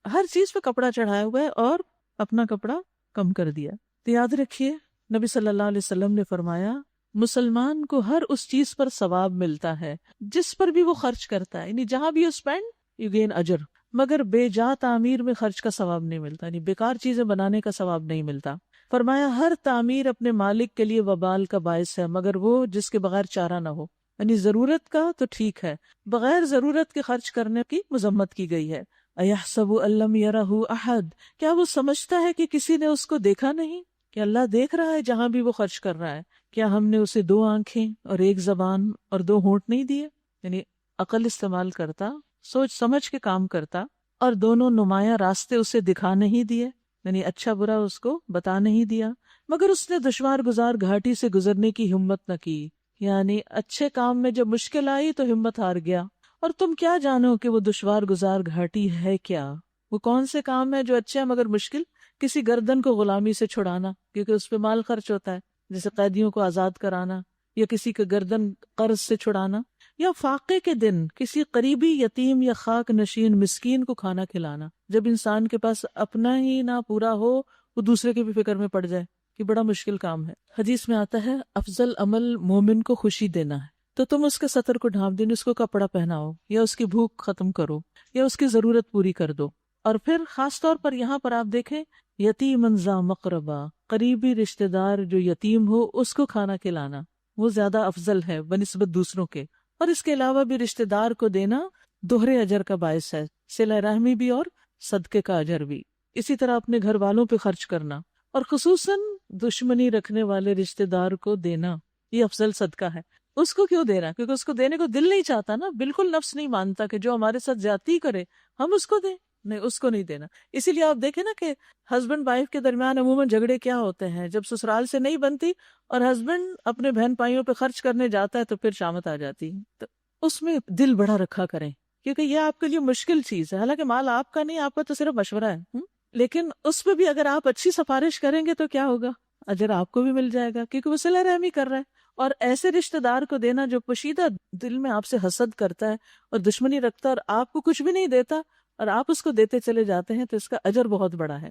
ہر چیز پہ کپڑا چڑھایا ہوا ہے اور اپنا کپڑا کم کر دیا. تو یاد رکھیے نبی صلی اللہ علیہ وسلم نے فرمایا مسلمان کو ہر اس چیز پر ثواب ملتا ہے جس پر بھی وہ خرچ کرتا ہے، یعنی جہاں بھی یو اسپینڈ یو گین اجر، مگر بے جا تعمیر میں خرچ کا ثواب نہیں ملتا، یعنی بیکار چیزیں بنانے کا ثواب نہیں ملتا. فرمایا ہر تعمیر اپنے مالک کے لیے وبال کا باعث ہے مگر وہ جس کے بغیر چارہ نہ ہو، یعنی ضرورت کا تو ٹھیک ہے، بغیر ضرورت کے خرچ کرنے کی مذمت کی گئی ہے. اَيَحْسَبُ أَن لَّمْ يَرَهُ أَحَدٌ، کیا وہ سمجھتا ہے کہ کسی نے اس کو دیکھا نہیں؟ کہ اللہ دیکھ رہا ہے جہاں بھی وہ خرچ کر رہا ہے. کیا ہم نے اسے 2 آنکھیں اور 1 زبان اور 2 ہونٹ نہیں دیے؟ یعنی عقل استعمال کرتا، سوچ سمجھ کے کام کرتا، اور دونوں نمایاں راستے اسے دکھا نہیں دیے، یعنی اچھا برا اس کو بتا نہیں دیا، مگر اس نے دشوار گزار گھاٹی سے گزرنے کی ہمت نہ کی. یعنی اچھے کام میں جب مشکل آئی تو ہمت ہار گیا. اور تم کیا جانو کہ وہ دشوار گزار گھاٹی ہے کیا؟ وہ کون سے کام ہے جو اچھے ہیں مگر مشکل؟ کسی گردن کو غلامی سے چھڑانا کیونکہ اس پہ مال خرچ ہوتا ہے، جیسے قیدیوں کو آزاد کرانا، یا کسی کا گردن قرض سے چھڑانا، یا فاقے کے دن کسی قریبی یتیم یا خاک نشین مسکین کو کھانا کھلانا. جب انسان کے پاس اپنا ہی نہ پورا ہو وہ دوسرے کی بھی فکر میں پڑ جائے کہ بڑا مشکل کام ہے. حدیث میں آتا ہے افضل عمل مومن کو خوشی دینا ہے، تو تم اس کے سطر کو ڈھانپ دیں، اس کو کپڑا پہناؤ یا اس کی بھوک ختم کرو یا اس کی ضرورت پوری کر دو. اور پھر خاص طور پر یہاں پر آپ دیکھیں یتیمن ذا مقربہ، قریبی رشتہ دار جو یتیم ہو اس کو کھانا کھلانا وہ زیادہ افضل ہے بنسبت دوسروں کے. اور اس کے علاوہ بھی رشتہ دار کو دینا دوہرے اجر کا باعث ہے، صلہ رحمی بھی اور صدقے کا اجر بھی. اسی طرح اپنے گھر والوں پہ خرچ کرنا اور خصوصاً دشمنی رکھنے والے رشتہ دار کو دینا یہ افضل صدقہ ہے. اس کو کیوں دینا؟ کیونکہ اس کو دینے کو دل نہیں چاہتا نا، بالکل نفس نہیں مانتا کہ جو ہمارے ساتھ زیادتی کرے ہم اس کو دیں، نہیں اس کو نہیں دینا. اسی لیے آپ دیکھیں نا کہ ہسبینڈ وائف کے درمیان عموماً جھگڑے کیا ہوتے ہیں، جب سسرال سے نہیں بنتی اور ہسبینڈ اپنے بہن بھائیوں پہ خرچ کرنے جاتا ہے تو پھر شامت آ جاتی ہے. تو اس میں دل بڑا رکھا کریں کیونکہ یہ آپ کے لیے مشکل چیز ہے. حالانکہ مال آپ کا نہیں، آپ کا تو صرف مشورہ ہے، لیکن اس پہ بھی اگر آپ اچھی سفارش کریں گے تو کیا ہوگا؟ اجر آپ کو بھی مل جائے گا کیونکہ وہ صلہ رحمی کر رہا ہے. اور ایسے رشتہ دار کو دینا جو پوشیدہ دل میں آپ سے حسد کرتا ہے اور دشمنی رکھتا ہے اور آپ کو کچھ بھی نہیں دیتا اور آپ اس کو دیتے چلے جاتے ہیں، تو اس کا اجر بہت بڑا ہے.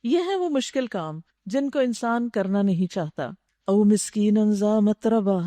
یہ ہے وہ مشکل کام جن کو انسان کرنا نہیں چاہتا. او مسکین ذا متربہ،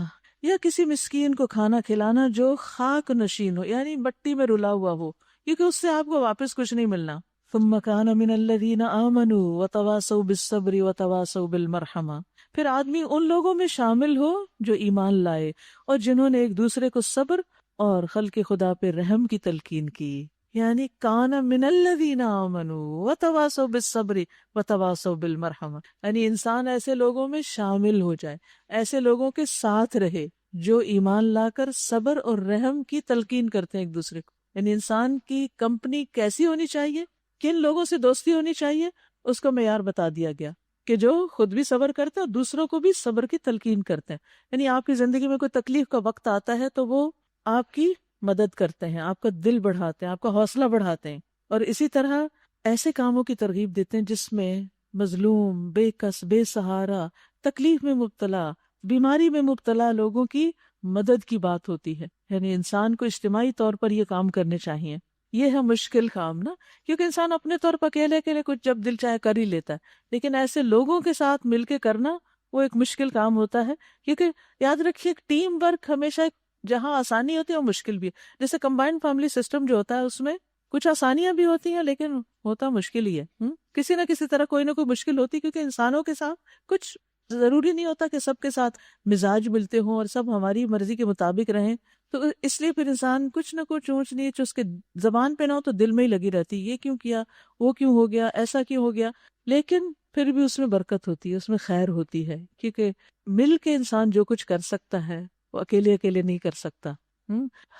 یا کسی مسکین کو کھانا کھلانا جو خاک نشین ہو، یعنی مٹی میں رلا ہوا ہو، کیونکہ اس سے آپ کو واپس کچھ نہیں ملنا. ثم كان من الذين آمنوا وتواصوا بالصبر وتواصوا بالمرحمہ، پھر آدمی ان لوگوں میں شامل ہو جو ایمان لائے اور جنہوں نے ایک دوسرے کو صبر اور خلق خدا پہ رحم کی تلقین کی. یعنی کان من الذین آمنوا وتواصوا بالصبر وتواصوا بالمرحمہ، یعنی انسان ایسے لوگوں میں شامل ہو جائے، ایسے لوگوں کے ساتھ رہے جو ایمان لا کر صبر اور رحم کی تلقین کرتے ہیں ایک دوسرے کو. یعنی انسان کی کمپنی کیسی ہونی چاہیے، کن لوگوں سے دوستی ہونی چاہیے، اس کو معیار بتا دیا گیا کہ جو خود بھی صبر کرتے ہیں اور دوسروں کو بھی صبر کی تلقین کرتے ہیں. یعنی آپ کی زندگی میں کوئی تکلیف کا وقت آتا ہے تو وہ آپ کی مدد کرتے ہیں، آپ کا دل بڑھاتے ہیں، آپ کا حوصلہ بڑھاتے ہیں. اور اسی طرح ایسے کاموں کی ترغیب دیتے ہیں جس میں مظلوم، بے کس، بے سہارا، تکلیف میں مبتلا، بیماری میں مبتلا لوگوں کی مدد کی بات ہوتی ہے. یعنی انسان کو اجتماعی طور پر یہ کام کرنے چاہیے. یہ ہے مشکل کام نا، کیونکہ انسان اپنے طور پر اکیلے اکیلے کچھ جب دل چاہے کر ہی لیتا ہے، لیکن ایسے لوگوں کے ساتھ مل کے کرنا وہ ایک مشکل کام ہوتا ہے، کیونکہ یاد رکھیے ٹیم ورک ہمیشہ جہاں آسانی ہوتی ہے وہ مشکل بھی ہے. جیسے کمبائنڈ فیملی سسٹم جو ہوتا ہے اس میں کچھ آسانیاں بھی ہوتی ہیں لیکن ہوتا مشکل ہی ہے. کسی نہ کسی طرح کوئی نہ کوئی مشکل ہوتی، کیونکہ انسانوں کے ساتھ کچھ ضروری نہیں ہوتا کہ سب کے ساتھ مزاج ملتے ہوں اور سب ہماری مرضی کے مطابق رہیں. تو اس لیے پھر انسان کچھ نہ کچھ اونچ نیچ اس کے زبان پہ نہ ہو تو دل میں ہی لگی رہتی، یہ کیوں کیا، وہ کیوں ہو گیا، ایسا کیوں ہو گیا. لیکن پھر بھی اس میں برکت ہوتی ہے، اس میں خیر ہوتی ہے، کیونکہ مل کے انسان جو کچھ کر سکتا ہے وہ اکیلے اکیلے نہیں کر سکتا.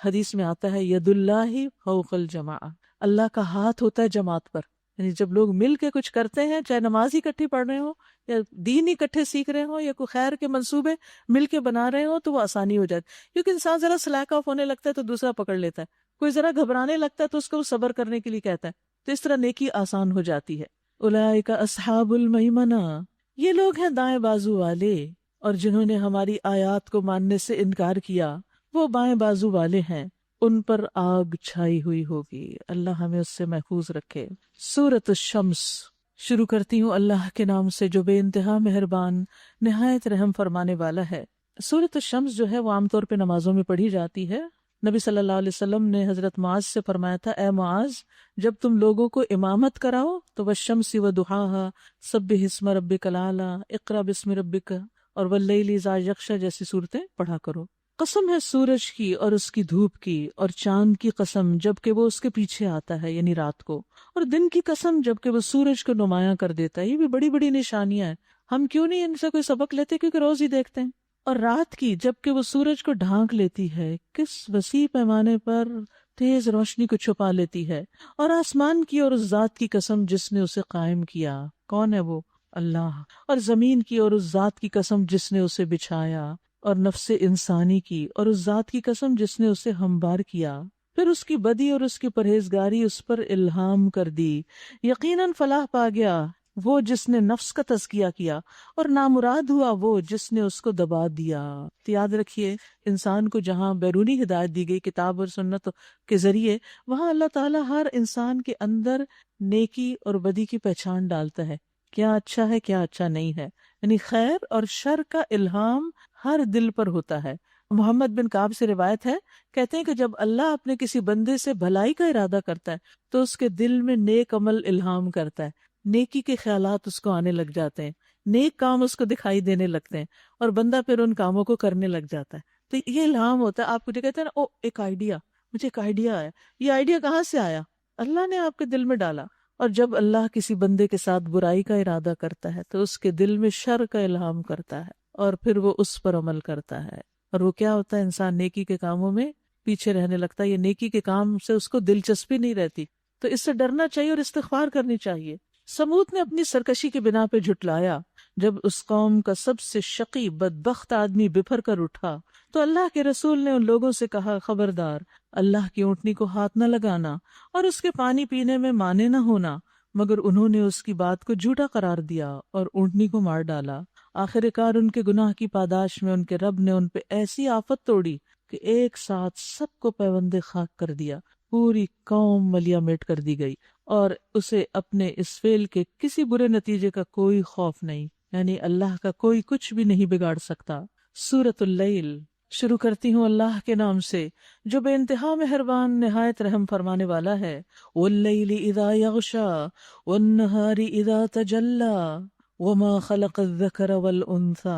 حدیث میں آتا ہے ید اللہ فوق الجماع، اللہ کا ہاتھ ہوتا ہے جماعت پر. یعنی جب لوگ مل کے کچھ کرتے ہیں، چاہے نماز ہی اکٹھی پڑھ رہے ہوں یا دین ہی اکٹھے سیکھ رہے ہوں یا کوئی خیر کے منصوبے مل کے بنا رہے ہوں، تو وہ آسانی ہو جاتی. کیونکہ انسان ذرا سلیک آف ہونے لگتا ہے تو دوسرا پکڑ لیتا ہے، کوئی ذرا گھبرانے لگتا ہے تو اس کو صبر کرنے کے لیے کہتا ہے، تو اس طرح نیکی آسان ہو جاتی ہے. اولئک اصحاب المیمنہ، یہ لوگ ہیں دائیں بازو والے، اور جنہوں نے ہماری آیات کو ماننے سے انکار کیا وہ بائیں بازو والے ہیں، ان پر آگ چھائی ہوئی ہوگی. اللہ ہمیں اس سے محفوظ رکھے. سورۃ الشمس. شروع کرتی ہوں اللہ کے نام سے جو بے انتہا مہربان نہایت رحم فرمانے والا ہے. سورۃ الشمس جو ہے وہ عام طور پہ نمازوں میں پڑھی جاتی ہے. نبی صلی اللہ علیہ وسلم نے حضرت معاذ سے فرمایا تھا، اے معاذ جب تم لوگوں کو امامت کراؤ تو والشمس وضحاہا، سبح اسم ربک الاعلی، اقرأ باسم ربک اور واللیل اذا یغشی جیسی صورتیں پڑھا کرو. قسم ہے سورج کی اور اس کی دھوپ کی اور چاند کی قسم جبکہ وہ اس کے پیچھے آتا ہے یعنی رات کو، اور دن کی قسم جبکہ وہ سورج کو نمایاں کر دیتا ہے. یہ بھی بڑی بڑی نشانیاں ہیں، ہم کیوں نہیں ان سے کوئی سبق لیتے، کیونکہ روز ہی دیکھتے ہیں. اور رات کی جبکہ وہ سورج کو ڈھانک لیتی ہے، کس وسیع پیمانے پر تیز روشنی کو چھپا لیتی ہے. اور آسمان کی اور اس ذات کی قسم جس نے اسے قائم کیا، کون ہے وہ؟ اللہ. اور زمین کی اور اس ذات کی قسم جس نے اسے بچھایا، اور نفس انسانی کی اور اس ذات کی قسم جس نے اسے ہموار کیا، پھر اس کی بدی اور اس کی پرہیزگاری اس پر الہام کر دی. یقیناً فلاح پا گیا وہ جس نے نفس کا تزکیہ کیا، اور نامراد ہوا وہ جس نے اس کو دبا دیا. تو یاد رکھیے انسان کو جہاں بیرونی ہدایت دی گئی کتاب اور سنت کے ذریعے، وہاں اللہ تعالیٰ ہر انسان کے اندر نیکی اور بدی کی پہچان ڈالتا ہے، کیا اچھا ہے کیا اچھا نہیں ہے. یعنی خیر اور شر کا الہام ہر دل پر ہوتا ہے. محمد بن کعب سے روایت ہے، کہتے ہیں کہ جب اللہ اپنے کسی بندے سے بھلائی کا ارادہ کرتا ہے تو اس کے دل میں نیک عمل الہام کرتا ہے، نیکی کے خیالات اس کو آنے لگ جاتے ہیں، نیک کام اس کو دکھائی دینے لگتے ہیں، اور بندہ پھر ان کاموں کو کرنے لگ جاتا ہے. تو یہ الہام ہوتا ہے. آپ کو جو کہتے ہیں نا، ایک آئیڈیا، مجھے ایک آئیڈیا آیا. یہ آئیڈیا کہاں سے آیا؟ اللہ نے آپ کے دل میں ڈالا. اور جب اللہ کسی بندے کے ساتھ برائی کا ارادہ کرتا ہے تو اس کے دل میں شر کا الہام کرتا ہے اور پھر وہ اس پر عمل کرتا ہے. اور وہ کیا ہوتا ہے؟ انسان نیکی کے کاموں میں پیچھے رہنے لگتا ہے، یہ نیکی کے کام سے اس کو دلچسپی نہیں رہتی. تو اس سے ڈرنا چاہیے اور استغفار کرنی چاہیے. سمود نے اپنی سرکشی کی بنا پہ جھٹلایا. جب اس قوم کا سب سے شقی بدبخت آدمی بپھر کر اٹھا تو اللہ کے رسول نے ان لوگوں سے کہا، خبردار اللہ کی اونٹنی کو ہاتھ نہ لگانا اور اس کے پانی پینے میں مانے نہ ہونا. مگر انہوں نے اس کی بات کو جھوٹا قرار دیا اور اونٹنی کو مار ڈالا. آخر کار ان کے گناہ کی پاداش میں ان کے رب نے ان پہ ایسی آفت توڑی کہ ایک ساتھ سب کو پیوند خاک کر دیا. پوری قوم ملیا میٹ کر دی گئی اور اسے اپنے اس فعل کے کسی برے نتیجے کا کوئی خوف نہیں. یعنی اللہ کا کوئی کچھ بھی نہیں بگاڑ سکتا. سورۃ اللیل. شروع کرتی ہوں اللہ کے نام سے جو بے انتہا مہربان نہایت رحم فرمانے والا ہے. واللیل اذا یغشا والنہار اذا تجلی وما خلق الذکر والانثی.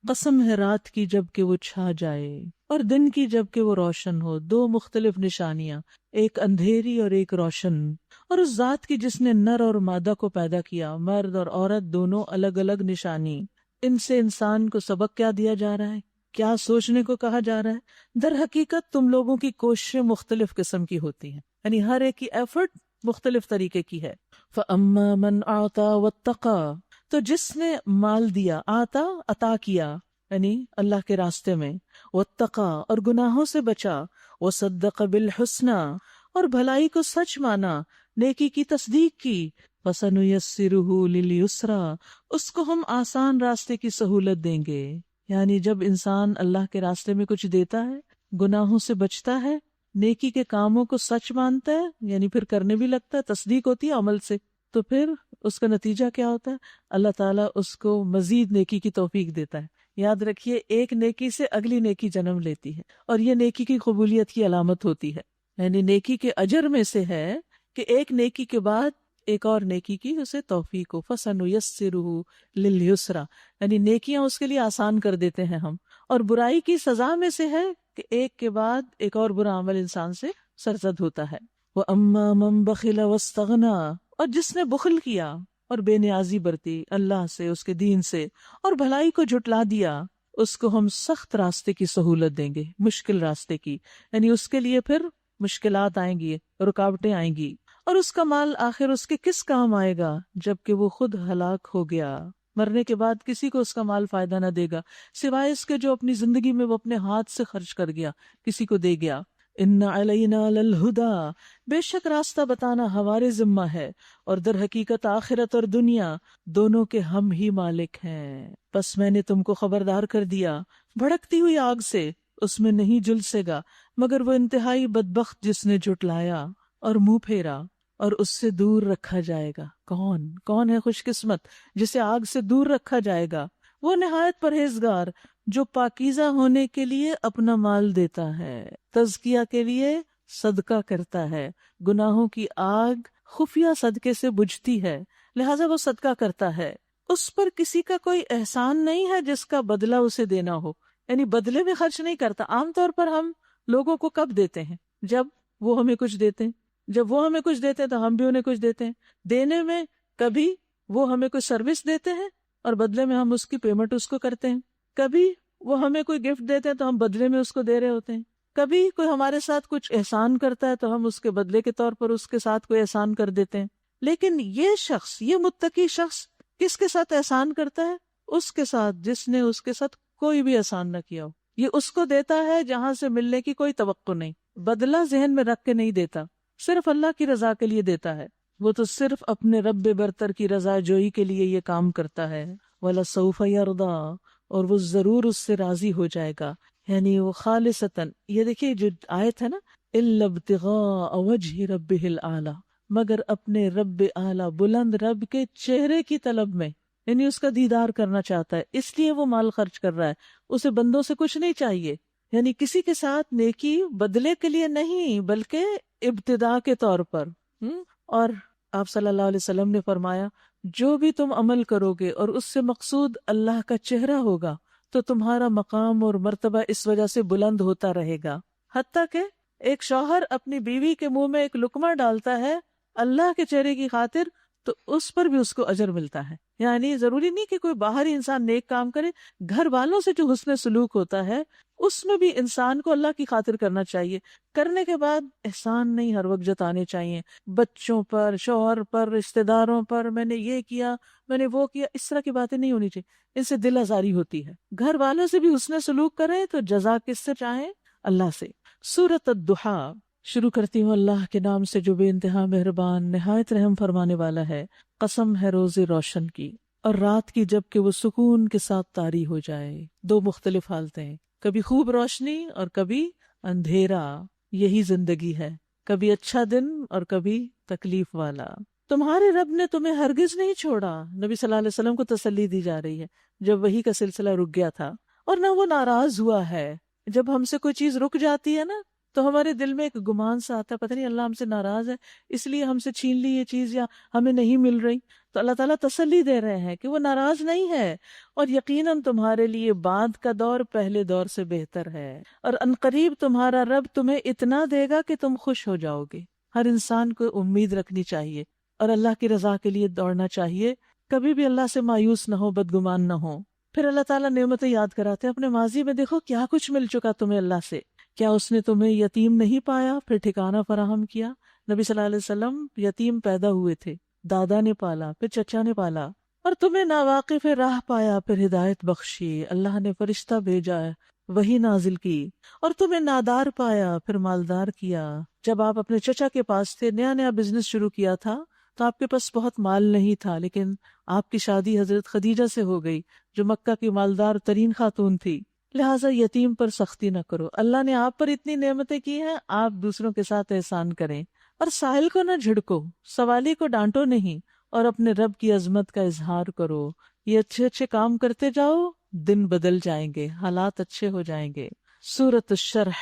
قسم ہے رات کی جب کہ وہ چھا جائے اور دن کی جب کہ وہ روشن ہو. دو مختلف نشانیاں، ایک اندھیری اور ایک روشن. اور اس ذات کی جس نے نر اور مادہ کو پیدا کیا، مرد اور عورت دونوں الگ الگ نشانی. ان سے انسان کو سبق کیا دیا جا رہا ہے، کیا سوچنے کو کہا جا رہا ہے؟ در حقیقت تم لوگوں کی کوششیں مختلف قسم کی ہوتی ہیں، یعنی ہر ایک کی ایفرٹ مختلف طریقے کی ہے. فَأَمَّا مَنْ أَعْطَى وَاتَّقَى، تو جس نے مال دیا، آتا عطا کیا یعنی اللہ کے راستے میں، وَاتَّقَى اور گناہوں سے بچا، وَصَدَّقَ بِالْحُسْنَى اور بھلائی کو سچ مانا، نیکی کی تصدیق کی، فَسَنُيَسِّرُهُ لِلْيُسْرَى اس کو ہم آسان راستے کی سہولت دیں گے. یعنی جب انسان اللہ کے راستے میں کچھ دیتا ہے، گناہوں سے بچتا ہے، نیکی کے کاموں کو سچ مانتا ہے، یعنی پھر کرنے بھی لگتا ہے، تصدیق ہوتی ہے عمل سے، تو پھر اس کا نتیجہ کیا ہوتا ہے؟ اللہ تعالیٰ اس کو مزید نیکی کی توفیق دیتا ہے۔ یاد رکھیے، ایک نیکی سے اگلی نیکی جنم لیتی ہے، اور یہ نیکی کی قبولیت کی علامت ہوتی ہے۔ یعنی نیکی کے اجر میں سے ہے کہ ایک نیکی کے بعد ایک اور نیکی کی اسے توفیق ہو، فَسَنُيَسِّرُهُ لِلْيُسْرَى، یعنی نیکیاں اس کے لیے آسان کر دیتے ہیں ہم۔ اور برائی کی سزا میں سے ہے کہ ایک کے بعد ایک اور برا عمل انسان سے سرزد ہوتا ہے۔ وَأَمَّا مَن بَخِلَ وَاسْتَغْنَىٰ، اور جس نے بخل کیا اور بے نیازی برتی اللہ سے، اس کے دین سے، اور بھلائی کو جھٹلا دیا، اس کو ہم سخت راستے کی سہولت دیں گے، مشکل راستے کی، یعنی اس کے لیے پھر مشکلات آئیں گی، رکاوٹیں آئیں گی، اور اس کا مال آخر اس کے کس کام آئے گا جبکہ وہ خود ہلاک ہو گیا۔ مرنے کے بعد کسی کو اس کا مال فائدہ نہ دے گا سوائے اس کے جو اپنی زندگی میں وہ اپنے ہاتھ سے خرچ کر گیا، کسی کو دے گیا۔ ان علینا للہدیٰ، بے شک راستہ بتانا ہمارے ذمہ ہے، اور در حقیقت آخرت اور دنیا دونوں کے ہم ہی مالک ہیں۔ بس میں نے تم کو خبردار کر دیا بھڑکتی ہوئی آگ سے، اس میں نہیں جھلسے گا مگر وہ انتہائی بدبخت جس نے جھٹلایا اور منہ پھیرا، اور اس سے دور رکھا جائے گا۔ کون ہے خوش قسمت جسے آگ سے دور رکھا جائے گا؟ وہ نہایت پرہیزگار جو پاکیزہ ہونے کے لیے اپنا مال دیتا ہے، تزکیہ کے لیے صدقہ کرتا ہے۔ گناہوں کی آگ خفیہ صدقے سے بجھتی ہے، لہٰذا وہ صدقہ کرتا ہے۔ اس پر کسی کا کوئی احسان نہیں ہے جس کا بدلہ اسے دینا ہو، یعنی بدلے میں خرچ نہیں کرتا۔ عام طور پر ہم لوگوں کو کب دیتے ہیں؟ جب وہ ہمیں کچھ دیتے ہیں، جب وہ ہمیں کچھ دیتے ہیں تو ہم بھی انہیں کچھ دیتے ہیں۔ دینے میں کبھی وہ ہمیں کوئی سروس دیتے ہیں اور بدلے میں ہم اس کی پیمنٹ اس کو کرتے ہیں، کبھی وہ ہمیں کوئی گفٹ دیتے ہیں تو ہم بدلے میں اس کو دے رہے ہوتے ہیں، کبھی کوئی ہمارے ساتھ کچھ احسان کرتا ہے تو ہم اس کے بدلے کے طور پر اس کے ساتھ کوئی احسان کر دیتے ہیں۔ لیکن یہ شخص، یہ متقی شخص کس کے ساتھ احسان کرتا ہے؟ اس کے ساتھ جس نے اس کے ساتھ کوئی بھی احسان نہ کیا ہو۔ یہ اس کو دیتا ہے جہاں سے ملنے کی کوئی توقع نہیں، بدلہ ذہن میں رکھ کے نہیں دیتا، صرف اللہ کی رضا کے لیے دیتا ہے۔ وہ تو صرف اپنے رب برتر کی رضا جوئی کے لیے یہ کام کرتا ہے۔ وَلَسَوْفَ يَرْضَىٰ، اور وہ ضرور اس سے راضی ہو جائے گا، یعنی وہ خالصتاً۔ یہ دیکھیے جو آیت ہے نا، إِلَّا ابْتِغَاءَ وَجْهِ رَبِّهِ الْأَعْلَىٰ، مگر اپنے رب اعلیٰ بلند رب کے چہرے کی طلب میں، یعنی اس کا دیدار کرنا چاہتا ہے، اس لیے وہ مال خرچ کر رہا ہے۔ اسے بندوں سے کچھ نہیں چاہیے، یعنی کسی کے ساتھ نیکی بدلے کے لیے نہیں بلکہ ابتدا کے طور پر۔ اور آپ صلی اللہ علیہ وسلم نے فرمایا، جو بھی تم عمل کرو گے اور اس سے مقصود اللہ کا چہرہ ہوگا تو تمہارا مقام اور مرتبہ اس وجہ سے بلند ہوتا رہے گا۔ حتیٰ کہ ایک شوہر اپنی بیوی کے منہ میں ایک لقمہ ڈالتا ہے اللہ کے چہرے کی خاطر تو اس پر بھی اس کو اجر ملتا ہے۔ یعنی ضروری نہیں کہ کوئی باہری انسان نیک کام کرے، گھر والوں سے جو حسن سلوک ہوتا ہے اس میں بھی انسان کو اللہ کی خاطر کرنا چاہیے۔ کرنے کے بعد احسان نہیں ہر وقت جتانے چاہیے، بچوں پر، شوہر پر، رشتہ داروں پر، میں نے یہ کیا، میں نے وہ کیا، اس طرح کی باتیں نہیں ہونی چاہیے، ان سے دل آزاری ہوتی ہے۔ گھر والوں سے بھی حسن سلوک کریں تو جزا کس سے چاہیں؟ اللہ سے۔ سورۃ الضحیٰ شروع کرتی ہوں اللہ کے نام سے جو بے انتہا مہربان نہایت رحم فرمانے والا ہے۔ قسم ہے روز روشن کی اور رات کی جب کہ وہ سکون کے ساتھ طاری ہو جائے۔ دو مختلف حالتیں ہیں، کبھی خوب روشنی اور کبھی اندھیرا، یہی زندگی ہے، کبھی اچھا دن اور کبھی تکلیف والا۔ تمہارے رب نے تمہیں ہرگز نہیں چھوڑا، نبی صلی اللہ علیہ وسلم کو تسلی دی جا رہی ہے جب وحی کا سلسلہ رک گیا تھا، اور نہ وہ ناراض ہوا ہے۔ جب ہم سے کوئی چیز رک جاتی ہے نا تو ہمارے دل میں ایک گمان سا آتا ہے، پتہ نہیں اللہ ہم سے ناراض ہے اس لیے ہم سے چھین لی یہ چیز یا ہمیں نہیں مل رہی۔ تو اللہ تعالیٰ تسلی دے رہے ہیں کہ وہ ناراض نہیں ہے، اور یقیناً تمہارے لیے بعد کا دور پہلے دور سے بہتر ہے، اور عنقریب تمہارا رب تمہیں اتنا دے گا کہ تم خوش ہو جاؤ گے۔ ہر انسان کو امید رکھنی چاہیے اور اللہ کی رضا کے لیے دوڑنا چاہیے، کبھی بھی اللہ سے مایوس نہ ہو، بدگمان نہ ہو۔ پھر اللہ تعالیٰ نعمتیں یاد کراتے ہیں، اپنے ماضی میں دیکھو کیا کچھ مل چکا تمہیں اللہ سے۔ کیا اس نے تمہیں یتیم نہیں پایا پھر ٹھکانہ فراہم کیا؟ نبی صلی اللہ علیہ وسلم یتیم پیدا ہوئے تھے، دادا نے پالا، پھر چچا نے پالا، اور تمہیں ناواقف راہ پایا پھر ہدایت بخشی، اللہ نے فرشتہ بھیجا وہی نازل کی، اور تمہیں نادار پایا پھر مالدار کیا۔ جب آپ اپنے چچا کے پاس تھے، نیا نیا بزنس شروع کیا تھا تو آپ کے پاس بہت مال نہیں تھا، لیکن آپ کی شادی حضرت خدیجہ سے ہو گئی جو مکہ کی مالدار ترین خاتون تھی۔ لہٰذا یتیم پر سختی نہ کرو. اللہ نے آپ پر اتنی نعمتیں کی ہیں، آپ دوسروں کے ساتھ احسان کریں. اور سائل کو نہ جھڑکو، سوالی کو ڈانٹو نہیں، اور اپنے رب کی عظمت کا اظہار کرو. یہ اچھے اچھے کام کرتے جاؤ، دن بدل جائیں گے، حالات اچھے ہو جائیں گے. سورۃ الشرح.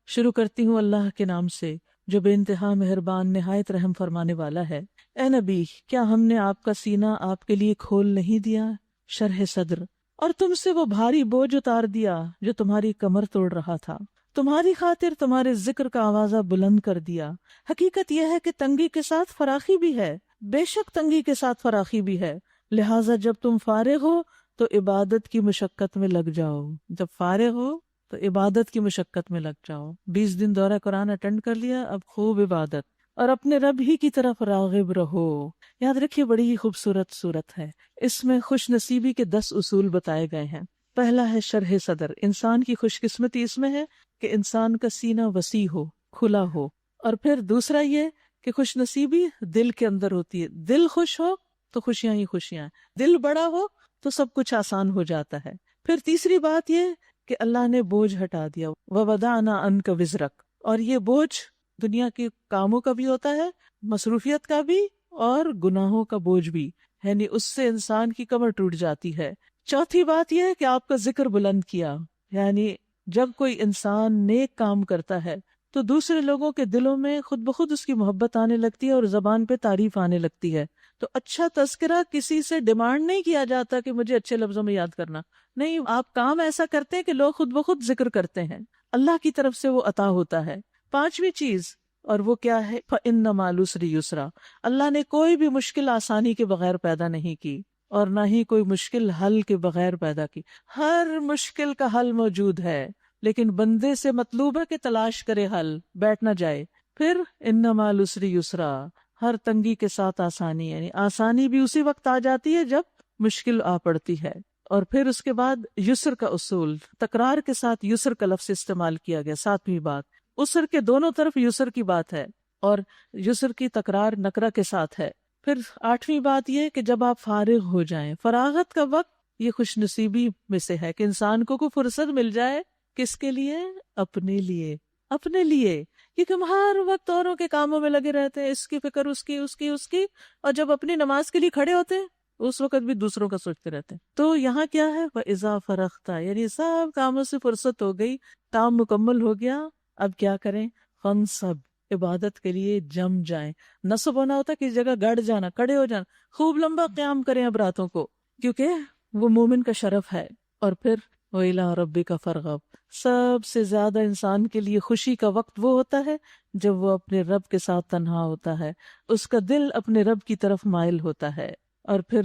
شروع کرتی ہوں اللہ کے نام سے جو بے انتہا مہربان نہایت رحم فرمانے والا ہے. اے نبی، کیا ہم نے آپ کا سینہ آپ کے لیے کھول نہیں دیا؟ شرح صدر. اور تم سے وہ بھاری بوجھ اتار دیا جو تمہاری کمر توڑ رہا تھا، تمہاری خاطر تمہارے ذکر کا آوازہ بلند کر دیا. حقیقت یہ ہے کہ تنگی کے ساتھ فراخی بھی ہے، بے شک تنگی کے ساتھ فراخی بھی ہے. لہٰذا جب تم فارغ ہو تو عبادت کی مشقت میں لگ جاؤ. جب فارغ ہو تو عبادت کی مشقت میں لگ جاؤ. 20 دن دورہ قرآن اٹینڈ کر لیا، اب خوب عبادت، اور اپنے رب ہی کی طرف راغب رہو. یاد رکھیے بڑی ہی خوبصورت صورت ہے. اس میں خوش نصیبی کے 10 اصول بتائے گئے ہیں. پہلا ہے شرح صدر. انسان کی خوش قسمتی اس میں ہے کہ انسان کا سینہ وسیع ہو، کھلا ہو. اور پھر دوسرا یہ کہ خوش نصیبی دل کے اندر ہوتی ہے. دل خوش ہو تو خوشیاں ہی خوشیاں، دل بڑا ہو تو سب کچھ آسان ہو جاتا ہے. پھر تیسری بات یہ کہ اللہ نے بوجھ ہٹا دیا. وَوَضَعْنَا عَنْكَ وِزْرَكَ. اور یہ بوجھ دنیا کے کاموں کا بھی ہوتا ہے، مصروفیت کا بھی، اور گناہوں کا بوجھ بھی، یعنی اس سے انسان کی کمر ٹوٹ جاتی ہے. چوتھی بات یہ ہے کہ آپ کا ذکر بلند کیا، یعنی جب کوئی انسان نیک کام کرتا ہے تو دوسرے لوگوں کے دلوں میں خود بخود اس کی محبت آنے لگتی ہے اور زبان پہ تعریف آنے لگتی ہے. تو اچھا تذکرہ کسی سے ڈیمانڈ نہیں کیا جاتا کہ مجھے اچھے لفظوں میں یاد کرنا، نہیں، آپ کام ایسا کرتے ہیں کہ لوگ خود بخود ذکر کرتے ہیں، اللہ کی طرف سے وہ عطا ہوتا ہے. پانچویں چیز، اور وہ کیا ہے؟ فَإِنَّ مَعَ الْعُسْرِ يُسْرًا. اللہ نے کوئی بھی مشکل آسانی کے بغیر پیدا نہیں کی، اور نہ ہی کوئی مشکل حل کے بغیر پیدا کی. ہر مشکل کا حل موجود ہے، لیکن بندے سے مطلوب ہے کہ تلاش کرے حل، بیٹھ نہ جائے. پھر اِنَّ مَعَ الْعُسْرِ يُسْرًا، ہر تنگی کے ساتھ آسانی، یعنی آسانی بھی اسی وقت آ جاتی ہے جب مشکل آ پڑتی ہے. اور پھر اس کے بعد یسر کا اصول، تکرار کے ساتھ یسر کا لفظ استعمال کیا گیا. ساتویں بات، اسر کے دونوں طرف یسر کی بات ہے، اور یسر کی تکرار نکرہ کے ساتھ ہے. پھر آٹھویں بات یہ کہ جب آپ فارغ ہو جائیں، فراغت کا وقت یہ خوش نصیبی میں سے ہے کہ انسان کو کوئی فرصت مل جائے. کس کے لیے؟ اپنے لیے. اپنے لیے، کیونکہ ہم ہر وقت اوروں کے کاموں میں لگے رہتے ہیں، اس کی فکر، اس کی، اور جب اپنی نماز کے لیے کھڑے ہوتے ہیں اس وقت بھی دوسروں کا سوچتے رہتے ہیں. تو یہاں کیا ہے؟ وَإِذَا فَرَغْتَ، یعنی سب کاموں سے فرصت ہو گئی، کام مکمل ہو گیا، اب کیا کریں؟ فَانْصَبْ، عبادت کے لیے جم جائیں. نصب ہونا ہوتا ہے کسی جگہ گڑ جانا، کھڑے ہو جانا. خوب لمبا قیام کریں اب راتوں کو، کیونکہ وہ مومن کا شرف ہے. اور پھر وَإِلَىٰ رَبِّكَ فَارْغَب، سب سے زیادہ انسان کے لیے خوشی کا وقت وہ ہوتا ہے جب وہ اپنے رب کے ساتھ تنہا ہوتا ہے، اس کا دل اپنے رب کی طرف مائل ہوتا ہے. اور پھر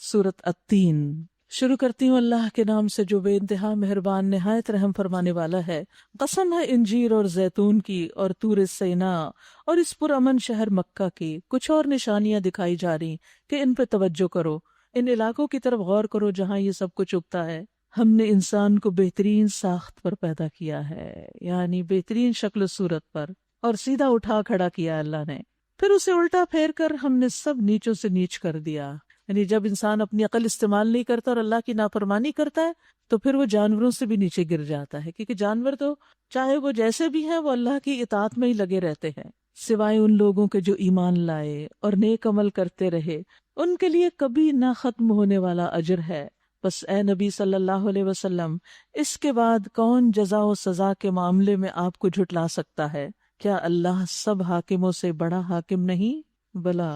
سورۃ التین. شروع کرتی ہوں اللہ کے نام سے جو بے انتہا مہربان نہایت رحم فرمانے والا ہے. قسم ہے انجیر اور زیتون کی، اور طور سینا، اور اس پرامن شہر مکہ کی. کچھ اور نشانیاں دکھائی جا رہی کہ ان پہ توجہ کرو، ان علاقوں کی طرف غور کرو جہاں یہ سب کچھ اگتا ہے. ہم نے انسان کو بہترین ساخت پر پیدا کیا ہے، یعنی بہترین شکل و صورت پر، اور سیدھا اٹھا کھڑا کیا اللہ نے. پھر اسے الٹا پھیر کر ہم نے سب نیچوں سے نیچ کر دیا. یعنی جب انسان اپنی عقل استعمال نہیں کرتا اور اللہ کی نافرمانی کرتا ہے تو پھر وہ جانوروں سے بھی نیچے گر جاتا ہے، کیونکہ جانور تو چاہے وہ جیسے بھی ہیں وہ اللہ کی اطاعت میں ہی لگے رہتے ہیں، سوائے ان لوگوں کے جو ایمان لائے اور نیک عمل کرتے رہے، ان کے لیے کبھی نہ ختم ہونے والا اجر ہے. بس اے نبی صلی اللہ علیہ وسلم، اس کے بعد کون جزا و سزا کے معاملے میں آپ کو جھٹلا سکتا ہے؟ کیا اللہ سب حاکموں سے بڑا حاکم نہیں؟ بلا،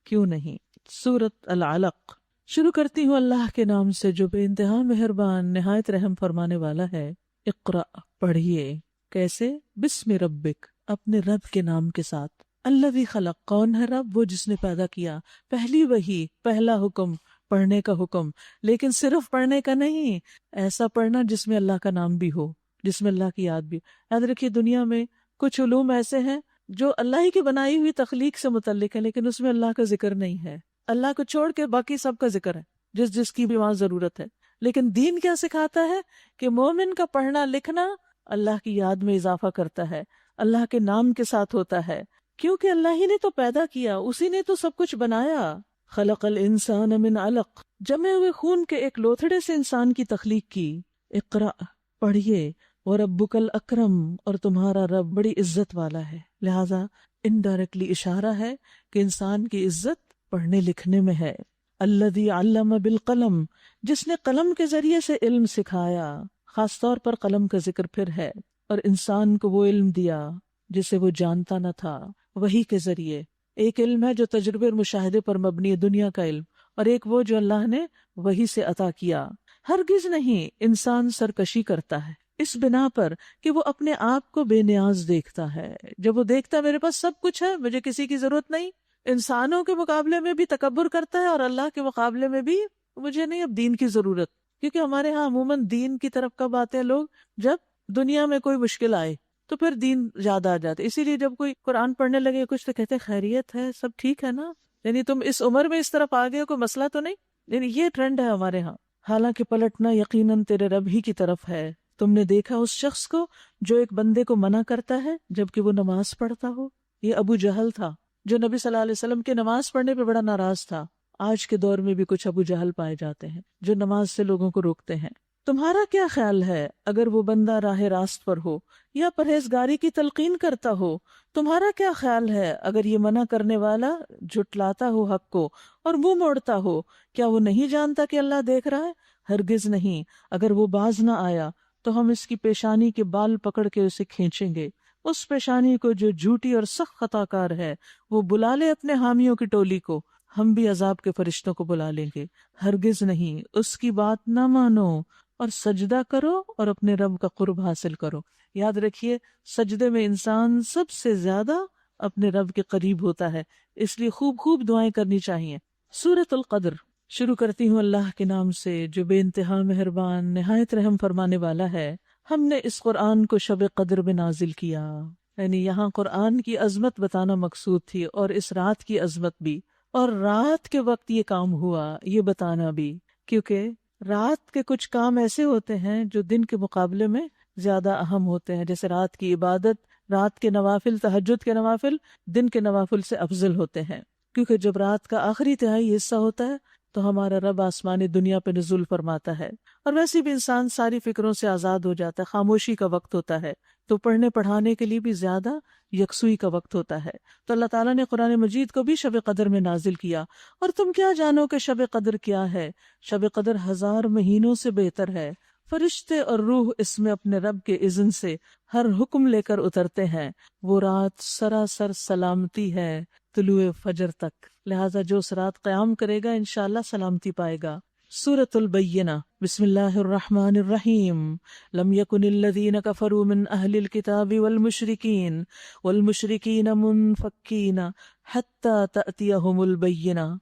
کیوں نہیں. سورۃ العلق. شروع کرتی ہوں اللہ کے نام سے جو بے انتہا مہربان نہایت رحم فرمانے والا ہے. اقرأ، پڑھیے. کیسے؟ بسم ربک، اپنے رب کے نام کے ساتھ. الذی خلق، کون ہے رب؟ وہ جس نے پیدا کیا. پہلی وحی، پہلا حکم پڑھنے کا حکم، لیکن صرف پڑھنے کا نہیں، ایسا پڑھنا جس میں اللہ کا نام بھی ہو، جس میں اللہ کی یاد بھی. یاد رکھیے دنیا میں کچھ علوم ایسے ہیں جو اللہ ہی کی بنائی ہوئی تخلیق سے متعلق ہے، لیکن اس میں اللہ کا ذکر نہیں ہے. اللہ کو چھوڑ کے باقی سب کا ذکر ہے، جس کی بھی وہاں ضرورت ہے. لیکن دین کیا سکھاتا ہے کہ مومن کا پڑھنا لکھنا اللہ کی یاد میں اضافہ کرتا ہے، اللہ کے نام کے ساتھ ہوتا ہے، کیونکہ اللہ ہی نے تو پیدا کیا، اسی نے تو سب کچھ بنایا. خلق الانسان من علق، جمے ہوئے خون کے ایک لوتھڑے سے انسان کی تخلیق کی. اقرأ، پڑھیے وَرَبُّكَ الْأَكْرَمُ، اور تمہارا رب بڑی عزت والا ہے۔ لہذا انڈائریکٹلی اشارہ ہے کہ انسان کی عزت پڑھنے لکھنے میں ہے۔ الَّذِي عَلَّمَ بِالْقَلَمِ، جس نے قلم کے ذریعے سے علم سکھایا، خاص طور پر قلم کا ذکر پھر ہے، اور انسان کو وہ علم دیا جسے وہ جانتا نہ تھا وحی کے ذریعے۔ ایک علم ہے جو تجربے اور مشاہدے پر مبنی ہے، دنیا کا علم، اور ایک وہ جو اللہ نے وحی سے عطا کیا۔ ہرگز نہیں انسان سرکشی کرتا ہے اس بنا پر کہ وہ اپنے آپ کو بے نیاز دیکھتا ہے۔ جب وہ دیکھتا ہے میرے پاس سب کچھ ہے، مجھے کسی کی ضرورت نہیں، انسانوں کے مقابلے میں بھی تکبر کرتا ہے اور اللہ کے مقابلے میں بھی مجھے نہیں اب دین کی ضرورت۔ کیونکہ ہمارے ہاں عموماً دین کی طرف کب آتے ہیں لوگ؟ جب دنیا میں کوئی مشکل آئے تو پھر دین یاد آ جاتا ہے۔ اسی لیے جب کوئی قرآن پڑھنے لگے کچھ تو کہتے ہیں خیریت ہے، سب ٹھیک ہے نا، یعنی تم اس عمر میں اس طرف آ گئے، کوئی مسئلہ تو نہیں، یعنی یہ ٹرینڈ ہے ہمارے ہاں۔ حالانکہ پلٹنا یقیناً تیرے رب ہی کی طرف ہے۔ تم نے دیکھا اس شخص کو جو ایک بندے کو منع کرتا ہے جبکہ وہ نماز پڑھتا ہو؟ یہ ابو جہل تھا جو نبی صلی اللہ علیہ وسلم کے نماز پڑھنے پہ بڑا ناراض تھا۔ آج کے دور میں بھی کچھ ابو جہل پائے جاتے ہیں جو نماز سے لوگوں کو روکتے ہیں۔ تمہارا کیا خیال ہے اگر وہ بندہ راہ راست پر ہو یا پرہیزگاری کی تلقین کرتا ہو؟ تمہارا کیا خیال ہے اگر یہ منع کرنے والا جھٹلاتا ہو حق کو اور منہ موڑتا ہو؟ کیا وہ نہیں جانتا کہ اللہ دیکھ رہا ہے؟ ہرگز نہیں۔ اگر وہ باز نہ آیا تو ہم اس کی پیشانی کے بال پکڑ کے اسے کھینچیں گے۔ اس پیشانی کو جو جھوٹی اور سخت خطا کار ہے وہ بلا لے اپنے حامیوں کی ٹولی کو، ہم بھی عذاب کے فرشتوں کو بلا لیں گے۔ ہرگز نہیں، اس کی بات نہ مانو اور سجدہ کرو اور اپنے رب کا قرب حاصل کرو۔ یاد رکھیے سجدے میں انسان سب سے زیادہ اپنے رب کے قریب ہوتا ہے، اس لیے خوب خوب دعائیں کرنی چاہیے۔ سورۃ القدر شروع کرتی ہوں اللہ کے نام سے جو بے انتہا مہربان نہایت رحم فرمانے والا ہے۔ ہم نے اس قرآن کو شب قدر میں نازل کیا، یعنی یہاں قرآن کی عظمت بتانا مقصود تھی، اور اس رات کی عظمت بھی، اور رات کے وقت یہ کام ہوا یہ بتانا بھی، کیونکہ رات کے کچھ کام ایسے ہوتے ہیں جو دن کے مقابلے میں زیادہ اہم ہوتے ہیں، جیسے رات کی عبادت، رات کے نوافل، تہجد کے نوافل دن کے نوافل سے افضل ہوتے ہیں، کیونکہ جب رات کا آخری تہائی حصہ ہوتا ہے تو ہمارا رب آسمانی دنیا پہ نزول فرماتا ہے، اور ویسے بھی انسان ساری فکروں سے آزاد ہو جاتا ہے، خاموشی کا وقت ہوتا ہے، تو پڑھنے پڑھانے کے لیے بھی زیادہ یکسوئی کا وقت ہوتا ہے۔ تو اللہ تعالیٰ نے قرآن مجید کو بھی شب قدر میں نازل کیا، اور تم کیا جانو کہ شب قدر کیا ہے؟ شب قدر 1000 مہینوں سے بہتر ہے۔ فرشتے اور روح اس میں اپنے رب کے اذن سے ہر حکم لے کر اترتے ہیں۔ وہ رات سراسر سلامتی ہے طلوع فجر تک، لہذا جو اس رات قیام کرے گا انشاءاللہ سلامتی پائے گا۔ سورۃ البینہ، بسم اللہ الرحمن الرحیم۔ لم یکن الذین کفروا من اہل الکتاب والمشرکین منفکین حتی تأتیہم البینہ۔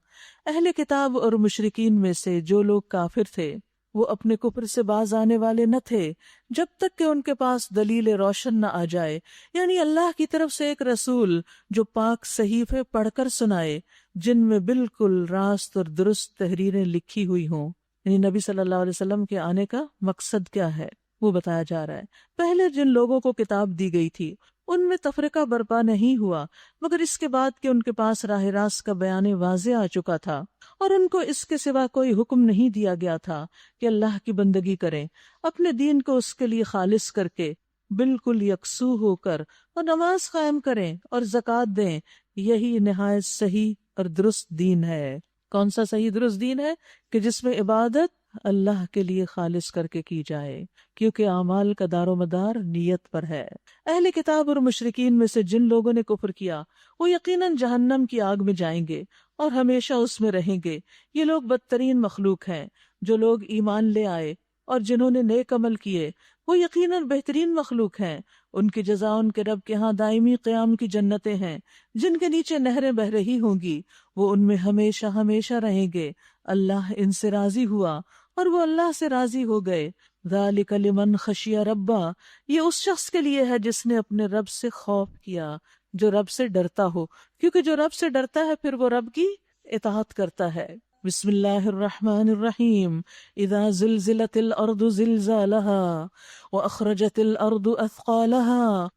اہل کتاب اور مشرکین میں سے جو لوگ کافر تھے وہ اپنے کفر سے باز آنے والے نہ تھے جب تک کہ ان کے پاس دلیل روشن نہ آ جائے، یعنی اللہ کی طرف سے ایک رسول جو پاک صحیفے پڑھ کر سنائے جن میں بالکل راست اور درست تحریریں لکھی ہوئی ہوں۔ یعنی نبی صلی اللہ علیہ وسلم کے آنے کا مقصد کیا ہے وہ بتایا جا رہا ہے۔ پہلے جن لوگوں کو کتاب دی گئی تھی ان میں تفرقہ برپا نہیں ہوا، مگر اس کے بعد کہ ان کے پاس راہ راست کا بیان واضح آ چکا تھا اور ان کو اس کے سوا کوئی حکم نہیں دیا گیا تھا کہ اللہ کی بندگی کریں، اپنے دین کو اس کے لیے خالص کر کے بالکل یکسو ہو کر اور نماز قائم کریں اور زکوٰۃ دیں، یہی نہایت صحیح اور درست دین ہے۔ کون سا صحیح درست دین ہے؟ کہ جس میں عبادت اللہ کے لیے خالص کر کے کی جائے، کیونکہ اعمال کا دار و مدار نیت پر ہے۔ اہل کتاب اور مشرکین میں سے جن لوگوں نے کفر کیا وہ یقیناً جہنم کی آگ میں جائیں گے اور ہمیشہ اس میں رہیں گے۔ یہ لوگ بدترین مخلوق ہیں۔ جو لوگ ایمان لے آئے اور جنہوں نے نیک عمل کیے وہ یقیناً بہترین مخلوق ہیں۔ ان کی جزا ان کے رب کے ہاں دائمی قیام کی جنتیں ہیں جن کے نیچے نہریں بہہ رہی ہوں گی، وہ ان میں ہمیشہ ہمیشہ رہیں گے۔ اللہ ان سے راضی ہوا اور وہ اللہ سے راضی ہو گئے۔ ذالک لمن خشی ربا، یہ اس شخص کے لیے ہے جس نے اپنے رب سے خوف کیا، جو رب سے ڈرتا ہو، کیونکہ جو رب سے ڈرتا ہے پھر وہ رب کی اطاعت کرتا ہے۔ بسم اللہ الرحمن الرحیم۔ اذا زلزلت الارض زلزالها واخرجت الارض اثقالها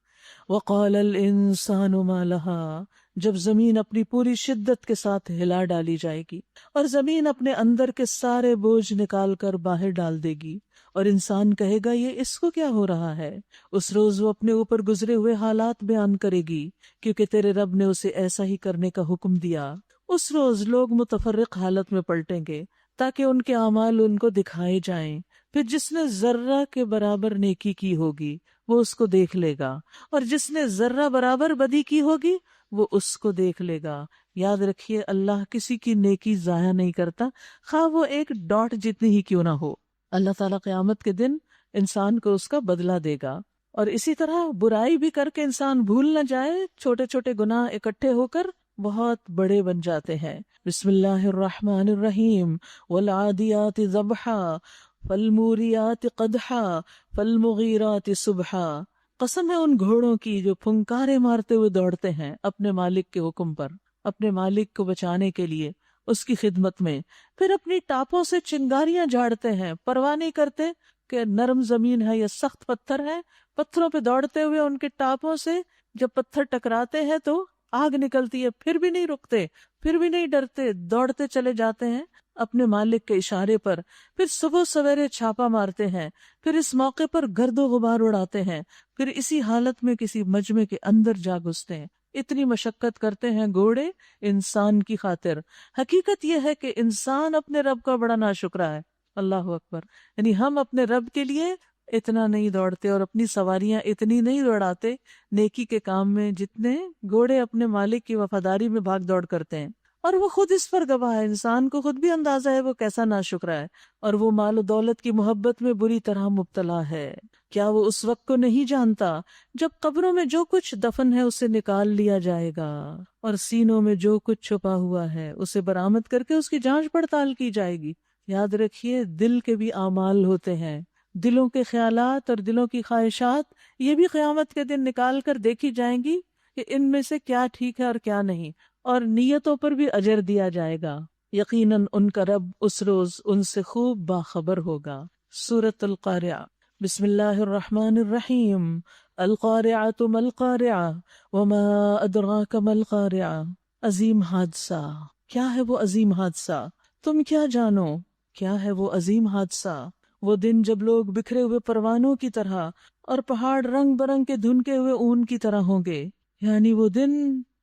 وقال الانسان ما لها، جب زمین اپنی پوری شدت کے ساتھ ہلا ڈالی جائے گی اور زمین اپنے اندر کے سارے بوجھ نکال کر باہر ڈال دے گی، اور انسان کہے گا یہ اس کو کیا ہو رہا ہے، اس روز وہ اپنے اوپر گزرے ہوئے حالات بیان کرے گی، کیونکہ تیرے رب نے اسے ایسا ہی کرنے کا حکم دیا۔ اس روز لوگ متفرق حالت میں پلٹیں گے تاکہ ان کے اعمال ان کو دکھائے جائیں، پھر جس نے ذرہ کے برابر نیکی کی ہوگی وہ اس کو دیکھ لے گا، اور جس نے ذرہ برابر بدی کی ہوگی وہ اس کو دیکھ لے گا۔ یاد رکھیے اللہ کسی کی نیکی ضائع نہیں کرتا، خواہ وہ ایک ڈاٹ جتنی ہی کیوں نہ ہو۔ اللہ تعالیٰ قیامت کے دن انسان کو اس کا بدلہ دے گا۔ اور اسی طرح برائی بھی کر کے انسان بھول نہ جائے، چھوٹے چھوٹے گناہ اکٹھے ہو کر بہت بڑے بن جاتے ہیں۔ بسم اللہ الرحمن الرحیم، والعادیات ضبحا فالموریات قدحا فالمغیرات صبحا۔ قسم ہے ان گھوڑوں کی جو پھنکارے مارتے ہوئے دوڑتے ہیں اپنے مالک کے حکم پر، اپنے مالک کو بچانے کے لیے، اس کی خدمت میں، پھر اپنی ٹاپوں سے چنگاریاں جھاڑتے ہیں، پرواہ نہیں کرتے کہ نرم زمین ہے یا سخت پتھر ہے، پتھروں پہ دوڑتے ہوئے ان کے ٹاپوں سے جب پتھر ٹکراتے ہیں تو آگ نکلتی ہے، پھر بھی نہیں رکتے، پھر بھی نہیں ڈرتے، دوڑتے چلے جاتے ہیں اپنے مالک کے اشارے پر، پھر صبح سویرے چھاپا مارتے ہیں، پھر اس موقع پر گرد و غبار اڑاتے ہیں، پھر اسی حالت میں کسی مجمع کے اندر جا گھستے ہیں۔ اتنی مشقت کرتے ہیں گھوڑے انسان کی خاطر۔ حقیقت یہ ہے کہ انسان اپنے رب کا بڑا ناشکرا ہے۔ اللہ اکبر۔ یعنی ہم اپنے رب کے لیے اتنا نہیں دوڑتے اور اپنی سواریاں اتنی نہیں دوڑاتے نیکی کے کام میں جتنے گھوڑے اپنے مالک کی وفاداری میں بھاگ دوڑ کرتے ہیں، اور وہ خود اس پر گواہ ہے۔ انسان کو خود بھی اندازہ ہے وہ کیسا ناشکرا ہے، اور وہ مال و دولت کی محبت میں بری طرح مبتلا ہے۔ کیا وہ اس وقت کو نہیں جانتا جب قبروں میں جو کچھ دفن ہے اسے نکال لیا جائے گا، اور سینوں میں جو کچھ چھپا ہوا ہے اسے برآمد کر کے اس کی جانچ پڑتال کی جائے گی۔ یاد رکھیے دل کے بھی اعمال ہوتے ہیں، دلوں کے خیالات اور دلوں کی خواہشات، یہ بھی قیامت کے دن نکال کر دیکھی جائیں گی کہ ان میں سے کیا ٹھیک ہے اور کیا نہیں، اور نیتوں پر بھی اجر دیا جائے گا۔ یقیناً ان کا رب اس روز ان سے خوب باخبر ہوگا۔ سورۃ القارعہ۔ بسم اللہ الرحمن الرحیم۔ القارعۃ ما القارعہ وما ادراک ما القارعہ۔ عظیم حادثہ، کیا ہے وہ عظیم حادثہ؟ تم کیا جانو کیا ہے وہ عظیم حادثہ؟ وہ دن جب لوگ بکھرے ہوئے پروانوں کی طرح اور پہاڑ رنگ برنگ کے دھنکے ہوئے اون کی طرح ہوں گے، یعنی وہ دن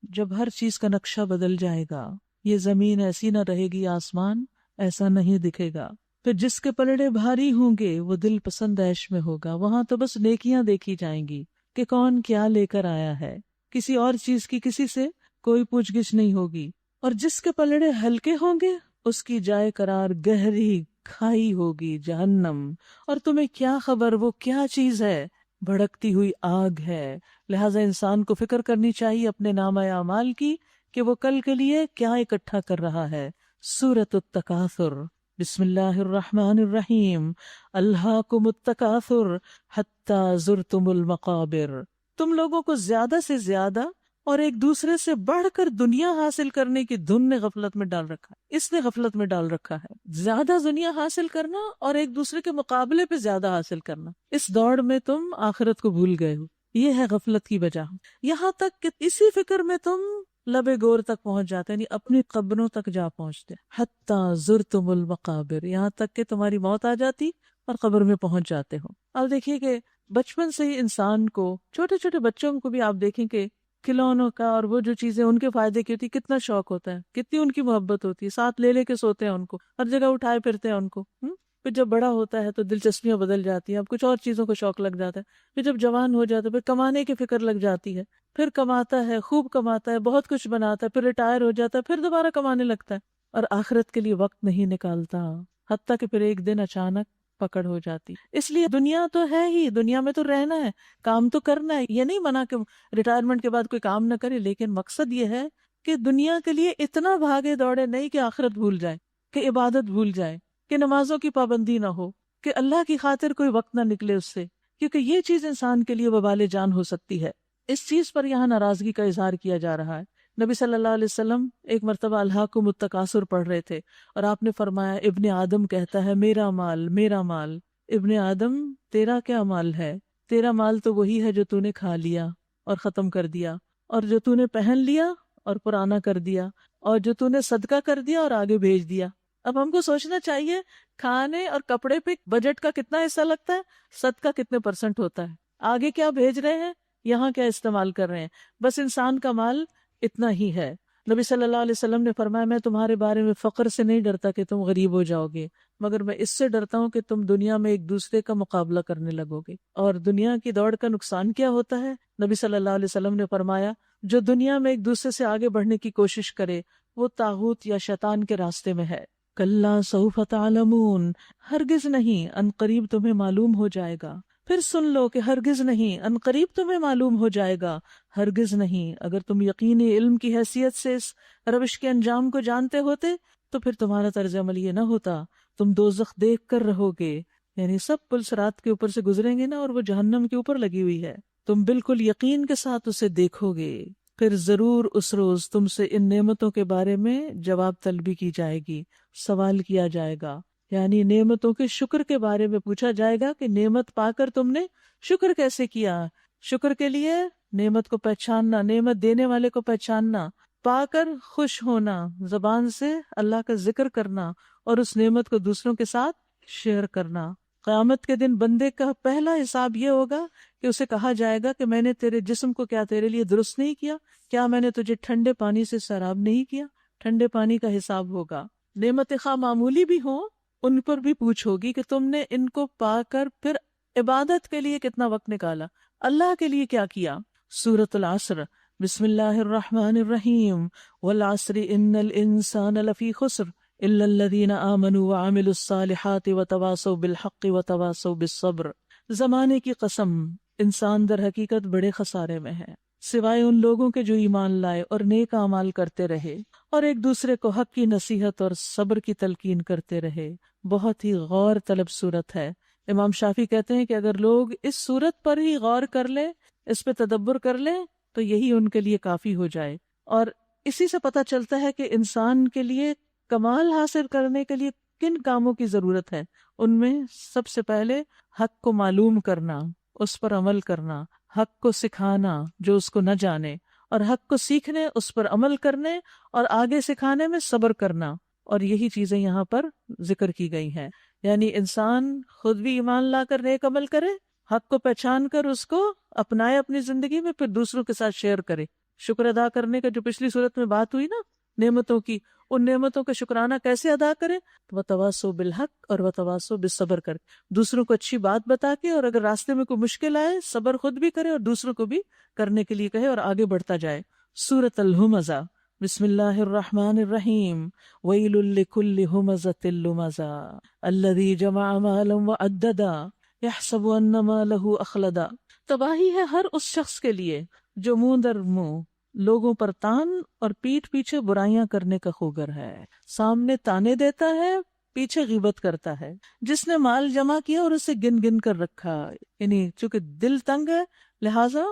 جب ہر چیز کا نقشہ بدل جائے گا، یہ زمین ایسی نہ رہے گی، آسمان ایسا نہیں دکھے گا، پھر جس کے پلڑے بھاری ہوں گے وہ دل پسند عیش میں ہوگا، وہاں تو بس نیکیاں دیکھی جائیں گی کہ کون کیا لے کر آیا ہے، کسی اور چیز کی کسی سے کوئی پوچھ گچھ نہیں ہوگی، اور جس کے پلڑے ہلکے ہوں گے اس کی جائے قرار گہری کھائی ہوگی، جہنم، اور تمہیں کیا خبر وہ کیا چیز ہے، بھڑکتی ہوئی آگ ہے۔ لہٰذا انسان کو فکر کرنی چاہیے اپنے نامہ اعمال کی کہ وہ کل کے لیے کیا اکٹھا کر رہا ہے۔ سورۃ التکاثر۔ بسم اللہ الرحمن الرحیم۔ الہاکم التکاثر حتی زرتم المقابر۔ تم لوگوں کو زیادہ سے زیادہ اور ایک دوسرے سے بڑھ کر دنیا حاصل کرنے کی دھن نے غفلت میں ڈال رکھا ہے، اس نے غفلت میں ڈال رکھا ہے۔ زیادہ دنیا حاصل کرنا اور ایک دوسرے کے مقابلے پہ زیادہ حاصل کرنا، اس دوڑ میں تم آخرت کو بھول گئے ہو، یہ ہے غفلت کی وجہ۔ یہاں تک کہ اسی فکر میں تم لبے گور تک پہنچ جاتے، یعنی اپنی قبروں تک جا پہنچتے، حتی زرتم المقابر، یہاں تک کہ تمہاری موت آ جاتی اور قبر میں پہنچ جاتے ہو۔ اب دیکھیے کہ بچپن سے ہی انسان کو، چھوٹے چھوٹے بچوں کو بھی آپ دیکھیں کہ کھلونوں کا اور وہ جو چیزیں ان کے فائدے کی ہوتی، کتنا شوق ہوتا ہے، کتنی ان کی محبت ہوتی ہے، ساتھ لے لے کے سوتے ہیں ان کو، ہر جگہ اٹھائے پھرتے ہیں ان کو۔ پھر جب بڑا ہوتا ہے تو دلچسپیاں بدل جاتی ہیں، اب کچھ اور چیزوں کو شوق لگ جاتا ہے، پھر جب جوان ہو جاتا ہے پھر کمانے کی فکر لگ جاتی ہے، پھر کماتا ہے، خوب کماتا ہے، بہت کچھ بناتا ہے، پھر ریٹائر ہو جاتا ہے، پھر دوبارہ کمانے لگتا ہے، اور آخرت کے لیے وقت نہیں نکالتا، حتیٰ کہ پھر ایک دن اچانک پکڑ ہو جاتی۔ اس لیے دنیا تو ہے ہی، دنیا میں تو رہنا ہے، کام تو کرنا ہے، یہ نہیں منع کہ ریٹائرمنٹ کے بعد کوئی کام نہ کرے، لیکن مقصد یہ ہے کہ دنیا کے لیے اتنا بھاگے دوڑے نہیں کہ آخرت بھول جائے، کہ عبادت بھول جائے، کہ نمازوں کی پابندی نہ ہو، کہ اللہ کی خاطر کوئی وقت نہ نکلے اس سے، کیونکہ یہ چیز انسان کے لیے وبال جان ہو سکتی ہے۔ اس چیز پر یہاں ناراضگی کا اظہار کیا جا رہا ہے۔ نبی صلی اللہ علیہ وسلم ایک مرتبہ الہاکم التکاثر پڑھ رہے تھے اور آپ نے فرمایا، ابن آدم کہتا ہے میرا مال میرا مال۔ ابن آدم تیرا کیا مال ہے؟ تیرا مال تو وہی ہے جو تو نے کھا لیا، اور ختم کر دیا، اور جو تو نے پہن لیا اور پرانا کر دیا، اور جو تو نے صدقہ کر دیا اور آگے بھیج دیا۔ اب ہم کو سوچنا چاہیے کھانے اور کپڑے پہ بجٹ کا کتنا حصہ لگتا ہے، صدقہ کتنے % ہوتا ہے، آگے کیا بھیج رہے ہیں، یہاں کیا استعمال کر رہے ہیں۔ بس انسان کا مال اتنا ہی ہے۔ نبی صلی اللہ علیہ وسلم نے فرمایا میں تمہارے بارے میں فقر سے نہیں ڈرتا کہ تم غریب ہو جاؤ گے، مگر میں اس سے ڈرتا ہوں کہ تم دنیا میں ایک دوسرے کا مقابلہ کرنے لگو گے۔ اور دنیا کی دوڑ کا نقصان کیا ہوتا ہے؟ نبی صلی اللہ علیہ وسلم نے فرمایا جو دنیا میں ایک دوسرے سے آگے بڑھنے کی کوشش کرے وہ طاغوت یا شیطان کے راستے میں ہے۔ کلا سوف تعلمون، ہرگز نہیں، ان قریب تمہیں معلوم ہو جائے گا۔ پھر سن لو کہ ہرگز نہیں، ان قریب تمہیں معلوم ہو جائے گا، ہرگز نہیں۔ اگر تم یقینی علم کی حیثیت سے اس روش کے انجام کو جانتے ہوتے تو پھر تمہارا طرز عمل یہ نہ ہوتا، تم دوزخ دیکھ کر رہو گے، یعنی سب پل صراط کے اوپر سے گزریں گے نا، اور وہ جہنم کے اوپر لگی ہوئی ہے، تم بالکل یقین کے ساتھ اسے دیکھو گے۔ پھر ضرور اس روز تم سے ان نعمتوں کے بارے میں جواب طلبی کی جائے گی، سوال کیا جائے گا، یعنی نعمتوں کے شکر کے بارے میں پوچھا جائے گا کہ نعمت پا کر تم نے شکر کیسے کیا۔ شکر کے لیے نعمت کو پہچاننا، نعمت دینے والے کو پہچاننا، پا کر خوش ہونا، زبان سے اللہ کا ذکر کرنا اور اس نعمت کو دوسروں کے ساتھ شیئر کرنا۔ قیامت کے دن بندے کا پہلا حساب یہ ہوگا کہ اسے کہا جائے گا کہ میں نے تیرے جسم کو کیا تیرے لیے درست نہیں کیا، کیا میں نے تجھے ٹھنڈے پانی سے سیراب نہیں کیا۔ ٹھنڈے پانی کا حساب ہوگا۔ نعمت خواہ معمولی بھی ہوں ان پر بھی پوچھ ہوگی کہ تم نے ان کو پا کر پھر عبادت کے لیے کتنا وقت نکالا، اللہ کے لیے کیا کیا۔ سورۃ العصر، بسم اللہ الرحمن الرحیم، والعصر ان الانسان لفی خسر الا الذین آمنوا وعملوا الصالحات وتواصوا بالحق وتواصوا بالصبر۔ زمانے کی قسم، انسان در حقیقت بڑے خسارے میں ہے، سوائے ان لوگوں کے جو ایمان لائے اور نیک اعمال کرتے رہے اور ایک دوسرے کو حق کی نصیحت اور صبر کی تلقین کرتے رہے۔ بہت ہی غور طلب صورت ہے۔ امام شافعی کہتے ہیں کہ اگر لوگ اس صورت پر ہی غور کر لیں، اس پہ تدبر کر لیں تو یہی ان کے لیے کافی ہو جائے۔ اور اسی سے پتہ چلتا ہے کہ انسان کے لیے کمال حاصل کرنے کے لیے کن کاموں کی ضرورت ہے۔ ان میں سب سے پہلے حق کو معلوم کرنا، اس پر عمل کرنا، حق کو سکھانا جو اس کو نہ جانے، اور حق کو سیکھنے، اس پر عمل کرنے اور آگے سکھانے میں صبر کرنا۔ اور یہی چیزیں یہاں پر ذکر کی گئی ہیں، یعنی انسان خود بھی ایمان لا کر نیک عمل کرے، حق کو پہچان کر اس کو اپنائے اپنی زندگی میں، پھر دوسروں کے ساتھ شیئر کرے۔ شکر ادا کرنے کا جو پچھلی صورت میں بات ہوئی نا نعمتوں کی، ان نعمتوں کا شکرانہ کیسے ادا کرے؟ وتواصوا بالحق اور وتواصوا بالصبر کر، دوسروں کو اچھی بات بتا کے، اور اگر راستے میں کوئی مشکل آئے صبر خود بھی کرے اور دوسروں کو بھی کرنے کے لیے کہے اور آگے بڑھتا جائے۔ سورۃ الہمزہ، بسم اللہ الرحمن الرحیم، ویل لکل ہمزۃ لمزہ الذی جمع مالا وعددا یحسب ان مالہ اخلدا۔ تباہی ہے ہر اس شخص کے لیے جو منہ در منہ لوگوں پر تان اور پیٹھ پیچھے برائیاں کرنے کا خوگر ہے، سامنے تانے دیتا ہے، پیچھے غیبت کرتا ہے، جس نے مال جمع کیا اور اسے گن گن کر رکھا، یعنی چونکہ دل تنگ ہے لہٰذا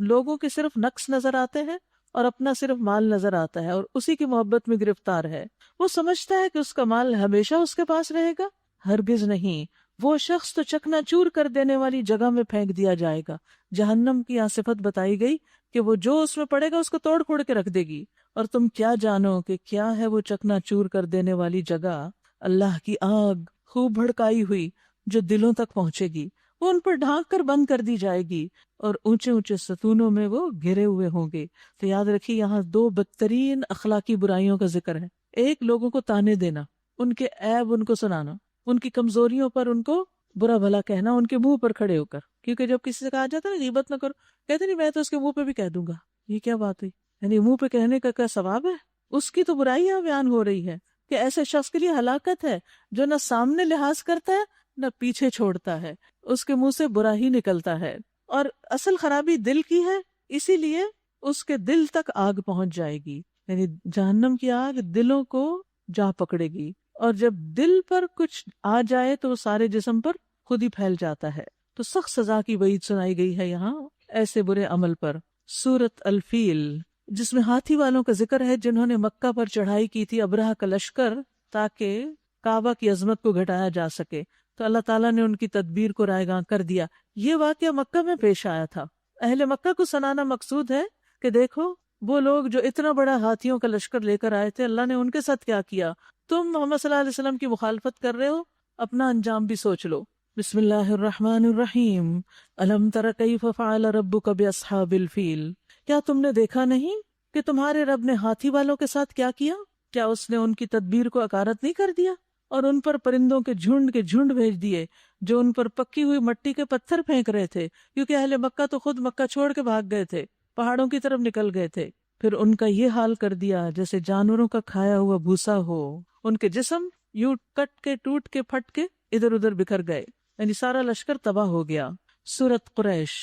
لوگوں کے صرف نقص نظر آتے ہیں اور اپنا صرف مال نظر آتا ہے اور اسی کی محبت میں گرفتار ہے۔ وہ سمجھتا ہے کہ اس کا مال ہمیشہ اس کے پاس رہے گا، ہرگز نہیں، وہ شخص تو چکنا چور کر دینے والی جگہ میں پھینک دیا جائے گا۔ جہنم کی یہاں صفت بتائی گئی کہ وہ جو اس میں پڑے گا اس کو توڑ پھوڑ کے رکھ دے گی، اور تم کیا جانو کہ کیا ہے وہ چکنا چور کر دینے والی جگہ؟ اللہ کی آگ خوب بھڑکائی ہوئی جو دلوں تک پہنچے گی، وہ ان پر ڈھانک کر بند کر دی جائے گی اور اونچے اونچے ستونوں میں وہ گھرے ہوئے ہوں گے۔ تو یاد رکھیے یہاں دو بدترین اخلاقی برائیوں کا ذکر ہے۔ ایک، لوگوں کو تانے دینا، ان کے عیب ان کو سنانا، ان کی کمزوریوں پر ان کو برا بھلا کہنا، ان کے منہ پر کھڑے ہو کر، کیونکہ جب کسی سے کہا جاتا ہے نا غیبت نہ کرو، کہتے نہیں میں تو اس کے منہ پہ بھی کہہ دوں گا۔ یہ کیا بات ہوئی؟ یعنی منہ پہ کہنے کا کیا ثواب ہے؟ اس کی تو برائی یہاں بیان ہو رہی ہے کہ ایسے شخص کے لیے ہلاکت ہے جو نہ سامنے لحاظ کرتا ہے نہ پیچھے چھوڑتا ہے، اس کے منہ سے برا ہی نکلتا ہے، اور اصل خرابی دل کی ہے، اسی لیے اس کے دل تک آگ پہنچ جائے گی، یعنی جہنم کی آگ دلوں کو جا پکڑے گی، اور جب دل پر کچھ آ جائے تو وہ سارے جسم پر خود ہی پھیل جاتا ہے۔ تو سخت سزا کی وعید سنائی گئی ہے یہاں ایسے برے عمل پر۔ سورۃ الفیل، جس میں ہاتھی والوں کا ذکر ہے جنہوں نے مکہ پر چڑھائی کی تھی ابرہہ کا لشکر تاکہ کعبہ کی عظمت کو گھٹایا جا سکے، تو اللہ تعالیٰ نے ان کی تدبیر کو رائے گاں کر دیا۔ یہ واقعہ مکہ میں پیش آیا تھا۔ اہل مکہ کو سنانا مقصود ہے کہ دیکھو وہ لوگ جو اتنا بڑا ہاتھیوں کا لشکر لے کر آئے تھے، اللہ نے ان کے ساتھ کیا کیا، تم محمد صلی اللہ علیہ وسلم کی مخالفت کر رہے ہو، اپنا انجام بھی سوچ لو۔ بسم اللہ الرحمن الرحیم، الم تر کیف فعل ربک باصحاب الفیل، کیا تم نے دیکھا نہیں کہ تمہارے رب نے ہاتھی والوں کے ساتھ کیا کیا؟ کیا اس نے ان کی تدبیر کو اکارت نہیں کر دیا اور ان پر پرندوں کے جھنڈ بھیج دیے جو ان پر پکی ہوئی مٹی کے پتھر پھینک رہے تھے، کیونکہ اہل مکہ تو خود مکہ چھوڑ کے بھاگ گئے تھے، پہاڑوں کی طرف نکل گئے تھے۔ پھر ان کا یہ حال کر دیا جیسے جانوروں کا کھایا ہوا بھوسا ہو، ان کے جسم یوں کٹ کے ٹوٹ کے پھٹ کے ادھر ادھر بکھر گئے، یعنی سارا لشکر تباہ ہو گیا۔ سورۃ قریش،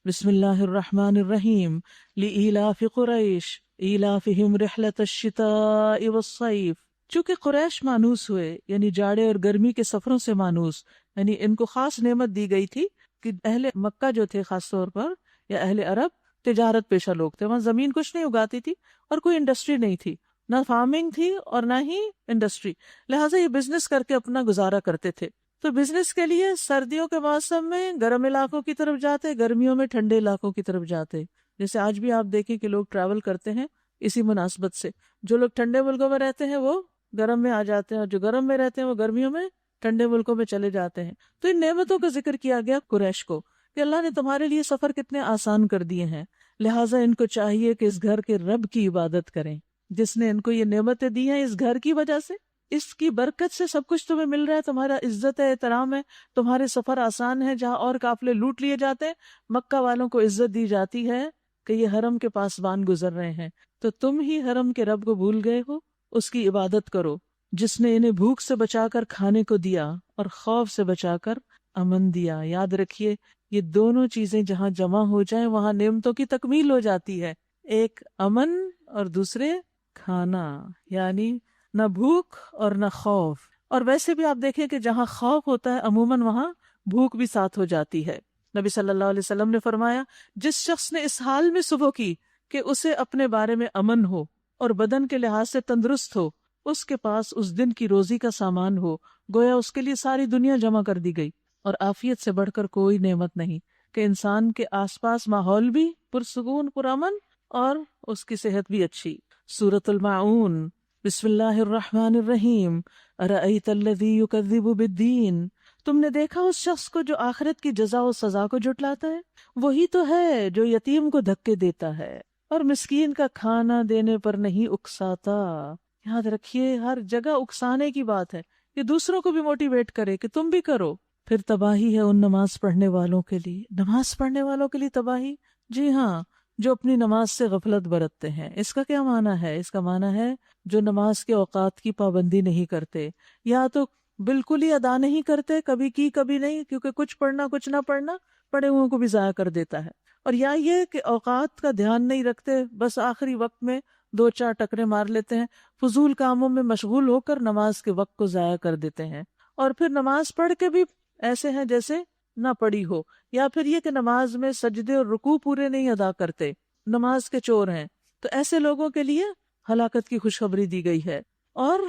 بسم اللہ الرحمن الرحیم، لإیلاف قریش ایلافہم رحلۃ الشتاء والصیف، چونکہ قریش مانوس ہوئے، یعنی جاڑے اور گرمی کے سفروں سے مانوس، یعنی ان کو خاص نعمت دی گئی تھی کہ اہل مکہ جو تھے خاص طور پر، یا اہل عرب، تجارت پیشہ لوگ تھے، وہاں زمین کچھ نہیں اگاتی تھی اور کوئی انڈسٹری نہیں تھی، نہ فارمنگ تھی اور نہ ہی انڈسٹری، لہٰذا یہ بزنس کر کے اپنا گزارا کرتے تھے۔ تو بزنس کے لیے سردیوں کے موسم میں گرم علاقوں کی طرف جاتے، گرمیوں میں ٹھنڈے علاقوں کی طرف جاتے، جیسے آج بھی آپ دیکھیں کہ لوگ ٹریول کرتے ہیں اسی مناسبت سے، جو لوگ ٹھنڈے ملکوں میں رہتے ہیں وہ گرم میں آ جاتے ہیں اور جو گرم میں رہتے ہیں وہ گرمیوں میں ٹھنڈے ملکوں میں چلے جاتے ہیں۔ تو ان نعمتوں کا ذکر کیا گیا قریش کو کہ اللہ نے تمہارے لیے سفر کتنے آسان کر دیے ہیں، لہٰذا ان کو چاہیے کہ اس گھر کے رب کی عبادت کریں جس نے ان کو یہ نعمتیں دی ہیں، اس گھر کی وجہ سے، اس کی برکت سے سب کچھ تمہیں مل رہا ہے، تمہارا عزت ہے، احترام ہے، تمہارے سفر آسان ہے، جہاں اور قافلے لوٹ لیے جاتے ہیں مکہ والوں کو عزت دی جاتی ہے کہ یہ حرم کے پاسبان گزر رہے ہیں، تو تم ہی حرم کے رب کو بھول گئے ہو، اس کی عبادت کرو جس نے انہیں بھوک سے بچا کر کھانے کو دیا اور خوف سے بچا کر امن دیا۔ یاد رکھیے یہ دونوں چیزیں جہاں جمع ہو جائیں وہاں نعمتوں کی تکمیل ہو جاتی ہے، ایک امن اور دوسرے کھانا، یعنی نہ بھوک اور نہ خوف۔ اور ویسے بھی آپ دیکھیں کہ جہاں خوف ہوتا ہے عموماً وہاں بھوک بھی ساتھ ہو جاتی ہے۔ نبی صلی اللہ علیہ وسلم نے فرمایا، جس شخص نے اس حال میں صبح کی کہ اسے اپنے بارے میں امن ہو اور بدن کے لحاظ سے تندرست ہو، اس کے پاس اس دن کی روزی کا سامان ہو، گویا اس کے لیے ساری دنیا جمع کر دی گئی۔ اور عافیت سے بڑھ کر کوئی نعمت نہیں کہ انسان کے آس پاس ماحول بھی پرسکون پرامن اور اس کی صحت بھی اچھی۔ سورۃ الماعون، بسم اللہ الرحمن الرحیم، ارأیت الذی یکذب بالدین، تم نے دیکھا اس شخص کو جو آخرت کی جزا و سزا کو جھٹلاتا ہے؟ وہی تو ہے جو یتیم کو دھکے دیتا ہے اور مسکین کا کھانا دینے پر نہیں اکساتا۔ یاد رکھیے ہر جگہ اکسانے کی بات ہے، یہ دوسروں کو بھی موٹیویٹ کرے کہ تم بھی کرو۔ پھر تباہی ہے ان نماز پڑھنے والوں کے لیے، نماز پڑھنے والوں کے لیے تباہی، جی ہاں، جو اپنی نماز سے غفلت برتتے ہیں۔ اس کا کیا معنی ہے؟ اس کا معنی ہے جو نماز کے اوقات کی پابندی نہیں کرتے، یا تو بالکل ہی ادا نہیں کرتے، کبھی کی کبھی نہیں، کیونکہ کچھ پڑھنا کچھ نہ پڑھنا پڑے ہوئے کو بھی ضائع کر دیتا ہے، اور یا یہ کہ اوقات کا دھیان نہیں رکھتے، بس آخری وقت میں 2-4 ٹکرے مار لیتے ہیں، فضول کاموں میں مشغول ہو کر نماز کے وقت کو ضائع کر دیتے ہیں، اور پھر نماز پڑھ کے بھی ایسے ہیں جیسے نہ پڑھی ہو، یا پھر یہ کہ نماز میں سجدے اور رکوع پورے نہیں ادا کرتے، نماز کے چور ہیں۔ تو ایسے لوگوں کے لیے ہلاکت کی خوشخبری دی گئی ہے۔ اور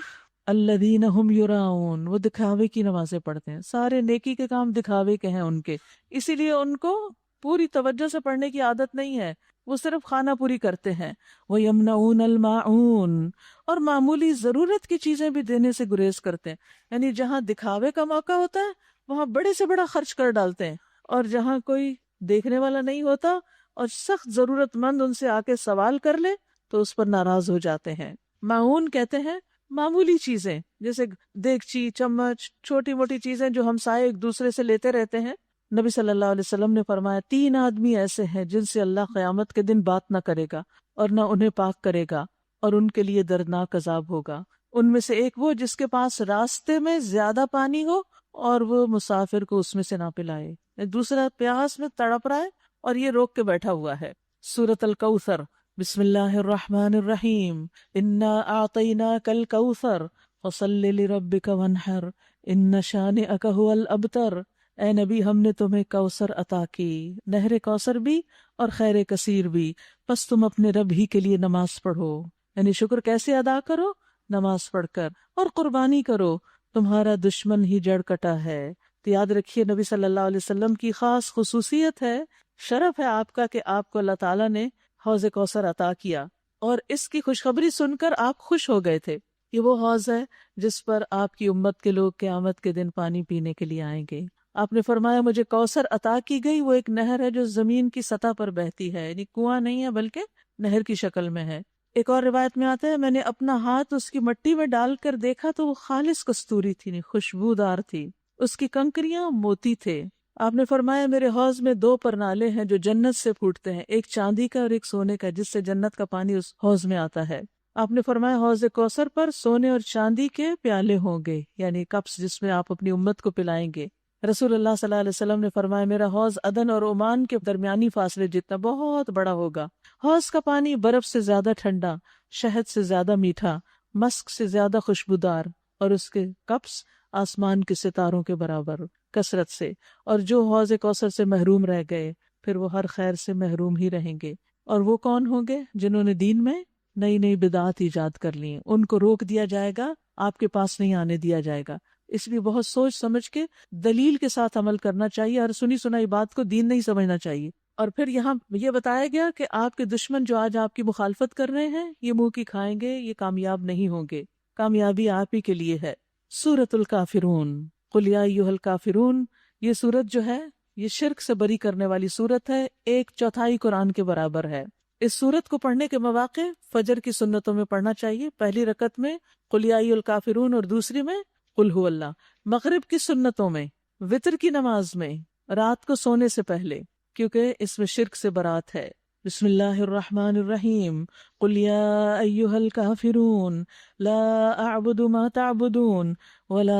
الذین ہم یراؤن، وہ دکھاوے کی نمازیں پڑھتے ہیں، سارے نیکی کے کام دکھاوے کے ہیں ان کے، اسی لیے ان کو پوری توجہ سے پڑھنے کی عادت نہیں ہے، وہ صرف خانہ پوری کرتے ہیں۔ وَيَمْنَعُونَ الْمَاعُونَ، اور معمولی ضرورت کی چیزیں بھی دینے سے گریز کرتے ہیں، یعنی جہاں دکھاوے کا موقع ہوتا ہے وہاں بڑے سے بڑا خرچ کر ڈالتے ہیں، اور جہاں کوئی دیکھنے والا نہیں ہوتا اور سخت ضرورت مند ان سے آ کے سوال کر لے تو اس پر ناراض ہو جاتے ہیں۔ معون کہتے ہیں معمولی چیزیں، جیسے دیگچی، چمچ، چھوٹی موٹی چیزیں جو ہمسائے ایک دوسرے سے لیتے رہتے ہیں۔ نبی صلی اللہ علیہ وسلم نے فرمایا 3 آدمی ایسے ہیں جن سے اللہ قیامت کے دن بات نہ کرے گا اور نہ انہیں پاک کرے گا، اور ان کے لیے دردناک عذاب ہوگا۔ ان میں سے ایک وہ جس کے پاس راستے میں زیادہ پانی ہو اور وہ مسافر کو اس میں سے نہ پلائے، دوسرا پیاس میں تڑپ رہا ہے اور یہ روک کے بیٹھا ہوا ہے۔ سورۃ الکوثر، بسم اللہ الرحمن الرحیم، انا اعطیناک الکوثر فصل لربک وانحر ان شانئک ھو الابتر، اے نبی ہم نے تمہیں کوثر عطا کی، نہر کوثر بھی اور خیر کثیر بھی، پس تم اپنے رب ہی کے لیے نماز پڑھو، یعنی شکر کیسے ادا کرو؟ نماز پڑھ کر، اور قربانی کرو، تمہارا دشمن ہی جڑ کٹا ہے۔ تو یاد رکھیے نبی صلی اللہ علیہ وسلم کی خاص خصوصیت ہے شرف ہے آپ کا کہ آپ کو اللہ تعالیٰ نے حوض کوثر عطا کیا، اور اس کی خوشخبری سن کر آپ خوش ہو گئے تھے۔ یہ وہ حوض ہے جس پر آپ کی امت کے لوگ قیامت کے دن پانی پینے کے لیے آئیں گے۔ آپ نے فرمایا مجھے کوثر عطا کی گئی، وہ ایک نہر ہے جو زمین کی سطح پر بہتی ہے، یعنی کنواں نہیں ہے بلکہ نہر کی شکل میں ہے۔ ایک اور روایت میں آتا ہے میں نے اپنا ہاتھ اس کی مٹی میں ڈال کر دیکھا تو وہ خالص کستوری تھی، خوشبودار تھی، اس کی کنکریاں موتی تھے۔ آپ نے فرمایا میرے حوض میں 2 پرنالے ہیں جو جنت سے پھوٹتے ہیں، ایک چاندی کا اور ایک سونے کا، جس سے جنت کا پانی اس حوض میں آتا ہے۔ آپ نے فرمایا حوض کوثر پر سونے اور چاندی کے پیالے ہوں گے، یعنی کپس جس میں آپ اپنی امت کو پلائیں گے۔ رسول اللہ صلی اللہ علیہ وسلم نے فرمایا میرا حوض عدن اور عمان کے درمیانی فاصلے جتنا بہت بڑا ہوگا۔ حوض کا پانی برف سے زیادہ ٹھنڈا، شہد سے زیادہ میٹھا، مسک سے زیادہ خوشبودار، اور اس کے کپس آسمان کے ستاروں کے برابر کثرت سے۔ اور جو حوض کوثر سے محروم رہ گئے پھر وہ ہر خیر سے محروم ہی رہیں گے۔ اور وہ کون ہوں گے؟ جنہوں نے دین میں نئی نئی بدعات ایجاد کر لی ہیں، ان کو روک دیا جائے گا، آپ کے پاس نہیں آنے دیا جائے گا۔ اس لیے بہت سوچ سمجھ کے دلیل کے ساتھ عمل کرنا چاہیے، ہر سنی سنائی بات کو دین نہیں سمجھنا چاہیے۔ اور پھر یہاں یہ بتایا گیا کہ آپ کے دشمن جو آج آپ کی مخالفت کر رہے ہیں یہ منہ کی کھائیں گے، یہ کامیاب نہیں ہوں گے، کامیابی آپ ہی کے لیے ہے۔ سورۃ الکافرون، قل یا ایھا الکافرون، یہ سورت جو ہے یہ شرک سے بری کرنے والی سورت ہے، 1/4 قرآن کے برابر ہے۔ اس سورت کو پڑھنے کے مواقع فجر کی سنتوں میں پڑھنا چاہیے، پہلی رکعت میں قل یا ایھا الکافرون اور دوسری میں قل ھو اللہ۔ مغرب کی سنتوں میں، وتر کی نماز میں، رات کو سونے سے پہلے، کیونکہ اس میں شرک سے برات ہے۔ بسم اللہ الرحمن الرحیم، قل یا ایھا الکافرون لا اعبد ما تعبدون ولا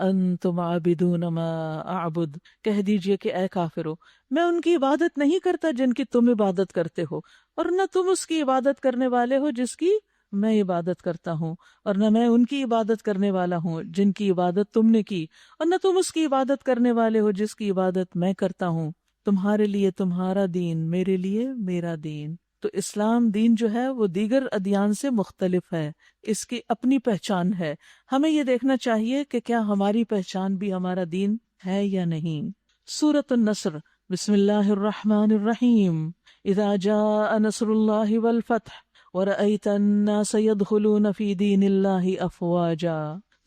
انتم عابدون ما اعبد۔ کہہ دیجئے کہ اے کافرو، میں ان کی عبادت نہیں کرتا جن کی تم عبادت کرتے ہو، اور نہ تم اس کی عبادت کرنے والے ہو جس کی میں عبادت کرتا ہوں، اور نہ میں ان کی عبادت کرنے والا ہوں جن کی عبادت تم نے کی، اور نہ تم اس کی عبادت کرنے والے ہو جس کی عبادت میں کرتا ہوں۔ تمہارے لیے تمہارا دین، میرے لیے میرا دین۔ تو اسلام دین جو ہے وہ دیگر ادیان سے مختلف ہے، اس کی اپنی پہچان ہے۔ ہمیں یہ دیکھنا چاہیے کہ کیا ہماری پہچان بھی ہمارا دین ہے یا نہیں۔ سورۃ النصر، بسم اللہ الرحمن الرحیم، اذا جاء نصر اللہ والفتح ورأيت الناس يدخلون في دين الله أفواجا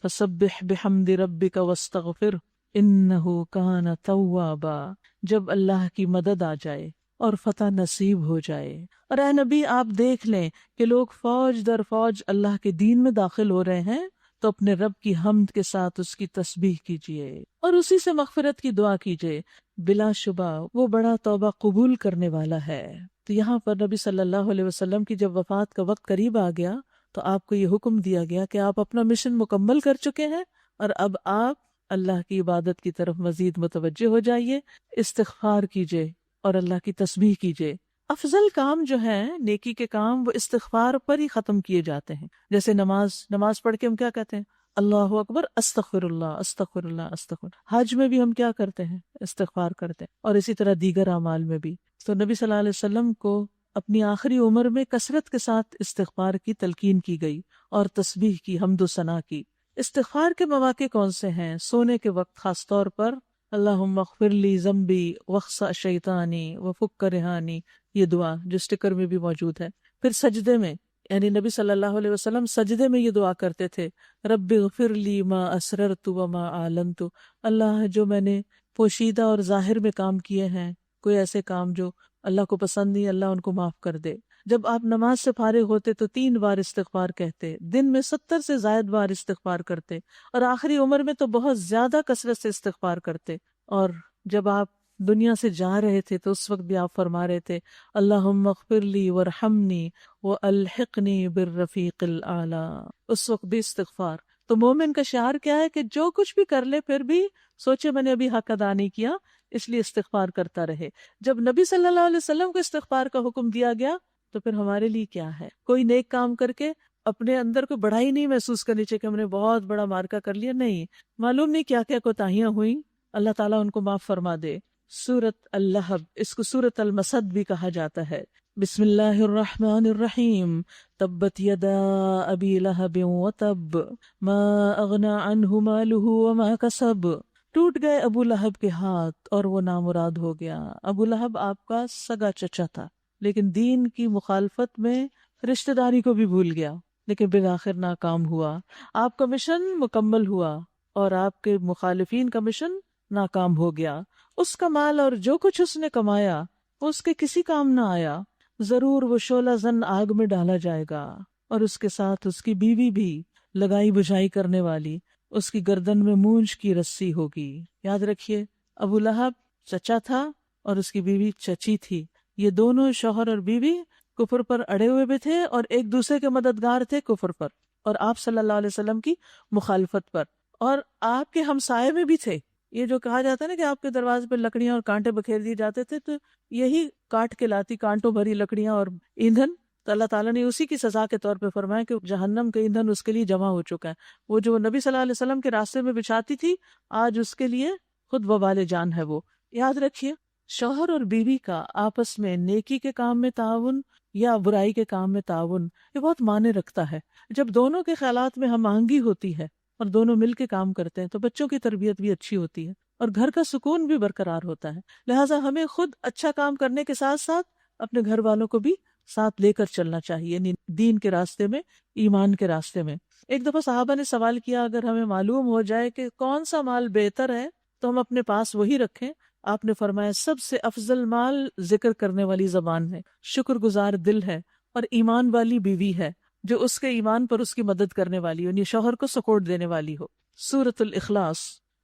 فسبح بحمد ربك واستغفر إنه كان توابا۔ جب اللہ کی مدد آ جائے اور فتح نصیب ہو جائے، اور اے نبی آپ دیکھ لیں کہ لوگ فوج در فوج اللہ کے دین میں داخل ہو رہے ہیں، تو اپنے رب کی حمد کے ساتھ اس کی تسبیح کیجئے اور اسی سے مغفرت کی دعا کیجئے، بلا شبہ وہ بڑا توبہ قبول کرنے والا ہے۔ تو یہاں پر نبی صلی اللہ علیہ وسلم کی جب وفات کا وقت قریب آ گیا تو آپ کو یہ حکم دیا گیا کہ آپ اپنا مشن مکمل کر چکے ہیں، اور اب آپ اللہ کی عبادت کی طرف مزید متوجہ ہو جائیے، استغفار کیجئے اور اللہ کی تسبیح کیجئے۔ افضل کام جو ہے، نیکی کے کام، وہ استغفار پر ہی ختم کیے جاتے ہیں۔ جیسے نماز پڑھ کے ہم کیا کہتے ہیں؟ اللہ اکبر، استغفر اللہ، استغفر اللہ، استغفر۔ حج میں بھی ہم کیا کرتے ہیں؟ استغفار کرتے ہیں، اور اسی طرح دیگر اعمال میں بھی۔ تو نبی صلی اللہ علیہ وسلم کو اپنی آخری عمر میں کثرت کے ساتھ استغفار کی تلقین کی گئی اور تسبیح کی، حمد و ثنا کی۔ استغفار کے مواقع کون سے ہیں؟ سونے کے وقت خاص طور پر اللہم اغفر لی ذنبی واخسأ شیطانی وفک رہانی، یہ دعا جو اسٹکر میں بھی موجود ہے۔ پھر سجدے میں، یعنی نبی صلی اللہ علیہ وسلم سجدے میں یہ دعا کرتے تھے، رب اغفر لی ما اسررت وما اعلنت، اللہ جو میں نے پوشیدہ اور ظاہر میں کام کیے ہیں، کوئی ایسے کام جو اللہ کو پسند نہیں، اللہ ان کو معاف کر دے۔ جب آپ نماز سے فارغ ہوتے تو 3 بار استغفار کہتے، دن میں 70 سے زائد بار استغفار کرتے، اور آخری عمر میں تو بہت زیادہ کثرت سے استغفار کرتے۔ اور جب آپ دنیا سے جا رہے تھے تو اس وقت بھی آپ فرما رہے تھے، اللہم اغفر لی وارحمنی والحقنی بالرفیق الاعلی، اس وقت بھی استغفار۔ تو مومن کا شعار کیا ہے کہ جو کچھ بھی کر لے پھر بھی سوچے میں نے ابھی حق ادا نہیں کیا، اس لیے استغفار کرتا رہے۔ جب نبی صلی اللہ علیہ وسلم کو استغفار کا حکم دیا گیا تو پھر ہمارے لیے کیا ہے؟ کوئی نیک کام کر کے اپنے اندر کوئی بڑائی نہیں محسوس کرنی چاہیے کہ ہم نے بہت بڑا مارکا کر لیا، نہیں، معلوم نہیں کیا کیا کوتاہیاں ہوئیں، اللہ تعالیٰ ان کو معاف فرما دے۔ سورۃ اللہب، اس کو سورۃ المسد بھی کہا جاتا ہے۔ بسم اللہ الرحمن الرحیم، تبت یدا ابی لہب وتب ما اغنی عنہ مالہ وما کسب ٹوٹ گئے ابو لہب کے ہاتھ اور وہ نامراد ہو گیا. ابو لہب آپ کا سگا چچا تھا، لیکن دین کی مخالفت میں رشتہ داری کو بھی بھول گیا، لیکن بالآخر ناکام ہوا. آپ کا مشن مکمل ہوا اور آپ کے مخالفین کا مشن ناکام ہو گیا. اس کا مال اور جو کچھ اس نے کمایا وہ اس کے کسی کام نہ آیا. ضرور وہ شعلہ زن آگ میں ڈالا جائے گا، اور اس کے ساتھ اس کی بیوی بھی لگائی بجھائی کرنے والی، اس کی گردن میں مونج کی رسی ہوگی. یاد رکھیے، ابو لہب چچا تھا اور اس کی بیوی چچی تھی. یہ دونوں شوہر اور بیوی کفر پر اڑے ہوئے بھی تھے اور ایک دوسرے کے مددگار تھے کفر پر اور آپ صلی اللہ علیہ وسلم کی مخالفت پر، اور آپ کے ہمسائے میں بھی تھے. یہ جو کہا جاتا ہے نا کہ آپ کے دروازے پہ لکڑیاں اور کانٹے بکھیر دیے جاتے تھے، تو یہی کاٹ کے لاتی کانٹوں بھری لکڑیاں اور ایندھن. تو اللہ تعالیٰ نے اسی کی سزا کے طور پہ فرمایا کہ جہنم کا ایندھن اس کے لیے جمع ہو چکا ہے. وہ جو نبی صلی اللہ علیہ وسلم کے راستے میں بچھاتی تھی، آج اس کے لیے خود وبال جان ہے وہ. یاد رکھیے، شوہر اور بیوی کا آپس میں نیکی کے کام میں تعاون یا برائی کے کام میں تعاون یہ بہت معنی رکھتا ہے. جب دونوں کے خیالات میں ہم آہنگی ہوتی ہے اور دونوں مل کے کام کرتے ہیں تو بچوں کی تربیت بھی اچھی ہوتی ہے اور گھر کا سکون بھی برقرار ہوتا ہے. لہٰذا ہمیں خود اچھا کام کرنے کے ساتھ ساتھ اپنے گھر والوں کو بھی ساتھ لے کر چلنا چاہیے، یعنی دین کے راستے میں، ایمان کے راستے میں. ایک دفعہ صحابہ نے سوال کیا، اگر ہمیں معلوم ہو جائے کہ کون سا مال بہتر ہے تو ہم اپنے پاس وہی رکھیں. آپ نے فرمایا سب سے افضل مال ذکر کرنے والی زبان ہے، شکر گزار دل ہے، اور ایمان والی بیوی ہے جو اس کے ایمان پر اس کی مدد کرنے والی ہو، یعنی شوہر کو سپورٹ دینے والی ہو. سورۃ الاخلاص.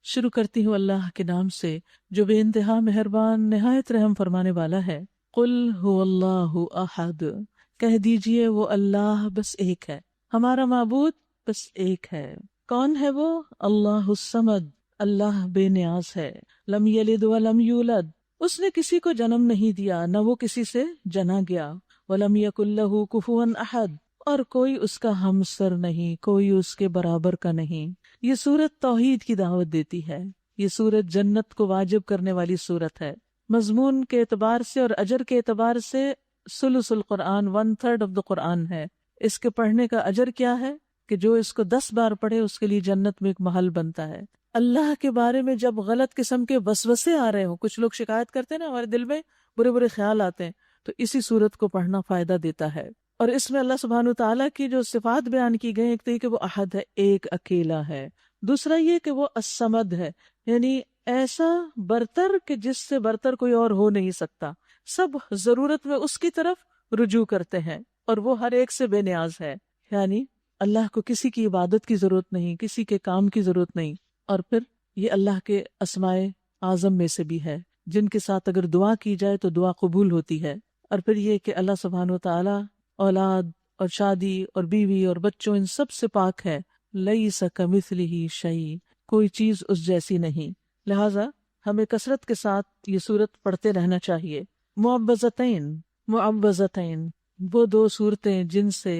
شروع کرتی ہوں اللہ کے نام سے جو بے انتہا مہربان نہایت رحم فرمانے والا ہے. قل هو اللہ احد، کہہ دیجئے وہ اللہ بس ایک ہے، ہمارا معبود بس ایک ہے. کون ہے وہ؟ اللہ الصمد، اللہ بے نیاز ہے. لم یلد ولم یولد، اس نے کسی کو جنم نہیں دیا نہ وہ کسی سے جنا گیا. ولم یکن لہ کفوا احد، اور کوئی اس کا ہمسر نہیں، کوئی اس کے برابر کا نہیں. یہ سورت توحید کی دعوت دیتی ہے. یہ سورت جنت کو واجب کرنے والی سورت ہے. مضمون کے اعتبار سے اور اجر کے اعتبار سے ثلث القرآن، 1/3 آف دا قرآن ہے. اس کے پڑھنے کا اجر کیا ہے کہ جو اس کو 10 بار پڑھے اس کے لیے جنت میں ایک محل بنتا ہے. اللہ کے بارے میں جب غلط قسم کے وسوسے آ رہے ہوں، کچھ لوگ شکایت کرتے ہیں نا، ہمارے دل میں برے برے خیال آتے ہیں، تو اسی سورت کو پڑھنا فائدہ دیتا ہے. اور اس میں اللہ سبحانہ وتعالیٰ کی جو صفات بیان کی گئی، ایک تو یہ کہ وہ احد ہے، ایک اکیلا ہے. دوسرا یہ کہ وہ الصمد ہے، یعنی ایسا برتر کہ جس سے برتر کوئی اور ہو نہیں سکتا. سب ضرورت میں اس کی طرف رجوع کرتے ہیں اور وہ ہر ایک سے بے نیاز ہے. یعنی اللہ کو کسی کی عبادت کی ضرورت نہیں، کسی کے کام کی ضرورت نہیں. اور پھر یہ اللہ کے اسماء اعظم میں سے بھی ہے جن کے ساتھ اگر دعا کی جائے تو دعا قبول ہوتی ہے. اور پھر یہ کہ اللہ سبحانہ وتعالی اولاد اور شادی اور بیوی اور بچوں ان سب سے پاک ہے. لیس کمثلہ شیء، کوئی چیز اس جیسی نہیں. لہٰذا ہمیں کثرت کے ساتھ یہ سورت پڑھتے رہنا چاہیے. معوذتین، معوذتین وہ 2 سورتیں جن سے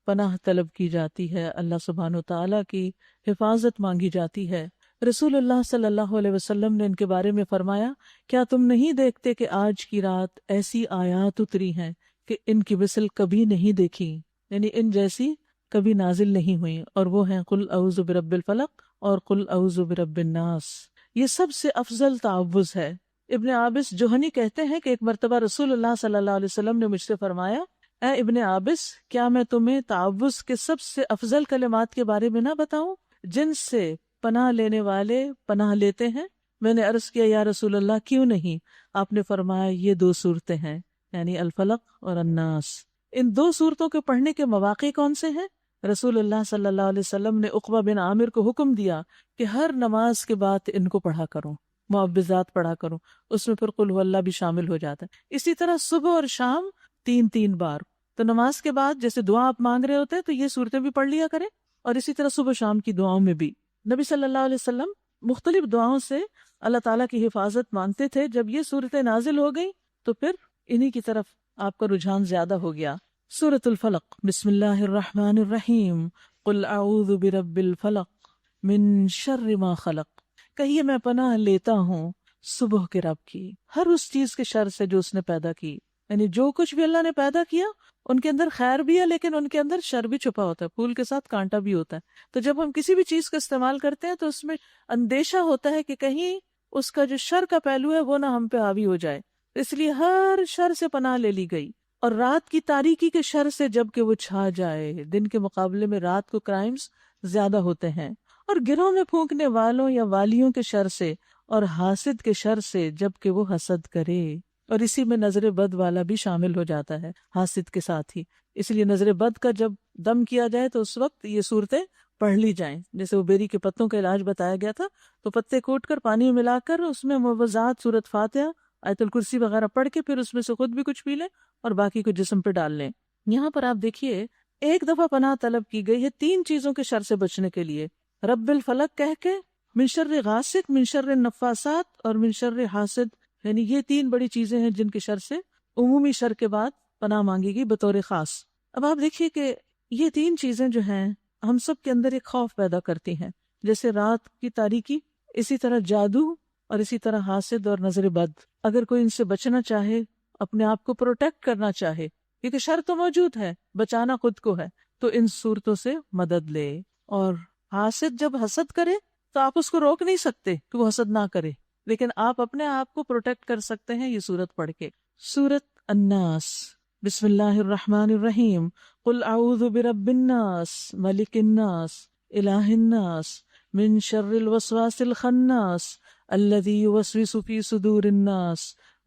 پناہ طلب کی جاتی ہے، اللہ سبحانہ وتعالیٰ کی حفاظت مانگی جاتی ہے. رسول اللہ صلی اللہ علیہ وسلم نے ان کے بارے میں فرمایا، کیا تم نہیں دیکھتے کہ آج کی رات ایسی آیات اتری ہیں کہ ان کی مثل کبھی نہیں دیکھی، یعنی ان جیسی کبھی نازل نہیں ہوئی، اور وہ ہیں قل اعوذ برب الفلق اور قل اعوذ برب الناس. یہ سب سے افضل تعوذ ہے. ابن عابس جوہنی کہتے ہیں کہ ایک مرتبہ رسول اللہ صلی اللہ علیہ وسلم نے مجھ سے فرمایا، اے ابن عابس، کیا میں تمہیں تعوذ کے سب سے افضل کلمات کے بارے میں نہ بتاؤں جن سے پناہ لینے والے پناہ لیتے ہیں؟ میں نے عرض کیا، یا رسول اللہ کیوں نہیں؟ آپ نے فرمایا، یہ 2 صورتیں ہیں، یعنی الفلق اور الناس. ان 2 صورتوں کے پڑھنے کے مواقع کون سے ہیں؟ رسول اللہ صلی اللہ علیہ وسلم نے عقبہ بن عامر کو حکم دیا کہ ہر نماز کے بعد ان کو پڑھا کرو، معوذات پڑھا کرو. اس میں پھر قل هو اللہ بھی شامل ہو جاتا ہے. اسی طرح صبح اور شام 3 بار. تو نماز کے بعد جیسے دعا آپ مانگ رہے ہوتے ہیں تو یہ صورتیں بھی پڑھ لیا کریں، اور اسی طرح صبح شام کی دعاؤں میں بھی. نبی صلی اللہ علیہ وسلم مختلف دعاؤں سے اللہ تعالیٰ کی حفاظت مانگتے تھے. جب یہ صورتیں نازل ہو گئی تو پھر انہی کی طرف آپ کا رجحان زیادہ ہو گیا. سورۃ الفلق. بسم اللہ الرحمن الرحیم. قل اعوذ برب الفلق من شر ما خلق. کہیے میں پناہ لیتا ہوں صبح کے رب کی ہر اس چیز کے شر سے جو اس نے پیدا کی. یعنی جو کچھ بھی اللہ نے پیدا کیا ان کے اندر خیر بھی ہے لیکن ان کے اندر شر بھی چھپا ہوتا ہے، پھول کے ساتھ کانٹا بھی ہوتا ہے. تو جب ہم کسی بھی چیز کا استعمال کرتے ہیں تو اس میں اندیشہ ہوتا ہے کہ کہیں اس کا جو شر کا پہلو ہے وہ نہ ہم پہ حاوی ہو جائے. اس لیے ہر شر سے پناہ لے لی گئی. اور رات کی تاریکی کے شر سے جب کہ وہ چھا جائے، دن کے مقابلے میں رات کو کرائمز زیادہ ہوتے ہیں. اور گروں میں پھونکنے والوں یا والیوں کے شر سے اور حاسد کے شر سے جب کہ وہ حسد کرے. اور اسی میں نظر بد والا بھی شامل ہو جاتا ہے حاسد کے ساتھ ہی. اس لیے نظر بد کا جب دم کیا جائے تو اس وقت یہ صورتیں پڑھ لی جائیں. جیسے وہ بیری کے پتوں کا علاج بتایا گیا تھا، تو پتے کوٹ کر پانی میں ملا کر اس میں موضوعات سورت فاتحہ، آیت الکرسی وغیرہ پڑھ کے پھر اس میں سے خود بھی کچھ پی لیں اور باقی کو جسم پہ ڈال لیں. یہاں پر آپ دیکھیے ایک دفعہ پناہ طلب کی گئی ہے 3 چیزوں کے شر سے بچنے کے لیے. رب الفلق کہہ کے، من شر غاسق، من شر النفاسات اور من شر حاسد. یعنی یہ 3 بڑی چیزیں ہیں جن کے شر سے عمومی شر کے بعد پناہ مانگی گئی بطور خاص. اب آپ دیکھیے کہ یہ 3 چیزیں جو ہیں ہم سب کے اندر ایک خوف پیدا کرتی ہیں. جیسے رات کی تاریکی، اسی طرح جادو، اور اسی طرح حاسد اور نظر بد. اگر کوئی ان سے بچنا چاہے، اپنے آپ کو پروٹیکٹ کرنا چاہے، کیونکہ شر تو موجود ہے، بچانا خود کو ہے، تو ان صورتوں سے مدد لے. اور حاسد جب حسد کرے تو آپ اس کو روک نہیں سکتے کہ وہ حسد نہ کرے، لیکن آپ اپنے آپ کو پروٹیکٹ کر سکتے ہیں یہ سورت پڑھ کے. سورت الناس. بسم اللہ الرحمن الرحیم. قل اعوذ برب الناس ملک الناس الہ الناس من شر الوسواس الخناس الذی یوسوس فی صدور الناس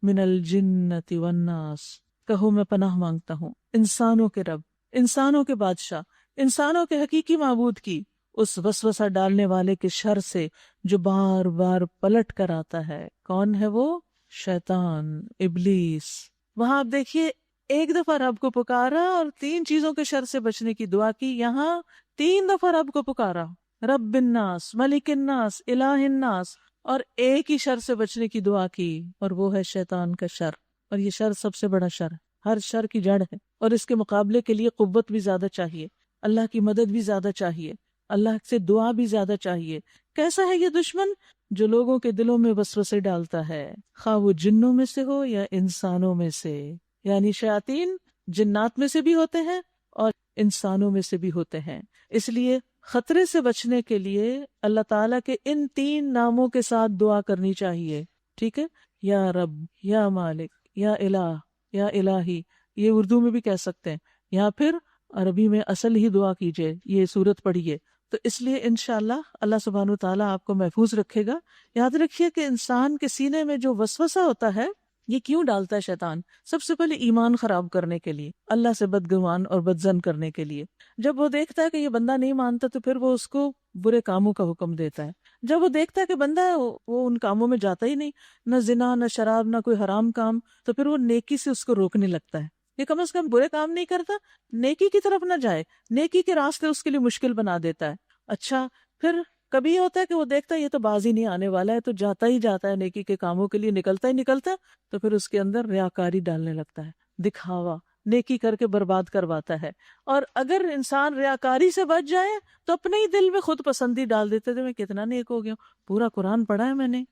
من الجنۃ والناس. کہو میں پناہ مانگتا ہوں انسانوں کے رب، انسانوں کے بادشاہ، انسانوں کے حقیقی معبود کی اس وسوسہ ڈالنے والے کے شر سے جو بار بار پلٹ کر آتا ہے. کون ہے وہ؟ شیطان، ابلیس. وہاں آپ دیکھیے ایک دفعہ رب کو پکارا اور 3 چیزوں کے شر سے بچنے کی دعا کی. یہاں 3 دفعہ رب کو پکارا، رب الناس، ملک الناس، الہ الناس، اور ایک ہی شر سے بچنے کی دعا کی، اور وہ ہے شیطان کا شر. اور یہ شر سب سے بڑا شر ہے، ہر شر کی جڑ ہے، اور اس کے مقابلے کے لیے قوت بھی زیادہ چاہیے، اللہ کی مدد بھی زیادہ چاہیے، اللہ سے دعا بھی زیادہ چاہیے. کیسا ہے یہ دشمن؟ جو لوگوں کے دلوں میں وسوسے ڈالتا ہے، خواہ وہ جنوں میں سے ہو یا انسانوں میں سے. یعنی شیاطین جنات میں سے بھی ہوتے ہیں اور انسانوں میں سے بھی ہوتے ہیں. اس لیے خطرے سے بچنے کے لیے اللہ تعالیٰ کے ان 3 ناموں کے ساتھ دعا کرنی چاہیے. ٹھیک ہے؟ یا رب، یا مالک، یا الہ، یا الہی، یہ اردو میں بھی کہہ سکتے ہیں، یا پھر عربی میں اصل ہی دعا کیجئے، یہ سورت پڑھیے. تو اس لیے انشاءاللہ اللہ سبحانہ وتعالیٰ آپ کو محفوظ رکھے گا. یاد رکھیے کہ انسان کے سینے میں جو وسوسہ ہوتا ہے یہ کیوں ڈالتا ہے شیطان؟ سب سے پہلے ایمان خراب کرنے کے لیے، اللہ سے بدگمان اور بدظن کرنے کے لیے. جب وہ دیکھتا ہے کہ یہ بندہ نہیں مانتا تو پھر وہ اس کو برے کاموں کا حکم دیتا ہے. جب وہ دیکھتا ہے کہ بندہ وہ ان کاموں میں جاتا ہی نہیں، نہ زنا، نہ شراب، نہ کوئی حرام کام، تو پھر وہ نیکی سے اس کو روکنے لگتا ہے. یہ کم از کم برے کام نہیں کرتا، نیکی کی طرف نہ جائے، نیکی کے راستے اس کے لیے مشکل بنا دیتا ہے. اچھا، پھر کبھی یہ ہوتا ہے کہ وہ دیکھتا ہے یہ تو باز ہی نہیں آنے والا ہے، تو جاتا ہی جاتا ہے نیکی کے کاموں کے لیے، نکلتا ہی نکلتا ہے، تو پھر اس کے اندر ریاکاری ڈالنے لگتا ہے، دکھاوا، نیکی کر کے برباد کرواتا ہے. اور اگر انسان ریاکاری سے بچ جائے تو اپنے ہی دل میں خود پسندی ڈال دیتے تھے، میں کتنا نیک ہو گیا ہوں، پورا قرآن پڑھا ہے میں نے،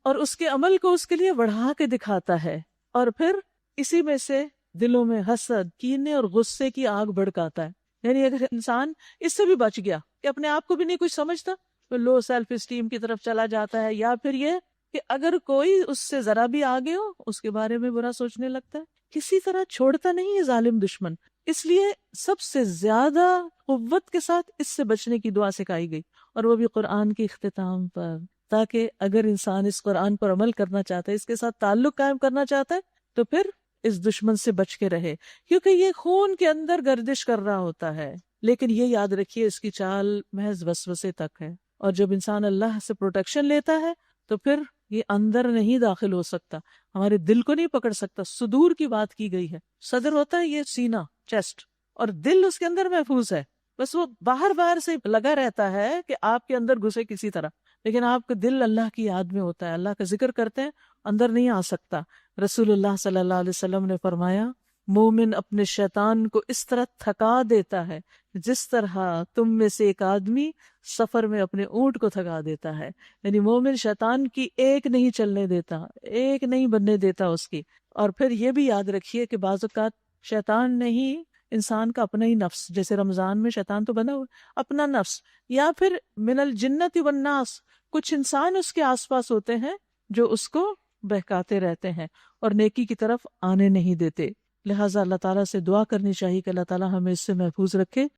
اور اس کے عمل کو اس کے لیے بڑھا کے دکھاتا ہے، اور پھر اسی میں سے دلوں میں حسد، کینے اور غصے کی آگ بھڑکاتا ہے. یعنی اگر انسان اس سے بھی بچ گیا کہ اپنے آپ کو بھی نہیں کچھ سمجھتا، تو لو سیلف اسٹیم کی طرف چلا جاتا ہے، یا پھر یہ کہ اگر کوئی اس سے ذرا بھی آگے ہو اس کے بارے میں برا سوچنے لگتا ہے. کسی طرح چھوڑتا نہیں یہ ظالم دشمن. اس لیے سب سے زیادہ قوت کے ساتھ اس سے بچنے کی دعا سکھائی گئی، اور وہ بھی قرآن کے اختتام پر، تاکہ اگر انسان اس قرآن پر عمل کرنا چاہتا ہے، اس کے ساتھ تعلق قائم کرنا چاہتا ہے، تو پھر اس دشمن سے بچ کے رہے، کیونکہ یہ خون کے اندر گردش کر رہا ہوتا ہے. لیکن یہ یاد رکھیے اس کی چال محض وسوسے تک ہے، اور جب انسان اللہ سے پروٹیکشن لیتا ہے تو پھر یہ اندر نہیں داخل ہو سکتا، ہمارے دل کو نہیں پکڑ سکتا. صدور کی بات کی گئی ہے، صدر ہوتا ہے یہ سینہ، چیسٹ، اور دل اس کے اندر محفوظ ہے. بس وہ باہر سے لگا رہتا ہے کہ آپ کے اندر گھسے کسی طرح، لیکن آپ کا دل اللہ کی یاد میں ہوتا ہے، اللہ کا ذکر کرتے ہیں، اندر نہیں آ سکتا. رسول اللہ صلی اللہ علیہ وسلم نے فرمایا مومن اپنے شیطان کو اس طرح تھکا دیتا ہے جس طرح تم میں سے ایک آدمی سفر میں اپنے اونٹ کو تھکا دیتا ہے. یعنی مومن شیطان کی ایک نہیں چلنے دیتا، ایک نہیں بننے دیتا اس کی. اور پھر یہ بھی یاد رکھیے کہ بعض اوقات شیطان نہیں، انسان کا اپنا ہی نفس، جیسے رمضان میں شیطان تو بنا ہوا اپنا نفس، یا پھر من الجنت والناس، کچھ انسان اس کے آس پاس ہوتے ہیں جو اس کو بہکاتے رہتے ہیں اور نیکی کی طرف آنے نہیں دیتے. لہٰذا اللہ تعالیٰ سے دعا کرنی چاہیے کہ اللہ تعالیٰ ہمیں اس سے محفوظ رکھے.